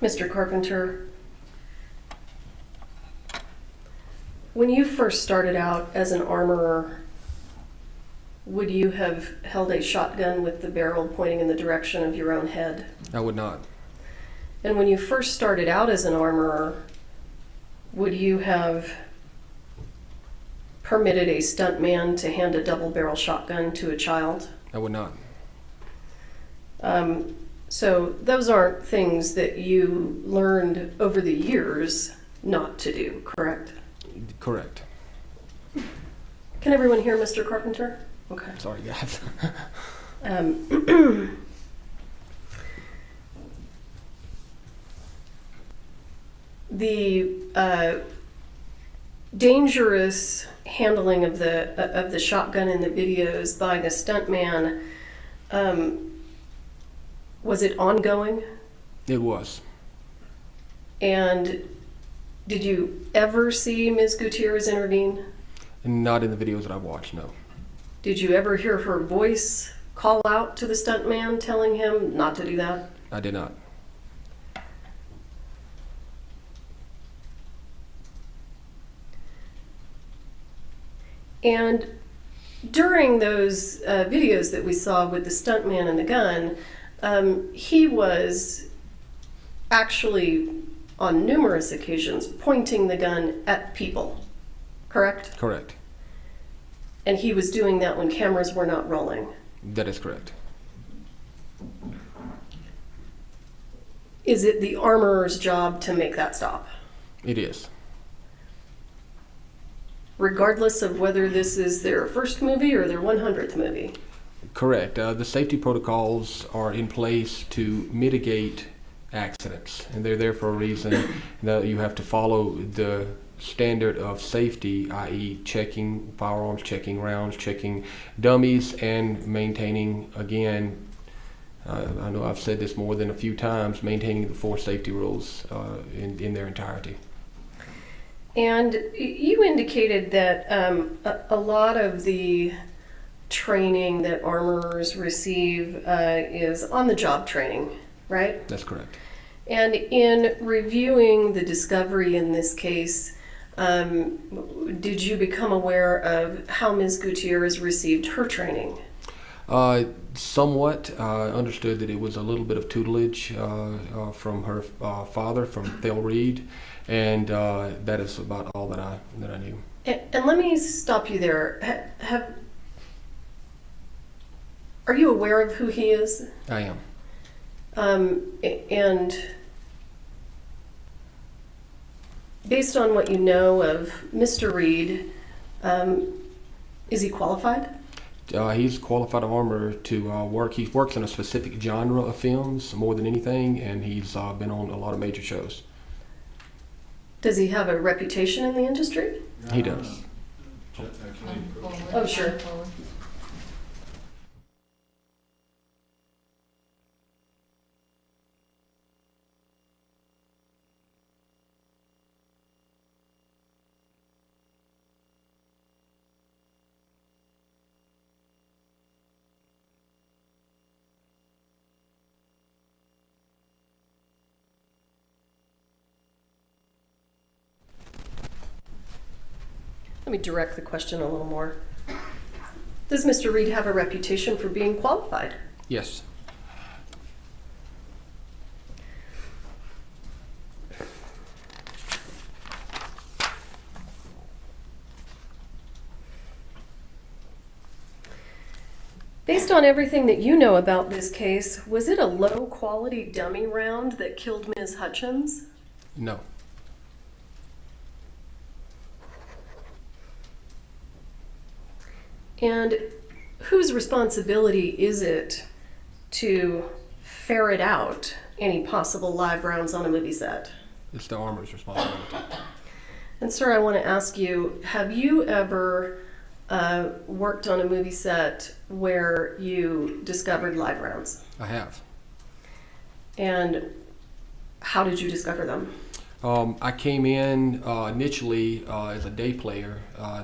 Mr. Carpenter, when you first started out as an armorer, would you have held a shotgun with the barrel pointing in the direction of your own head? I would not. And when you first started out as an armorer, would you have permitted a stuntman to hand a double-barrel shotgun to a child? I would not. So those aren't things that you learned over the years not to do, correct? Correct. Can everyone hear Mr. Carpenter? Okay. Sorry, guys. The dangerous handling of the shotgun in the videos by the stuntman, was it ongoing? It was. And did you ever see Ms. Gutierrez intervene? Not in the videos that I've watched, no. Did you ever hear her voice call out to the stuntman telling him not to do that? I did not. And during those videos that we saw with the stuntman and the gun, he was actually on numerous occasions pointing the gun at people, correct? Correct. And he was doing that when cameras were not rolling. That is correct. Is it the armorer's job to make that stop? It is. Regardless of whether this is their first movie or their 100th movie? Correct. The safety protocols are in place to mitigate accidents, and they're there for a reason. That you have to follow the standard of safety, i.e. checking firearms, checking rounds, checking dummies, and maintaining, again, I know I've said this more than a few times, maintaining the 4 safety rules in their entirety. And you indicated that a lot of the training that armorers receive is on-the-job training, right? That's correct. And in reviewing the discovery in this case, did you become aware of how Ms. Gutierrez received her training? Somewhat. Understood that it was a little bit of tutelage from her father, from Thale Reed, and that is about all that I knew. And let me stop you there. Are you aware of who he is? I am. And based on what you know of Mr. Reed, is he qualified? He's a qualified armorer to work. He works in a specific genre of films more than anything, and he's been on a lot of major shows. Does he have a reputation in the industry? He does. Oh, sure. Let me direct the question a little more. Does Mr. Reed have a reputation for being qualified? Yes. Based on everything that you know about this case, was it a low-quality dummy round that killed Ms. Hutchins? No. And whose responsibility is it to ferret out any possible live rounds on a movie set? It's the armor's responsibility. And sir, I want to ask you, have you ever worked on a movie set where you discovered live rounds? I have. And how did you discover them? I came in initially as a day player,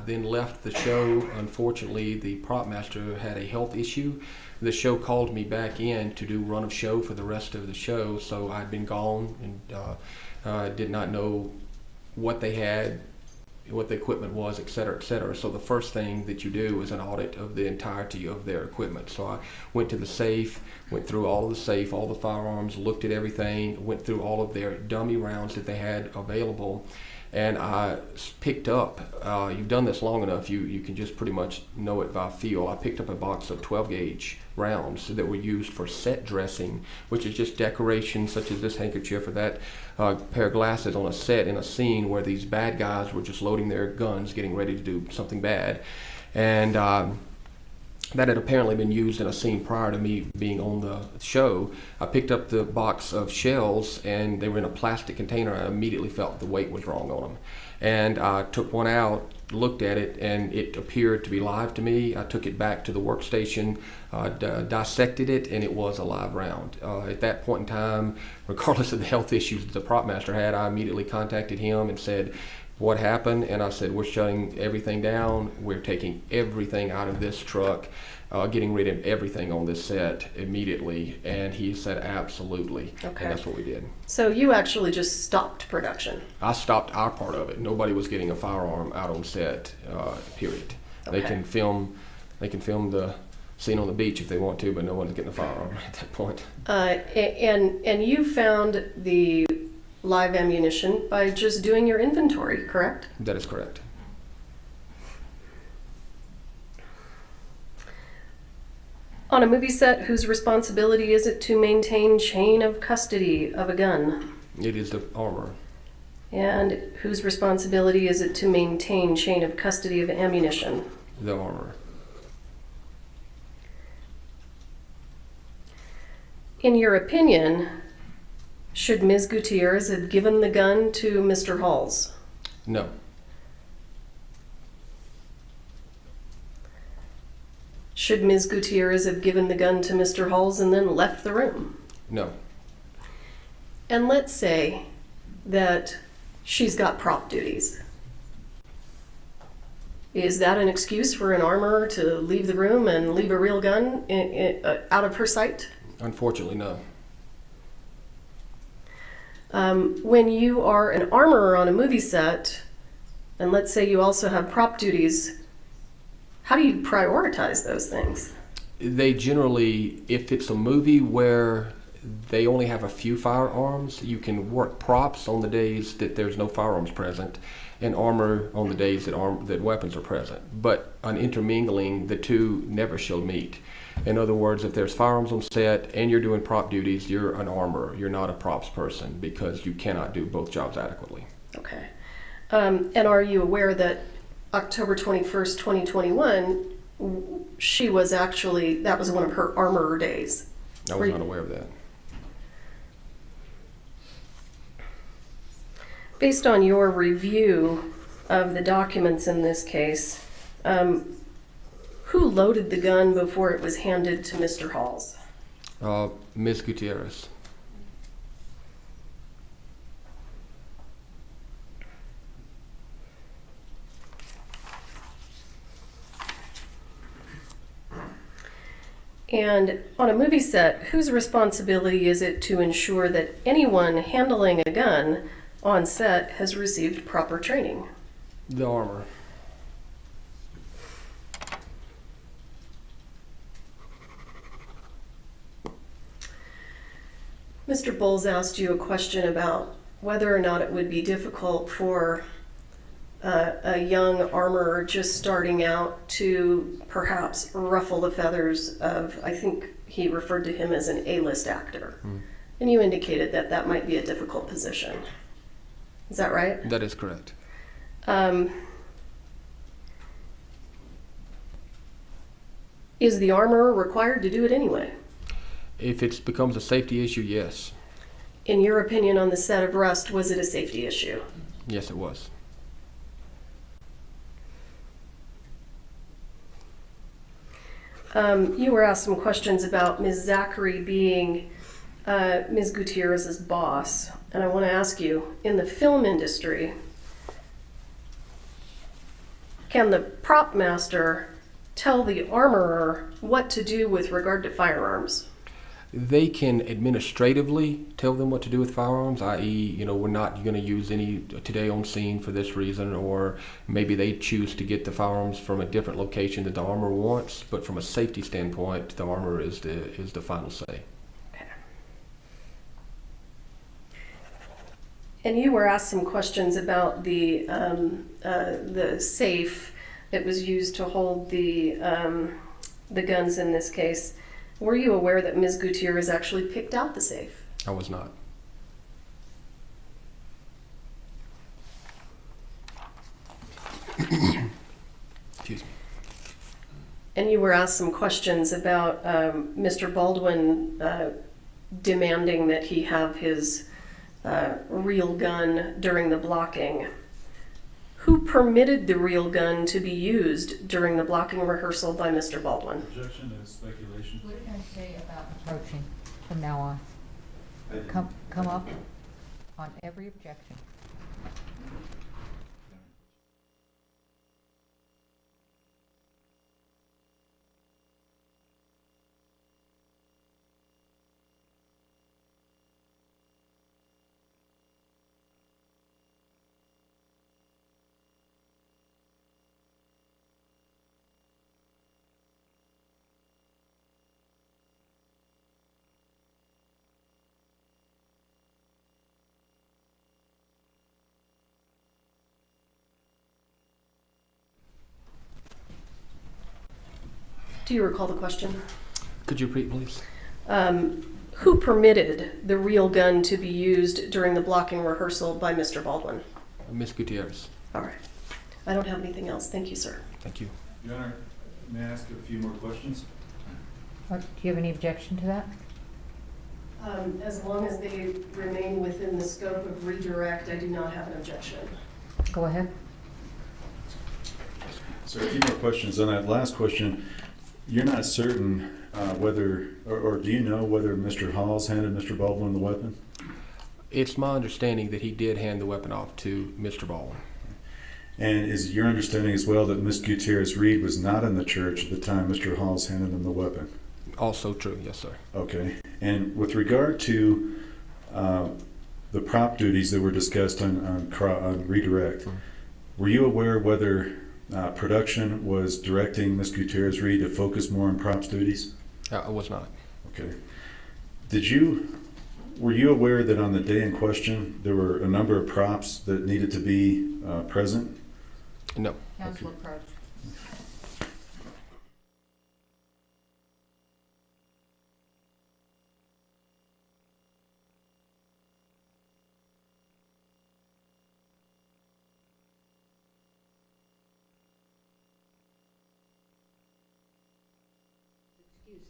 then left the show. Unfortunately, the prop master had a health issue. The show called me back in to do run of show for the rest of the show, so I'd been gone and did not know what they had, what the equipment was, et cetera, et cetera. So the first thing that you do is an audit of the entirety of their equipment. So I went to the safe, went through all of the safe, all the firearms, looked at everything, went through all of their dummy rounds that they had available, and I picked up, you've done this long enough, you can just pretty much know it by feel. I picked up a box of 12 gauge rounds that were used for set dressing, which is just decoration such as this handkerchief or that pair of glasses on a set in a scene where these bad guys were just loading their guns, getting ready to do something bad. And that had apparently been used in a scene prior to me being on the show. I picked up the box of shells and they were in a plastic container. I immediately felt the weight was wrong on them. And I took one out, looked at it, and it appeared to be live to me. I took it back to the workstation, dissected it, and it was a live round. At that point in time, regardless of the health issues that the prop master had, I immediately contacted him and said, what happened? And I said, we're shutting everything down. We're taking everything out of this truck, getting rid of everything on this set immediately. And he said, absolutely. Okay. And that's what we did. So you actually just stopped production? I stopped our part of it. Nobody was getting a firearm out on set, period. Okay. They can film the scene on the beach if they want to, but no one's getting a firearm at that point. And you found the live ammunition by just doing your inventory, correct? That is correct. On a movie set, whose responsibility is it to maintain chain of custody of a gun? It is the armor. And whose responsibility is it to maintain chain of custody of ammunition? The armor. In your opinion, should Ms. Gutierrez have given the gun to Mr. Halls? No. Should Ms. Gutierrez have given the gun to Mr. Halls and then left the room? No. And let's say that she's got prop duties. Is that an excuse for an armorer to leave the room and leave a real gun out of her sight? Unfortunately, no. When you are an armorer on a movie set, and let's say you also have prop duties, how do you prioritize those things? They generally, if it's a movie where they only have a few firearms, you can work props on the days that there's no firearms present, and armor on the days that weapons are present. But an intermingling, the two never shall meet. In other words, if there's firearms on set and you're doing prop duties, you're an armorer. You're not a props person because you cannot do both jobs adequately. Okay. And are you aware that October 21st, 2021, she was actually, that was one of her armorer days? I was not aware of that. Based on your review of the documents in this case, who loaded the gun before it was handed to Mr. Halls? Ms. Gutierrez. And on a movie set, whose responsibility is it to ensure that anyone handling a gun on set has received proper training? The armor. Mr. Bowles asked you a question about whether or not it would be difficult for a young armorer just starting out to perhaps ruffle the feathers of, I think he referred to him as an A-list actor. And you indicated that that might be a difficult position. Is that right? That is correct. Is the armorer required to do it anyway? If it becomes a safety issue, yes. In your opinion on the set of Rust, was it a safety issue? Yes, it was. You were asked some questions about Ms. Zachary being Ms. Gutierrez's boss, and I want to ask you, in the film industry, can the prop master tell the armorer what to do with regard to firearms? They can administratively tell them what to do with firearms, i.e., we're not going to use any today on scene for this reason, or maybe they choose to get the firearms from a different location that the armorer wants. But from a safety standpoint, the armorer is the final say. Okay. And you were asked some questions about the safe that was used to hold the guns in this case. Were you aware that Ms. Gutierrez actually picked out the safe? I was not. Excuse me. And you were asked some questions about Mr. Baldwin demanding that he have his real gun during the blocking. Who permitted the real gun to be used during the blocking rehearsal by Mr. Baldwin? Objection is speculation. What are you going to say about approaching from now on? Come up on every objection. Do you recall the question? Could you repeat, please? Who permitted the real gun to be used during the blocking rehearsal by Mr. Baldwin? Ms. Gutierrez. All right. I don't have anything else. Thank you, sir. Thank you. Your Honor, may I ask a few more questions? Do you have any objection to that? As long as they remain within the scope of redirect, I do not have an objection. Go ahead. So a few more questions on that last question. You're not certain whether, or do you know whether Mr. Halls handed Mr. Baldwin the weapon? It's my understanding that he did hand the weapon off to Mr. Baldwin. And is your understanding as well that Miss Gutierrez Reed was not in the church at the time Mr. Halls handed him the weapon? Also true, yes, sir. Okay. And with regard to the prop duties that were discussed on redirect, were you aware whether production was directing Miss Gutierrez Reed to focus more on props duties? I was not. Okay. Were you aware that on the day in question there were a number of props that needed to be present? No. Counsel approach.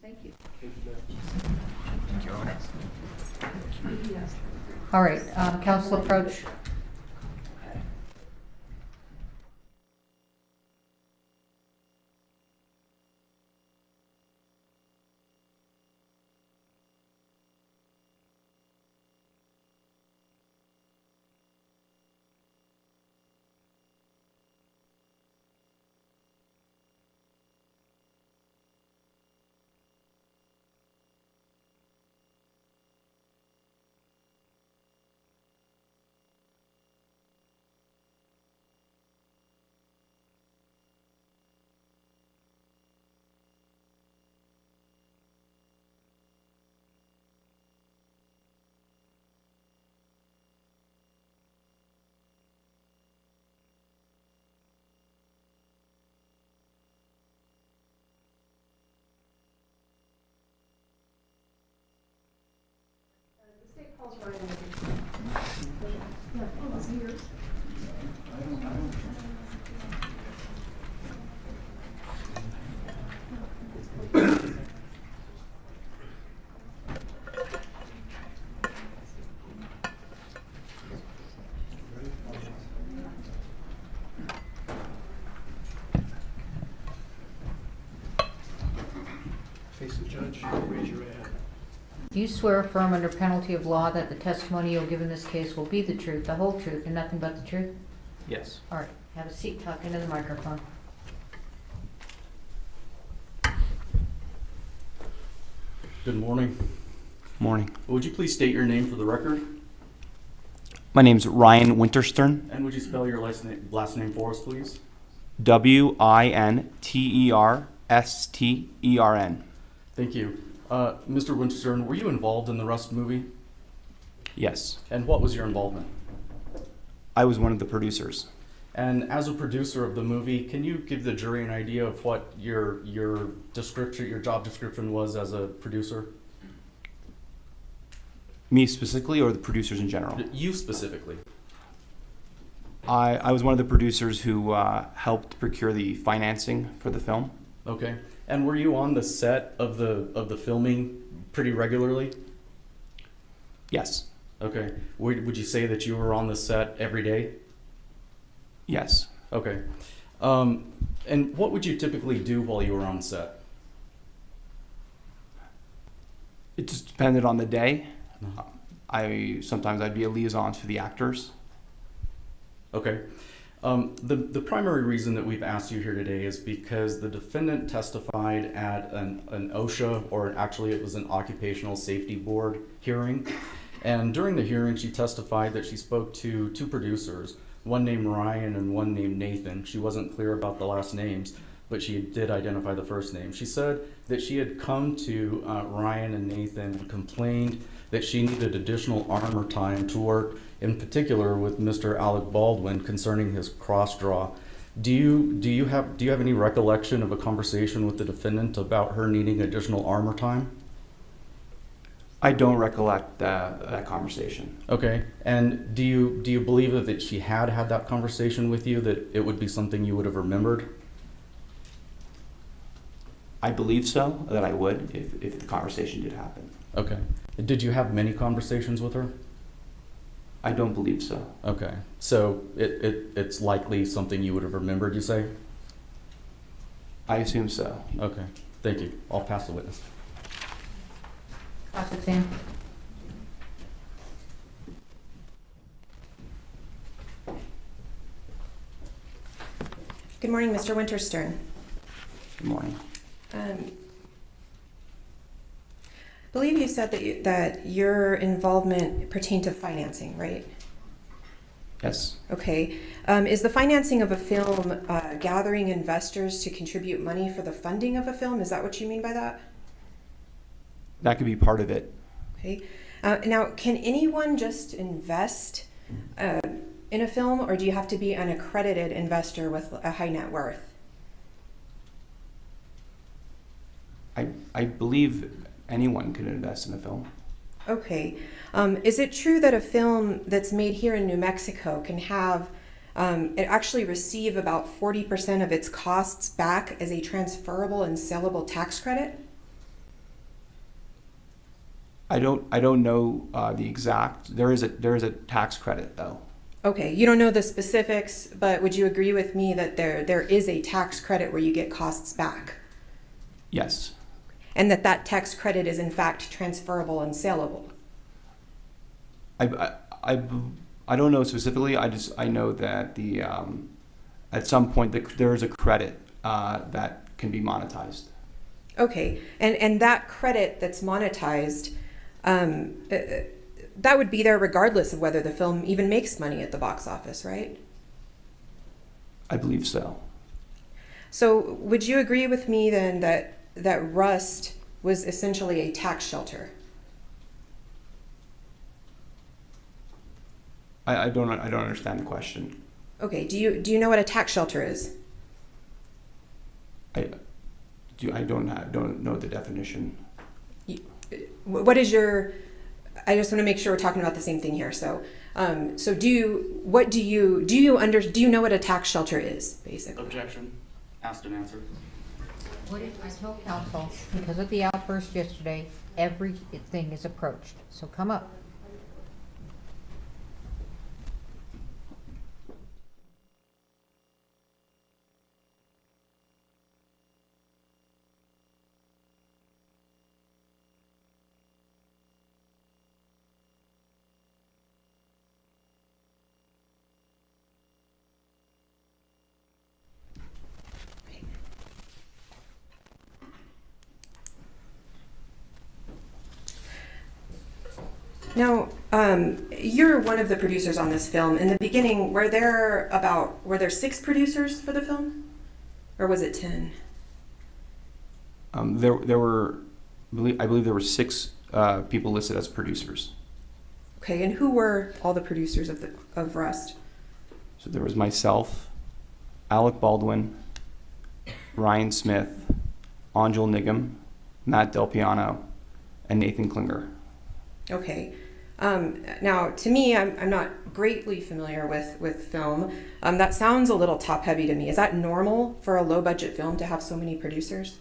Thank you. Thank you, Your Honor. All right, counsel approach. Face the judge, raise your hand. Do you swear affirm under penalty of law that the testimony you'll give in this case will be the truth, the whole truth, and nothing but the truth? Yes. All right, have a seat, talk into the microphone. Good morning. Morning. Would you please state your name for the record? My name's Ryan Winterstern. And would you spell your last name for us, please? Winterstern. Thank you. Mr. Winterstern, were you involved in the Rust movie? Yes. And what was your involvement? I was one of the producers. And as a producer of the movie, can you give the jury an idea of what your description, your job description was as a producer? Me specifically, or the producers in general? You specifically. I was one of the producers who helped procure the financing for the film. Okay. And were you on the set of the filming pretty regularly? Yes. Okay. Would you say that you were on the set every day? Yes. Okay. And what would you typically do while you were on set? It just depended on the day. Sometimes I'd be a liaison for the actors. Okay. The primary reason that we've asked you here today is because the defendant testified at an OSHA, or actually it was an Occupational Safety Board hearing. And during the hearing, she testified that she spoke to two producers, one named Ryan and one named Nathan. She wasn't clear about the last names, but she did identify the first name. She said that she had come to Ryan and Nathan and complained that she needed additional armor time to work, in particular with Mr. Alec Baldwin concerning his cross draw. Do you have any recollection of a conversation with the defendant about her needing additional armor time? I don't recollect that conversation. Okay. And do you believe that she had that conversation with you, that it would be something you would have remembered? I believe so, that I would, if the conversation did happen. Okay. Did you have many conversations with her? I don't believe so. Okay. So it's likely something you would have remembered, you say? I assume so. Okay. Thank you. I'll pass the witness. Cross-exam. Good morning, Mr. Winterstern. Good morning. I believe you said that your involvement pertained to financing, right? Yes. Okay. Is the financing of a film gathering investors to contribute money for the funding of a film? Is that what you mean by that? That could be part of it. Okay. Now, can anyone just invest in a film, or do you have to be an accredited investor with a high net worth? I believe anyone can invest in a film. Okay. Is it true that a film that's made here in New Mexico can have, it actually receive about 40% of its costs back as a transferable and sellable tax credit? I don't know the exact. There is a tax credit though. Okay, you don't know the specifics, but would you agree with me that there is a tax credit where you get costs back? Yes. And that tax credit is in fact transferable and saleable? I don't know specifically. I know that at some point there is a credit that can be monetized. Okay, and that credit that's monetized, that would be there regardless of whether the film even makes money at the box office, right? I believe so. So would you agree with me then that Rust was essentially a tax shelter? I don't understand the question. Okay, do you know what a tax shelter is? I don't know the definition. What is your I just want to make sure we're talking about the same thing here. So, do you know what a tax shelter is, basically? Objection. Asked and answered. What if I told council, because of the outburst yesterday, everything is approached, so come up. Now, you're one of the producers on this film. In the beginning, were there 6 producers for the film, or was it 10? There were, I believe there were 6 people listed as producers. Okay, and who were all the producers of Rust? So there was myself, Alec Baldwin, Ryan Smith, Angel Nigam, Matt Del Piano, and Nathan Klinger. Okay. Now, to me, I'm not greatly familiar with film. That sounds a little top-heavy to me. Is that normal for a low-budget film to have so many producers?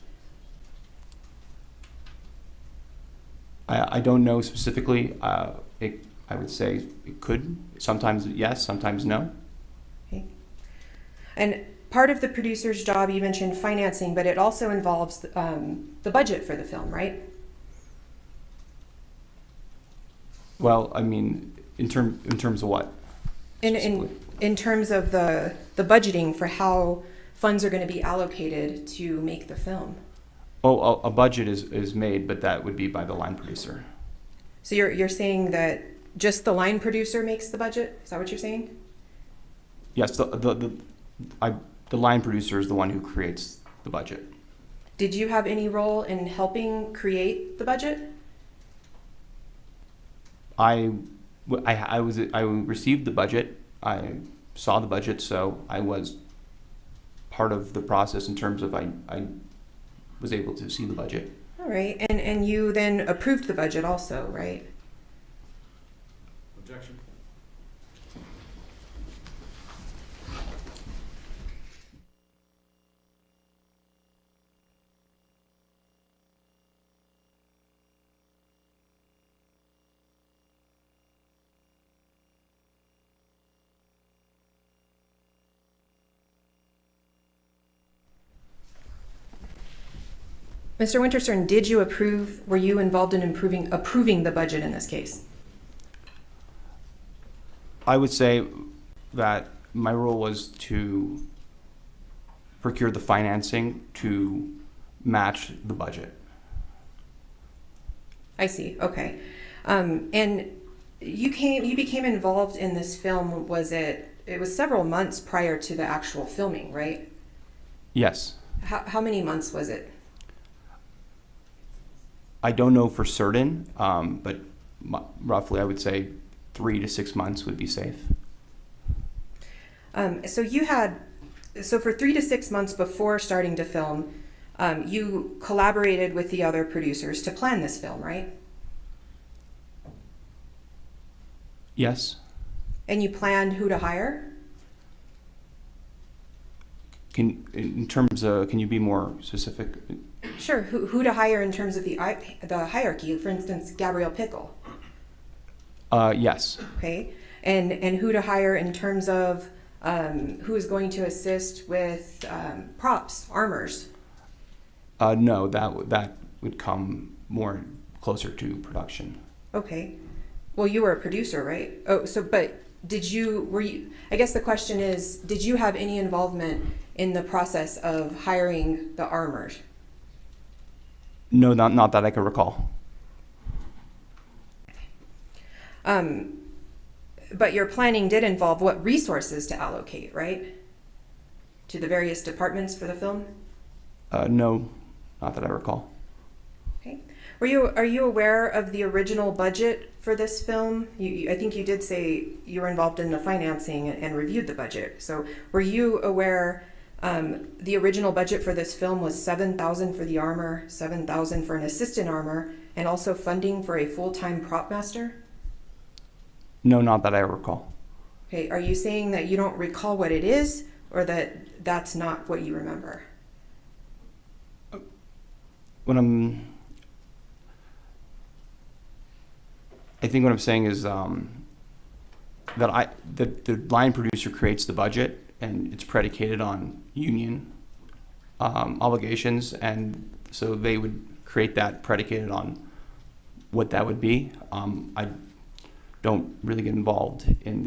I don't know specifically. I would say it could. Sometimes yes, sometimes no. Okay. And part of the producer's job, you mentioned financing, but it also involves the budget for the film, right? Well, I mean, in terms of what? In terms of the budgeting for how funds are going to be allocated to make the film. Oh, a budget is made, but that would be by the line producer. So you're saying that just the line producer makes the budget? Is that what you're saying? Yes, the line producer is the one who creates the budget. Did you have any role in helping create the budget? I received the budget. I saw the budget, so I was part of the process in terms of I was able to see the budget. All right, and you then approved the budget also, right? Objection. Mr. Winterstern, were you involved in approving the budget in this case? I would say that my role was to procure the financing to match the budget. I see, okay. And you became involved in this film, it was several months prior to the actual filming, right? Yes. How many months was it? I don't know for certain, but roughly I would say 3 to 6 months would be safe. So for 3 to 6 months before starting to film, you collaborated with the other producers to plan this film, right? Yes. And you planned who to hire? Can you be more specific? Sure. Who to hire in terms of the hierarchy? For instance, Gabrielle Pickle. Yes. Okay. And who to hire in terms of who is going to assist with props, armors? No, that would come more closer to production. Okay. Well, you were a producer, right? Oh, but I guess the question is, did you have any involvement in the process of hiring the armors? No, not that I can recall. But your planning did involve what resources to allocate, right? To the various departments for the film? No, not that I recall. Okay. Are you aware of the original budget for this film? I think you did say you were involved in the financing and reviewed the budget. So were you aware The original budget for this film was $7,000 for the armor, $7,000 for an assistant armor, and also funding for a full-time prop master. No, not that I recall. Okay, are you saying that you don't recall what it is, or that that's not what you remember? I think what I'm saying is that the line producer creates the budget, and it's predicated on union obligations, and so they would create that predicated on what that would be. I don't really get involved in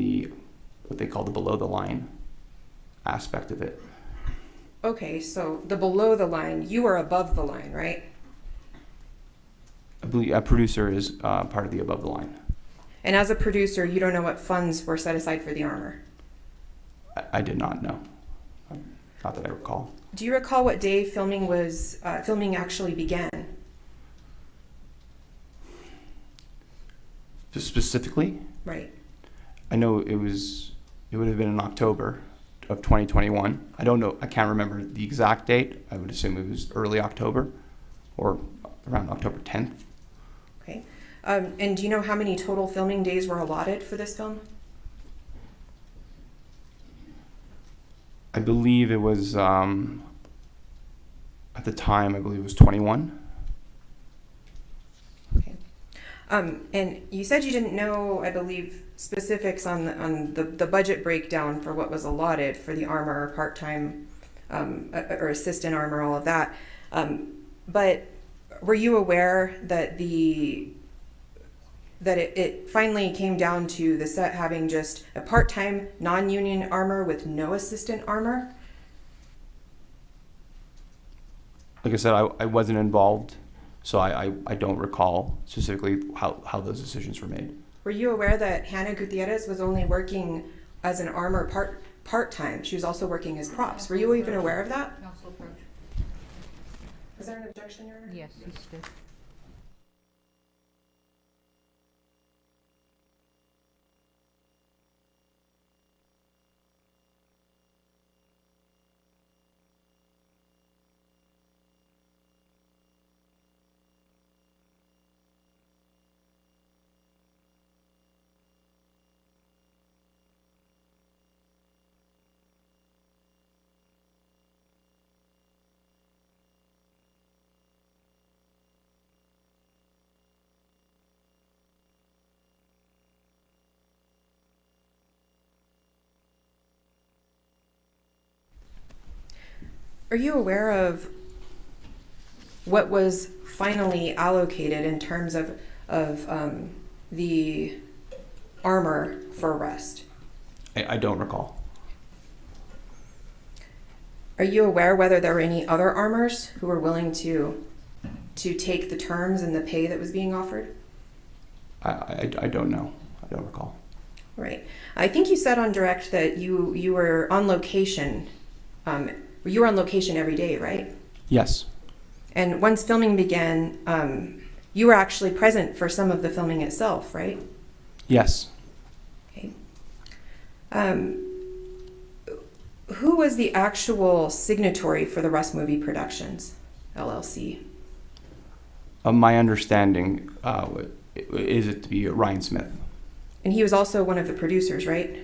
what they call the below the line aspect of it. Okay, so the below the line, you are above the line, right? I believe a producer is part of the above the line. And as a producer, you don't know what funds were set aside for the armor? I did not know. Not that I recall. Do you recall what day filming actually began? Specifically? Right. I know it would have been in October of 2021. I don't know, I can't remember the exact date. I would assume it was early October or around October 10th. Okay. And do you know how many total filming days were allotted for this film? I believe it was, at the time, I believe it was 21. Okay. And you said you didn't know, I believe, specifics on the budget breakdown for what was allotted for the armor, part-time, or assistant armor, all of that. But were you aware that it finally came down to the set having just a part-time non-union armor with no assistant armor? Like I said, I wasn't involved, so I don't recall specifically how those decisions were made. Were you aware that Hannah Gutierrez was only working as an armor part-time? She was also working as props. Were you even aware of that? Council approach. Is there an objection, Your Honor? Yes, he's good. Are you aware of what was finally allocated in terms of the armor for arrest? I don't recall. Are you aware whether there were any other armors who were willing to take the terms and the pay that was being offered? I don't know. I don't recall. Right. I think you said on direct that you were on location. You were on location every day, right? Yes. And once filming began, you were actually present for some of the filming itself, right? Yes. Okay. Who was the actual signatory for the Rust Movie Productions, LLC? My understanding is it to be Ryan Smith. And he was also one of the producers, right?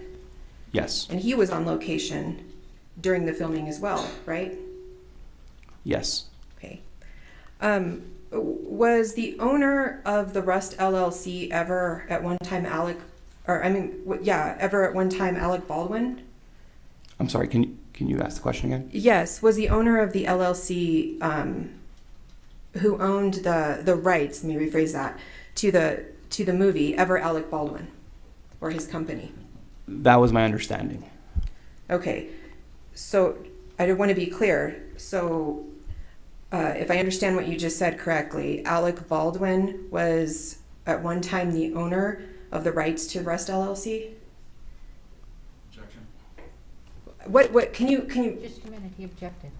Yes. And he was on location during the filming as well, right? Yes. Okay. Was the owner of the Rust LLC ever at one time Alec Baldwin? I'm sorry, can you ask the question again? Yes. Was the owner of the LLC who owned the rights, let me rephrase that, to the movie ever Alec Baldwin or his company? That was my understanding. Okay. So I want to be clear. So if I understand what you just said correctly, Alec Baldwin was at one time the owner of the rights to Rust LLC? Objection. What can you Just a minute, he objected.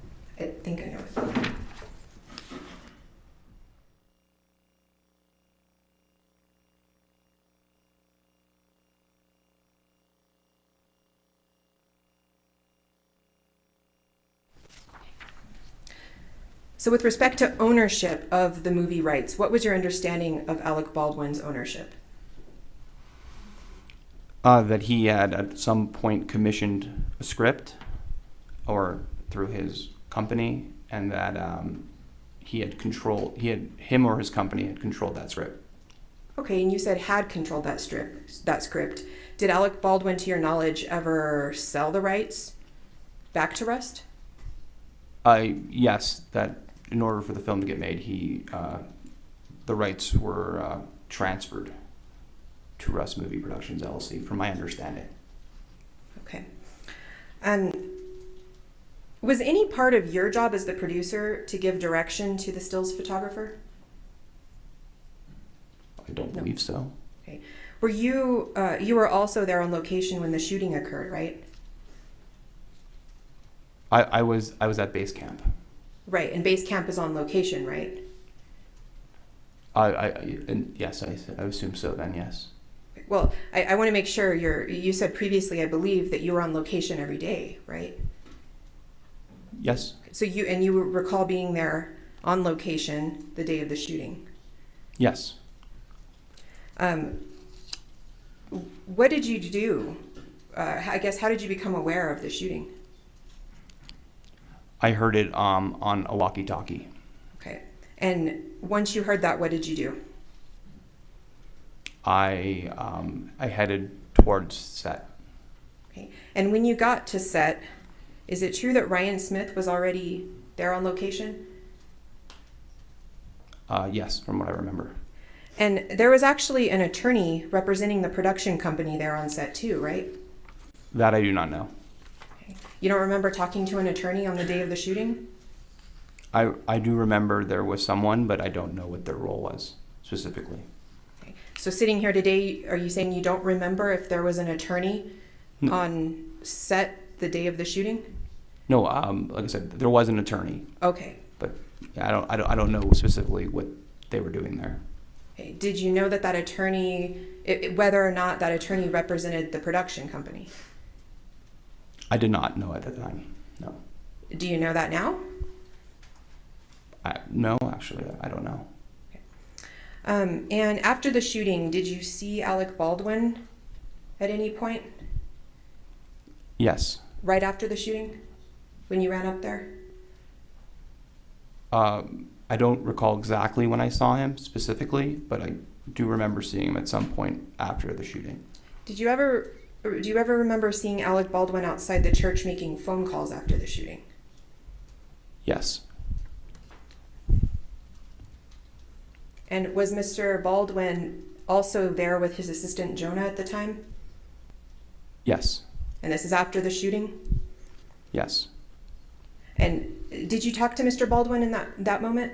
I think I know it. So with respect to ownership of the movie rights, what was your understanding of Alec Baldwin's ownership? That he had at some point commissioned a script or through his company, and that him or his company had controlled that script. Okay, and you said had controlled that script. Did Alec Baldwin, to your knowledge, ever sell the rights back to Rust? Yes, that in order for the film to get made, the rights were transferred to Rust Movie Productions LLC, from my understanding. Okay. And was any part of your job as the producer to give direction to the stills photographer? I don't believe so. Okay. Were you were also there on location when the shooting occurred, right? I was at base camp. Right, and base camp is on location, right? Yes, I assume so then, yes. Well, I want to make sure you said previously, I believe, that you were on location every day, right? Yes. So you recall being there on location the day of the shooting? Yes. What did you do? I guess, how did you become aware of the shooting? I heard it on a walkie-talkie. Okay. And once you heard that, what did you do? I headed towards set. Okay. And when you got to set, is it true that Ryan Smith was already there on location? Yes, from what I remember. And there was actually an attorney representing the production company there on set too, right? That I do not know. Okay. You don't remember talking to an attorney on the day of the shooting? I do remember there was someone, but I don't know what their role was specifically. Okay. So sitting here today, are you saying you don't remember if there was an attorney on set the day of the shooting? No, like I said, there was an attorney. Okay. But I don't know specifically what they were doing there. Okay. Did you know that attorney, whether or not that attorney represented the production company? I did not know at the time, no. Do you know that now? No, actually, I don't know. Okay. And after the shooting, did you see Alec Baldwin at any point? Yes. Right after the shooting, when you ran up there? I don't recall exactly when I saw him specifically, but I do remember seeing him at some point after the shooting. Do you ever remember seeing Alec Baldwin outside the church making phone calls after the shooting? Yes. And was Mr. Baldwin also there with his assistant Jonah at the time? Yes. And this is after the shooting? Yes. And did you talk to Mr. Baldwin in that moment?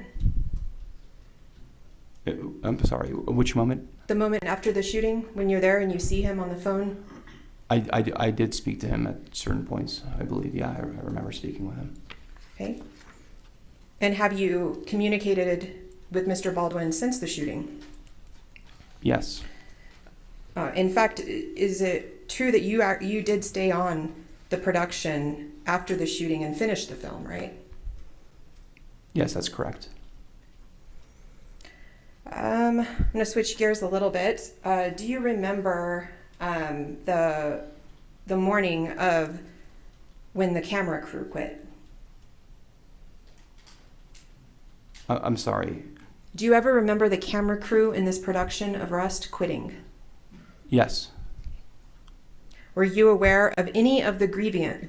I'm sorry, which moment? The moment after the shooting, when you're there and you see him on the phone? I did speak to him at certain points, I believe. Yeah, I remember speaking with him. Okay. And have you communicated with Mr. Baldwin since the shooting? Yes. In fact, is it true that you did stay on the production after the shooting and finish the film, right? Yes, that's correct. I'm going to switch gears a little bit. Do you remember the morning of when the camera crew quit? I'm sorry. Do you ever remember the camera crew in this production of Rust quitting? Yes. Were you aware of any of the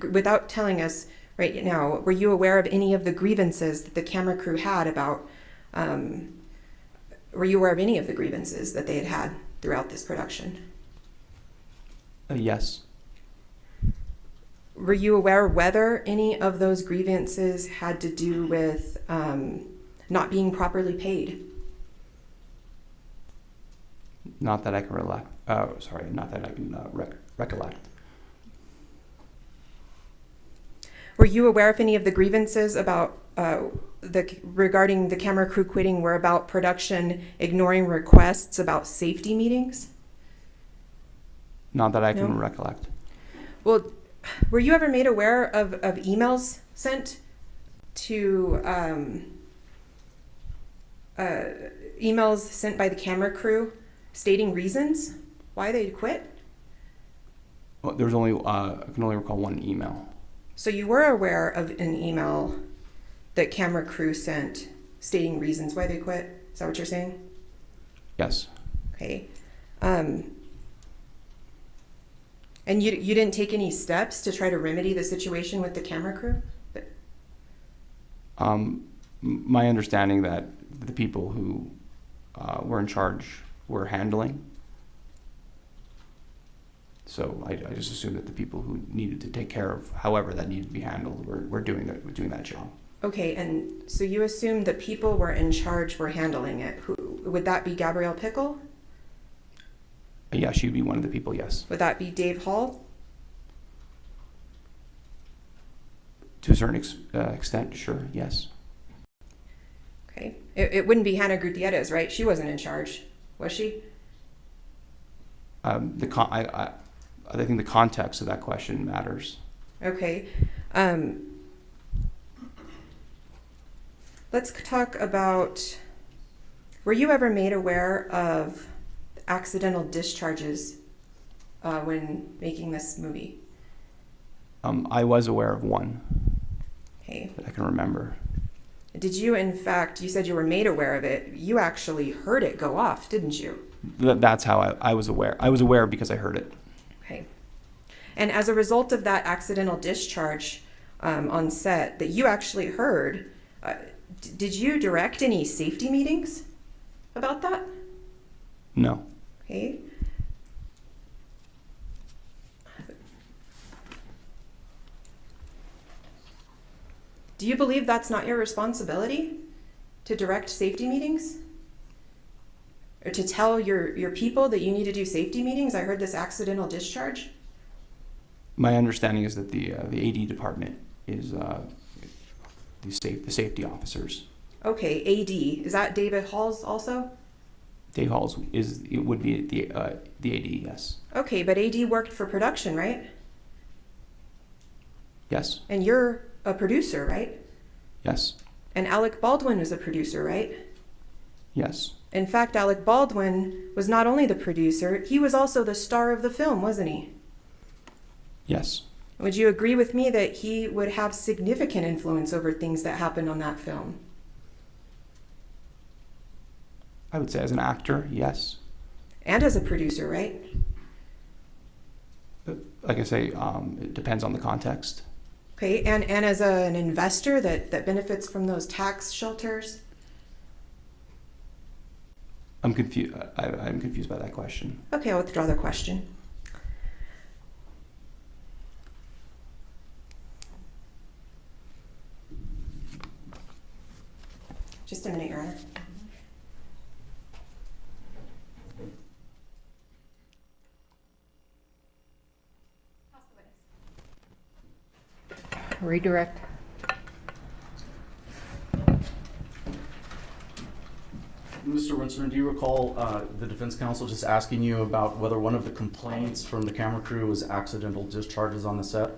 without telling us right now, were you aware of any of the grievances that the camera crew had about, were you aware of any of the grievances that they had throughout this production? Yes. Were you aware whether any of those grievances had to do with not being properly paid? Not that I can recollect. Recollect. Were you aware if any of the grievances about regarding the camera crew quitting were about production ignoring requests about safety meetings? Not that I can No? recollect. Well, were you ever made aware of emails sent to emails sent by the camera crew stating reasons why they quit? Well, there was only, I can only recall one email. So you were aware of an email that camera crew sent stating reasons why they quit? Is that what you're saying? Yes. Okay. And you didn't take any steps to try to remedy the situation with the camera crew? My understanding that the people who were in charge were handling. So I just assumed that the people who needed to take care of however that needed to be handled were doing that job. Okay, and so you assumed the people were in charge were handling it. Who would that be? Gabrielle Pickle? Yeah, she would be one of the people, yes. Would that be Dave Hall? To a certain extent, sure, yes. Okay. It wouldn't be Hannah Gutierrez, right? She wasn't in charge, was she? I think the context of that question matters. Okay. Let's talk about, were you ever made aware of accidental discharges when making this movie? I was aware of one. Okay. That I can remember. Did you, in fact, you said you were made aware of it. You actually heard it go off, didn't you? That's how I was aware. I was aware because I heard it. Okay. And as a result of that accidental discharge on set that you actually heard, did you direct any safety meetings about that? No. Okay. Do you believe that's not your responsibility to direct safety meetings? Or to tell your people that you need to do safety meetings? I heard this accidental discharge. My understanding is that the AD department is the safety officers. Okay, AD. Is that David Halls also? Dave Halls would be the AD, yes. Okay, but AD worked for production, right? Yes. And you're a producer, right? Yes. And Alec Baldwin was a producer, right? Yes. In fact, Alec Baldwin was not only the producer, he was also the star of the film, wasn't he? Yes. Would you agree with me that he would have significant influence over things that happened on that film? I would say as an actor, yes. And as a producer, right? But like I say, it depends on the context. Okay, and as an investor that benefits from those tax shelters? I'm confused. I'm confused by that question. Okay, I'll withdraw the question. Just a minute, Your Honor. Redirect. Mr. Winston, do you recall the defense counsel just asking you about whether one of the complaints from the camera crew was accidental discharges on the set?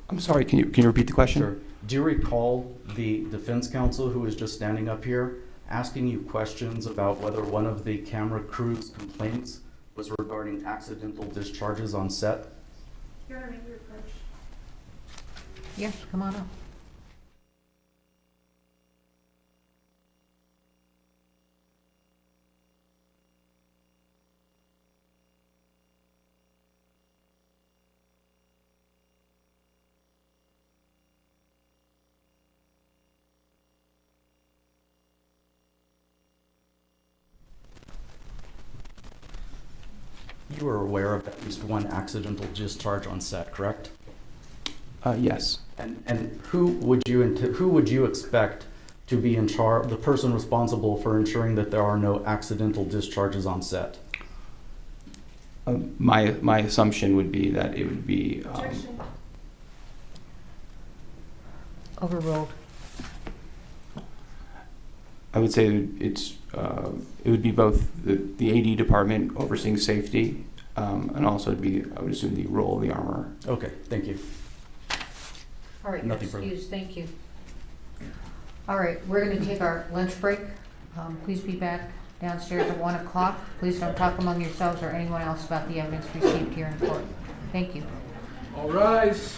I'm sorry, can you repeat the question? Sure. Do you recall the defense counsel who was just standing up here asking you questions about whether one of the camera crew's complaints was regarding accidental discharges on set? Your Honor, make your approach. Yes, come on up. You were aware of at least one accidental discharge on set, correct? Yes. And who would you expect to be in charge, the person responsible for ensuring that there are no accidental discharges on set? My assumption would be that it would be. Overruled. I would say it would be both the AD department overseeing safety, and also it'd be, I would assume, the role of the armorer. Okay, thank you. All right, Nothing you're excused. Thank you. All right, we're going to take our lunch break. Please be back downstairs at 1 o'clock. Please don't talk among yourselves or anyone else about the evidence received here in court. Thank you. All rise.